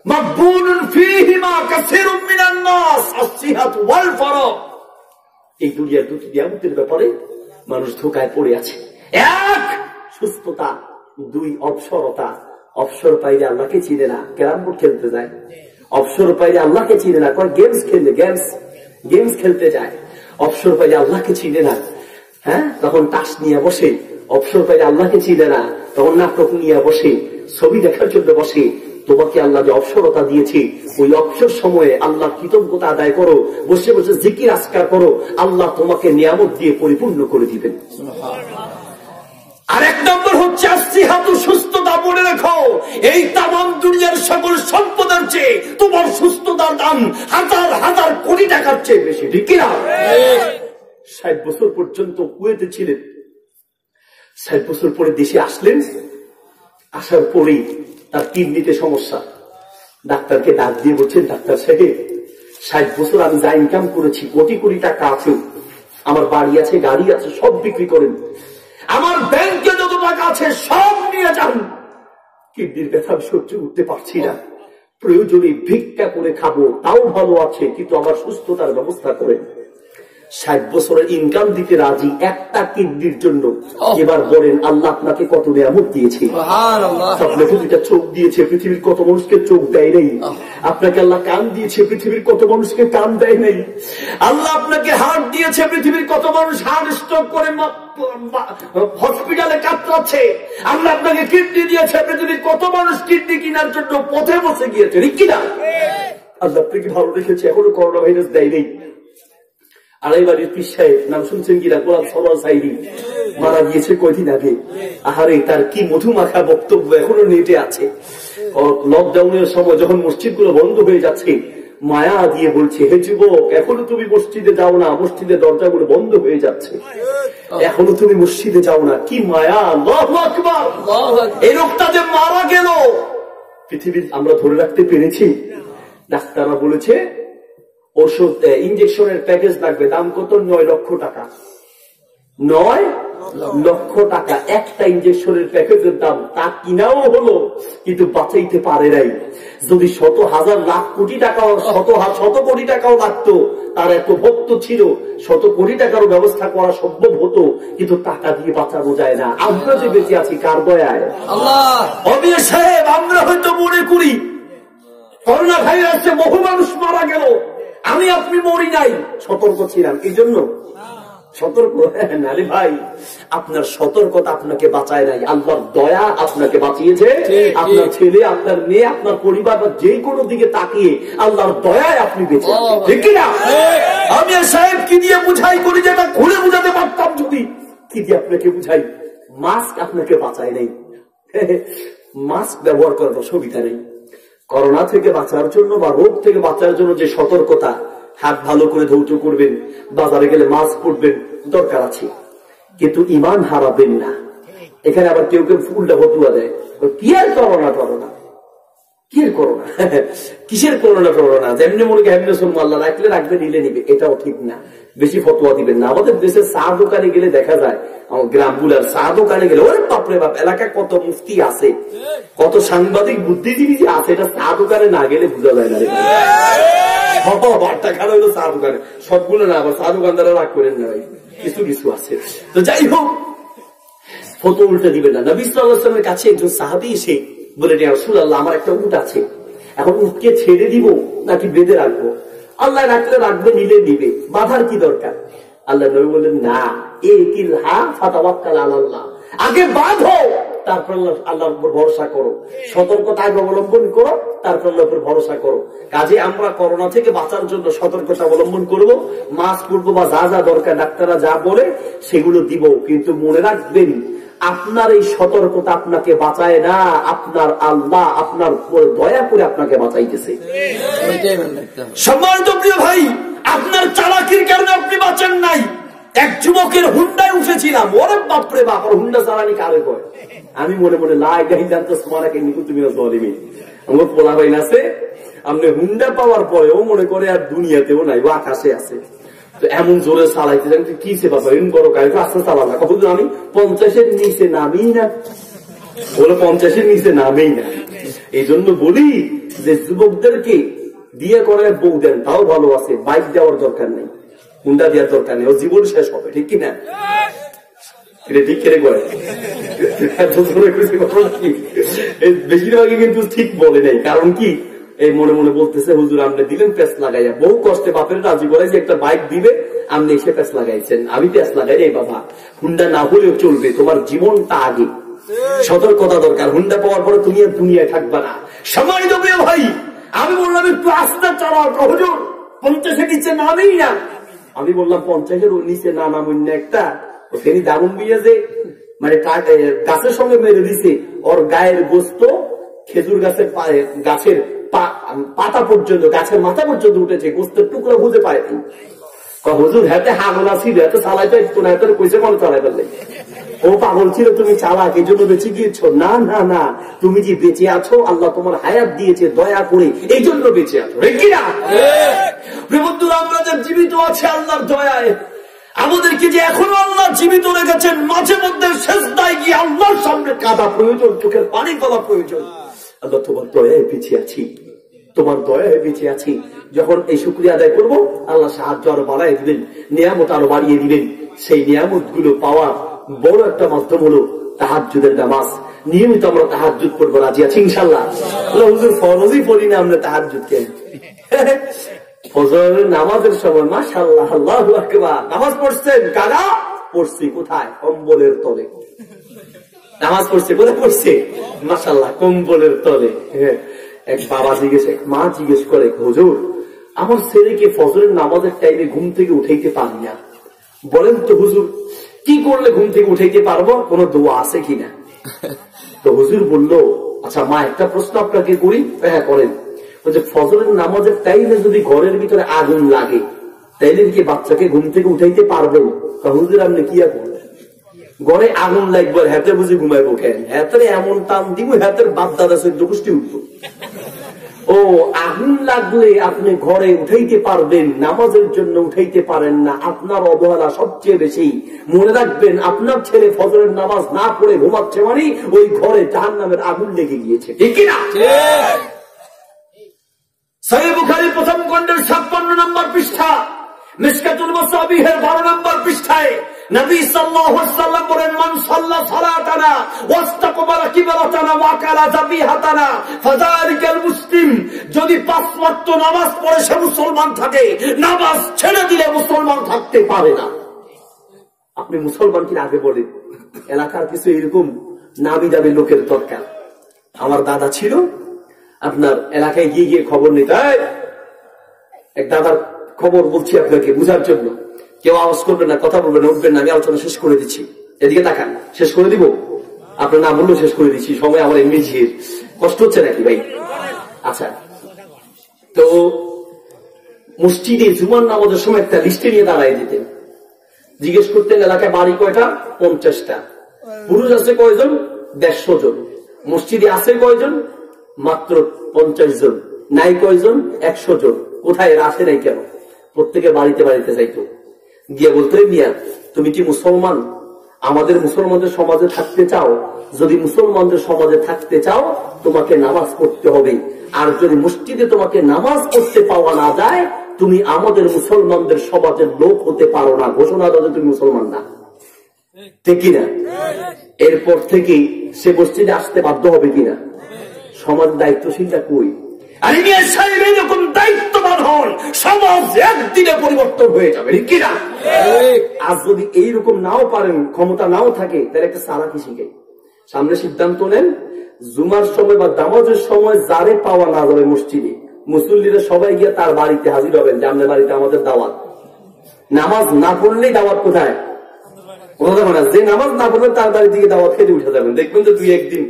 মাকবুলুন ফীহিমা কাসীরুম মিনান নাস, আস-সিহাত ওয়াল ফারাগ। এই দুনিয়ার দুটি নিয়ামতের ব্যাপারে মানুষ ধোঁকায় পড়ে আছে। 1 সুস্থতা, 2 অবসরতা। অবসর পাইলে আল্লাহকে চিনে না, ক্যারাম বোর্ড খেলতে যায়। অবসর পাইলে আল্লাহকে চিনে না, গেমস খেলতে যায়। অবসর পাইলে আল্লাহকে চিনে না, হ্যাঁ, তখন তাস নিয়ে বসে। অবসর পাইলে আল্লাহকে চিনে না, তখন নাটক নিয়ে বসে, ছবি দেখার জন্য বসে। তোমাকে আল্লাহ যে অবসরতা দিয়েছে, ওই অবসর সময়ে আল্লাহ কৃতজ্ঞতা আদায় করো, বসে বসে জিকির আজকার করো, আল্লাহ তোমাকে নিয়ামত দিয়ে পরিপূর্ণ করে দিবেন। আর 1 নম্বর হচ্ছে আসিহাতু, সুস্থতা। মনে রেখো, এই তামাম দুনিয়ার সকল সম্পদের চেয়ে তোমার সুস্থতার দাম হাজার হাজার কোটি টাকার চেয়ে বেশি, ঠিক কিনা? 60 বছর পর্যন্ত কুয়েতে ছিলেন। 60 বছর পরে দেশে আসলেন। আসার পরে তার কিডনিতে সমস্যা। ডাক্তারকে ডাক দিয়ে বলছেন, ডাক্তার সাহেব, 60 বছর আমি যা ইনকাম করেছি, কোটি কোটি টাকা আছে, আমার বাড়ি আছে, গাড়ি আছে, সব বিক্রি করেন, আমার ব্যাংকে যত টাকা আছে সব নিয়ে যান, কিডনির ব্যথা সহ্য করতে পারছি না, প্রয়োজনে ভিক্ষা করে খাবো, তাও ভালো আছে, কিন্তু আমার সুস্থতার ব্যবস্থা করেন। 60 বছরের ইনকাম দিতে রাজি একটা কিডনির জন্য। এবার বলেন, আল্লাহ আপনাকে কত নিয়ামত দিয়েছে। আপনাকে 2টা চোখ দিয়েছে, পৃথিবীর কত মানুষকে চোখ দেয় নাই। আপনাকে আল্লাহ কান দিয়েছে, পৃথিবীর কত মানুষকে কান দেয় নাই। আল্লাহ আপনাকে হার্ট দিয়েছে, পৃথিবীর কত মানুষ হার্ট স্ট্রোক করে হসপিটালে কাতরাচ্ছে। আল্লাহ আপনাকে কিডনি দিয়েছে, পৃথিবীর কত মানুষ কিডনি কেনার জন্য পথে বসে গিয়েছে, ঠিক কিনা? আল্লাহ আপনাকে ভালো রেখেছে, এখনো করোনা ভাইরাস দেয় নেই। আড়াইবাড়ির পীর সাহেব, নাম শুনছেন কিনা, গোলাম সরোয়ার সাইদি, মারা গিয়েছে কয়দিন আগে। আহারে, তার কি মধুমাখা বক্তব্য এখনো নেটে আছে। লকডাউনের সময় যখন মসজিদগুলো বন্ধ হয়ে যাচ্ছে, মায়া দিয়ে বলছে, হে যুবক, এখনো তুমি মসজিদে যাও না, মসজিদের দরজাগুলো বন্ধ হয়ে যাচ্ছে, এখনো তুমি মসজিদে যাও না, কি মায়া। আল্লাহু আকবার। এই লোকটা যে মারা গেল, পৃথিবীর আমরা ধরে রাখতে পেরেছি। ডাক্তাররা বলেছে ওষুধ ইঞ্জেকশনের প্যাকেজ লাগবে, দাম কত? 9 লক্ষ টাকা। 9 লক্ষ টাকা একটা ইঞ্জেকশনের প্যাকেজের দাম। তা কিনাও হলো, কিন্তু বাঁচাইতে পারে নাই। যদি শত হাজার লাখ কোটি টাকাও শত কোটি টাকাও লাগতো, তার এত ভক্ত ছিল, শত কোটি টাকারও ব্যবস্থা করা সম্ভব হতো, কিন্তু টাকা দিয়ে বাঁচানো যায় না। আমরা যে বেঁচে আছি কার দয়ায়? আল্লাহ সাহেব, আমরা হয়তো মনে করি করোনা ভাইরাসে বহু মানুষ মারা গেল, আমি আপনি মরি নাই, সতর্ক ছিলাম এই জন্য। সতর্ক না রে ভাই, আপনার সতর্কতা আপনাকে বাঁচায় নাই, আল্লাহর দয়া আপনাকে বাঁচিয়েছে। আপনার ছেলে, আপনার মেয়ে, আপনার পরিবার বা যে কোনো দিকে তাকিয়ে আল্লাহর দয়ায় আপনি বেঁচে আছেন, ঠিক না? আমি সাহেব কি দিয়ে বুঝাই করি, যেটা ঘুরে বুঝাতে পারতাম যদি, কি দিয়ে আপনাকে বুঝাই? মাস্ক আপনাকে বাঁচায় নাই, মাস্ক ব্যবহার করার সুবিধা নেই। করোনা থেকে বাঁচার জন্য বা রোগ থেকে বাঁচার জন্য যে সতর্কতা, হাত ভালো করে ধৌত করবেন, বাজারে গেলে মাস্ক পরবেন, দরকার আছে, কিন্তু ঈমান হারাবেন না। এখানে আবার কেউ কেউ উল্টা ফতুয়া দেয়, কি আর করোনা করোনা, কি আর করোনা, কিসের করোনা করোনা, যেমনি মনে করি এমনি শুনবো, আল্লাহ রাখলে রাখবে, নিলে নিবে, এটাও ঠিক না। বেশি ফতুয়া দিবেন না। আমাদের দেশের চা দোকানে গেলে দেখা যায়, আমার গ্রামগুলার চা দোকানে গেলে, ওরে বাপরে বাপ, এলাকায় কত মুফতি আছে, কত সাংবাদিক বুদ্ধিজীবী আছে, এটা চা দোকানে না গেলে বোঝা যায় না। বার্তা খারাপ হইলো চা দোকানে, সবগুলো না, আবার চা দোকানদারা রাগ করেন না, কিছু কিছু আছে। তো যাই হোক, ফটো উল্টে দিবেন না। নবী সাল্লাল্লাহু আলাইহি ওয়াসাল্লামের কাছে একজন সাহাবী এসে বলে, ইয়া রাসূলুল্লাহ, আমার একটা উট আছে, এখন উটকে ছেড়ে দিব নাকি বেঁধে রাখবো? আল্লাহ রাখলে রাখবে, নিলে নিবে, বাঁধার কি দরকার? আল্লাহ নবী বললেন, না, ইকিলহা ফাতাওয়াক্কাল আলাল্লাহ, আগে বাঁধো, তারপর আল্লাহর উপর ভরসা করো, সতর্কতা আগে অবলম্বন করো, তারপর আল্লাহর উপর ভরসা করো। কাজে আমরা করোনা থেকে বাঁচার জন্য সতর্কতা অবলম্বন করব, মাস্ক পরবো, বা যা যা দরকার ডাক্তাররা যা বলে সেগুলো দিব, কিন্তু মনে রাখবেন আপনার এই সতর্কতা আপনাকে বাঁচায় না, আপনার আল্লাহ আপনার দয়া করে আপনাকে বাঁচাইতেছে। সম্মানিত প্রিয় ভাই, আপনার চালাকির কারণে আপনি বাঁচেন নাই। এক যুবকের হুন্ডায় উঠেছিলাম, ওরে বাপরে বাপ, হুন্ডা চালানি কারে কয়? আমি মনে মনে আমার পোলা ভাই আছে, আপনি হুন্ডা পাওয়ার পরেও মনে করে আর দুনিয়াতেও নাই, ও আকাশে আছে। তো এমন জোরে চালাইতে যান, কি সে বাবা এমন বড় গাড়ি আস্তে চালানা, কখন আমি 50-এর নিচে নামেই না, বলে 50-এর নিচে নামেই না। এই জন্য বলি যে যুবকদেরকে বিয়ে করে বউ দেন, তাও ভালো আছে, বাইক দেওয়ার দরকার নেই, হুন্ডা দেওয়ার দরকার নেই, ও জীবন শেষ হবে, ঠিক কিনা? ঠিক কেড়ে করে বেশিরভাগই কিন্তু ঠিক বলে নেই। কারণ কি, এই মনে মনে বলতেছে, হুজুর আপনি দিলেন প্যাঁচ লাগাইয়া, বহু কষ্টে বাপের রাজি করে যে একটা বাইক দিবে, আপনি এসে প্যাঁচ লাগাইছেন। আমি প্যাঁচ লাগাই রে বাবা, হুন্ডা না হলেও চলবে, তোমার জীবনটা আগে, সতর্কতা দরকার। হুন্ডা পাওয়ার পরে তুমি আর দুনিয়ায় থাকবা না। সম্মানিত প্রিয় ভাই, আমি বললাম একটু আস্তে চালাও, হুজুর 50-এর নিচে নামেই না। আমি বললাম 50-এর নিচে না নামুন না, একটা ফেরি দারুণ বিয়ে যে মানে গাছের সঙ্গে মেরে দিছে, ওর গায়ের গোস্ত খেজুর গাছের গাছের পাতা পর্যন্ত, গাছের মাথা পর্যন্ত উঠেছে, গোস্তের টুকরো বুঝে পায়। হুজুর হাতে হাগলা ছিল, এত চালাইতে কইছে মনে চালাই পারলে, ও পাগল ছিল, তুমি চালাক এই জন্য বেঁচে গিয়েছো। না না না, তুমি যে বেঁচে আছো, আল্লাহ তোমার হায়াত দিয়েছে দয়া করে, এই জন্য বেঁচে আছো, কিনা? বন্ধুরা, আমরা যে জীবিত আছে আল্লাহর দয়ায়, আমাদেরকে যে এখনো আল্লাহ জীবিত রেখেছেন, মাঝে মধ্যে সেজদায় গিয়ে আল্লাহর সামনে কাঁদা প্রয়োজন, চোখের পানি ফেলা প্রয়োজন। আল্লাহ তোমার দয়ায় বেঁচে আছি, তোমার দয়ায় বেঁচে আছি। যখন এই শুকরিয়া আদায় করবো, আল্লাহ সাহায্য আরো বাড়াই দিবেন, নিয়ামত আরো বাড়িয়ে দিবেন। সেই নিয়ামত গুলো পাওয়ার বড় একটা মাধ্যম হলো তাহাজ্জুদের নামাজ। নিয়মিত আমরা তাহাজ্জুদ করবো, রাজি আছি ইনশাল্লাহ। হুজুর ফরজই পড়ি না, আমরা তাহাজ্জুদ কেন? ফজরের নামাজের সময় মাশাআল্লাহ, আল্লাহু আকবার, নামাজ পড়ছেন কারা? পড়ছি কোথায়? কম্বলের তলে নামাজ পড়ছে। কোথায় পড়ছে? মাশাআল্লাহ, কম্বলের তলে। এক বাবা জিজ্ঞেস, এক মা জিজ্ঞেস করে, হুজুর আমার ছেলেকে ফজরের নামাজের টাইমে ঘুম থেকে উঠাইতে পারি না, বলেন তো হুজুর কি করলে ঘুম থেকে উঠাইতে পারবো, কোনো দোয়া আছে কিনা? তো হুজুর বললো, আচ্ছা মা একটা প্রশ্ন আপনাকে করি। হ্যাঁ করেন। বলছে, ফজরের নামাজের টাইমে যদি ঘরের ভিতরে আগুন লাগে, তাইলে কি বাচ্চাকে ঘুম থেকে উঠাইতে পারবেন? হুজুর আপনি কি করবেন? ঘরে আগুন লাগবে, হাতে বুঝে ঘুমাইবো কেন? হাতের এমন টান দিব, হাতের বাপ দাদা 14 গোষ্ঠী উঠবো। ও আগুন লাগলে আপনি ঘরে উঠাইতে পারবেন, নামাজের জন্য উঠাইতে পারেন না, আপনার অবহেলা সবচেয়ে বেশি। মনে রাখবেন, আপনার ছেলে ফজরের নামাজ না পড়ে ঘুমাচ্ছে মানে ওই ঘরে জাহান্নামের আগুন লেগে গিয়েছে, ঠিক কিনা? সহিহ বুখারী প্রথম খণ্ডের 56 নম্বর পৃষ্ঠা, মিশকাতুল মাসাবিহের 12 নম্বর পৃষ্ঠায় নবী সাল্লাল্লাহু আলাইহি ওয়াসাল্লাম বলেন, মান সাল্লা সালাতানা ওয়াস্তাকবালা কিবলাতানা ওয়া কালা যাবিহাতানা ফাযালিকাল মুসলিম। যদি 5 ওয়াক্ত নামাজ পড়ে সে মুসলমান থাকে, নামাজ ছেড়ে দিলে মুসলমান থাকতে পারে না। আপনি মুসলমান কিনা আগে বলেন। এলাকার কিছু এরকম নামি দামি লোকের দরকার। আমার দাদা ছিল, আপনার এলাকায় গিয়ে গিয়ে খবর নিতে, এক দাদার খবর বলছি আপনাকে বুঝার জন্য, কেউ আওয়াজ করবেন না, কথা বলবেন না, উঠবেন না, আমি আলোচনা শেষ করে দিচ্ছি। এদিকে তাকান, শেষ করে দিব, আপনার না বললেও শেষ করে দিচ্ছি, সময় আমার এমনি ঝির, কষ্ট হচ্ছে নাকি ভাই? আচ্ছা, তো মসজিদে জুমার নামাজের সময় একটা লিস্টে নিয়ে দাঁড়াই দিতেন, জিজ্ঞেস করতেন এলাকায় বাড়ি কয়টা? 50টা। পুরুষ আছে কয়জন? 150 জন। মসজিদে আছে কয়জন? মাত্র 50 জন। নাই কয়জন? 100 জন। কোথায় এরা আসে নাই কেন? প্রত্যেকে বাড়িতে বাড়িতে যাইতো, গিয়ে বলতো, মিয়া তুমি কি মুসলমান? আমাদের মুসলমানদের সমাজে থাকতে চাও? যদি মুসলমানদের সমাজে থাকতে চাও তোমাকে নামাজ পড়তে হবে, আর যদি মসজিদে তোমাকে নামাজ পড়তে পাওয়া না যায় তুমি আমাদের মুসলমানদের সমাজের লোক হতে পারো না। ঘোষণা দাও যে তুমি মুসলমান না, ঠিক কিনা? এরপর থেকে সে মসজিদে আসতে বাধ্য হবে কিনা? সমাজ দায়িত্বশীলটা কই? আর এরকম দায়িত্ববান হন, সমাজ একদিনে পরিবর্তন হয়ে যাবে, ঠিক কিনা? আর যদি এইরকম নাও পারেন, ক্ষমতা নাও থাকে, তাহলে একটা চালাকি শিখে সামনে সিদ্ধান্ত নেন, জুমার সময় বা নামাজের সময় যারে পাওয়া না যাবে মসজিদে, মুসল্লিরা সবাই গিয়ে তার বাড়িতে হাজির হবেন যে আপনার বাড়িতে আমাদের দাওয়াত। নামাজ না পড়লেই দাওয়াত কোথায়? যে নামাজ না পড়বেন তার বাড়ি থেকে দাওয়াত খেতে উঠে যাবেন। দেখবেন যে 2-1 দিন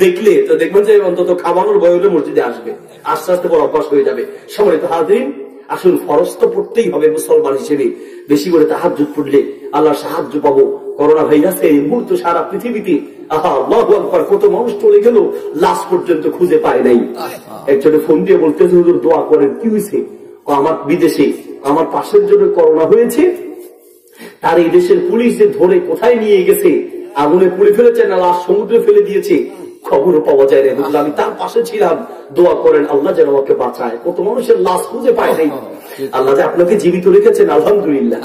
দেখলে তো দেখবেন যে অন্তত খাওয়ানোর ভয় হলে মসজিদে আসবে, আস্তে আস্তে বড় অভ্যাস হয়ে যাবে। সম্মানিত হাজিরিন, আসুন ফরজ তো পড়তেই হবে মুসলমান হিসেবে। বেশি করে তাহাজ্জুদ পড়লে আল্লাহর সাহায্য পাবো। করোনা ভাইরাসে এই মুহূর্তে সারা পৃথিবীতে আল্লাহু আকবার কত মানুষ চলে গেল, লাশ পর্যন্ত খুঁজে পায় নাই। একজনে ফোন দিয়ে বলতেছে, হুজুর দোয়া করেন। কি হয়েছে? আমার বিদেশে আমার পাশের জন্য করোনা হয়েছে, তার এই দেশের পুলিশ যে ধরে কোথায় নিয়ে গেছে, আগুনে পুড়ে ফেলেছে না লাশ সমুদ্রে ফেলে দিয়েছে, খবরও পাওয়া যায় না। বুঝলাম, আমি তার পাশে ছিলাম, দোয়া করেন আল্লাহ যেন আমাকে বাঁচায়। কত মানুষের লাশ খুঁজে পায় নাই, আল্লাহ যে আপনাকে জীবিত রেখেছেন, আলহামদুলিল্লাহ।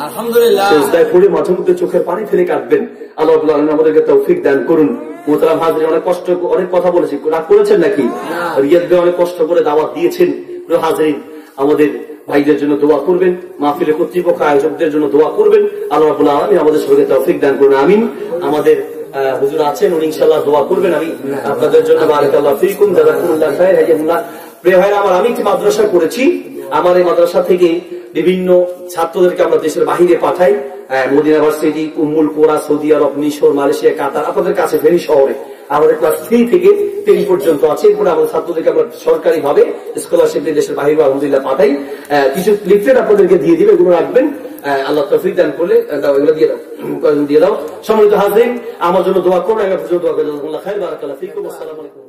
সেজদায় পড়ে মাঝে মধ্যে চোখের পানি ফেলে কাটবেন। আল্লাহ আমাদেরকে তৌফিক দান করুন। মোহতারাম হাজির, অনেক কষ্ট, অনেক কথা বলেছি, রাগ করেছেন নাকি? রিয়াদ ভাই অনেক কষ্ট করে দাওয়াত দিয়েছেন। হাজিরিন, আমাদের ভাইদের জন্য দোয়া করবেন, মাহফিলের কর্তৃপক্ষ আয়োজকদের জন্য দোয়া করবেন। আল্লাহ রাব্বুল আলামিন আমাদের সবাইকে তৌফিক দান করুন, আমিন। আমাদের হুজুর আছেন, উনি ইনশাআল্লাহ দোয়া করবেন। আমি আপনাদের জন্য বারাকাল্লাহু ফিকুম, জাযাকুমুল্লাহ খাইর, হায়াকুমুল্লাহ। প্রিয় ভাইরা আমার, আমি একটি মাদ্রাসা করেছি। আমার এই মাদ্রাসা থেকে বিভিন্ন ছাত্রদেরকে আমরা দেশের বাহিরে পাঠাই, মদিনা ইউনিভার্সিটি, উম্মুল কোরা, সৌদি আরব, মিশর, মালয়েশিয়া, কাতার, আপনাদের কাছে ফেনী শহরে আমাদের ক্লাস 3 থেকে 10 পর্যন্ত আছে। এরপরে আমাদের ছাত্রদেরকে আমরা সরকারি ভাবে স্কলারশিপ দিয়ে দেশের বাহিরে আলহামদুলিল্লাহ পাঠাই। কিছু লিফলেট আপনাদেরকে দিয়ে দিবে, এগুলো রাখবেন। আল্লাহ তৌফিক দান করলে এগুলো দিয়ে দাও। সম্মানিত হাজিরিন, আমার জন্য দোয়া করুন, আমি আপনার জন্য দোয়া করি। জাযাকুমুল্লাহ খাইর, বারাকাল্লাহু ফিকুম। আসসালামু আলাইকুম।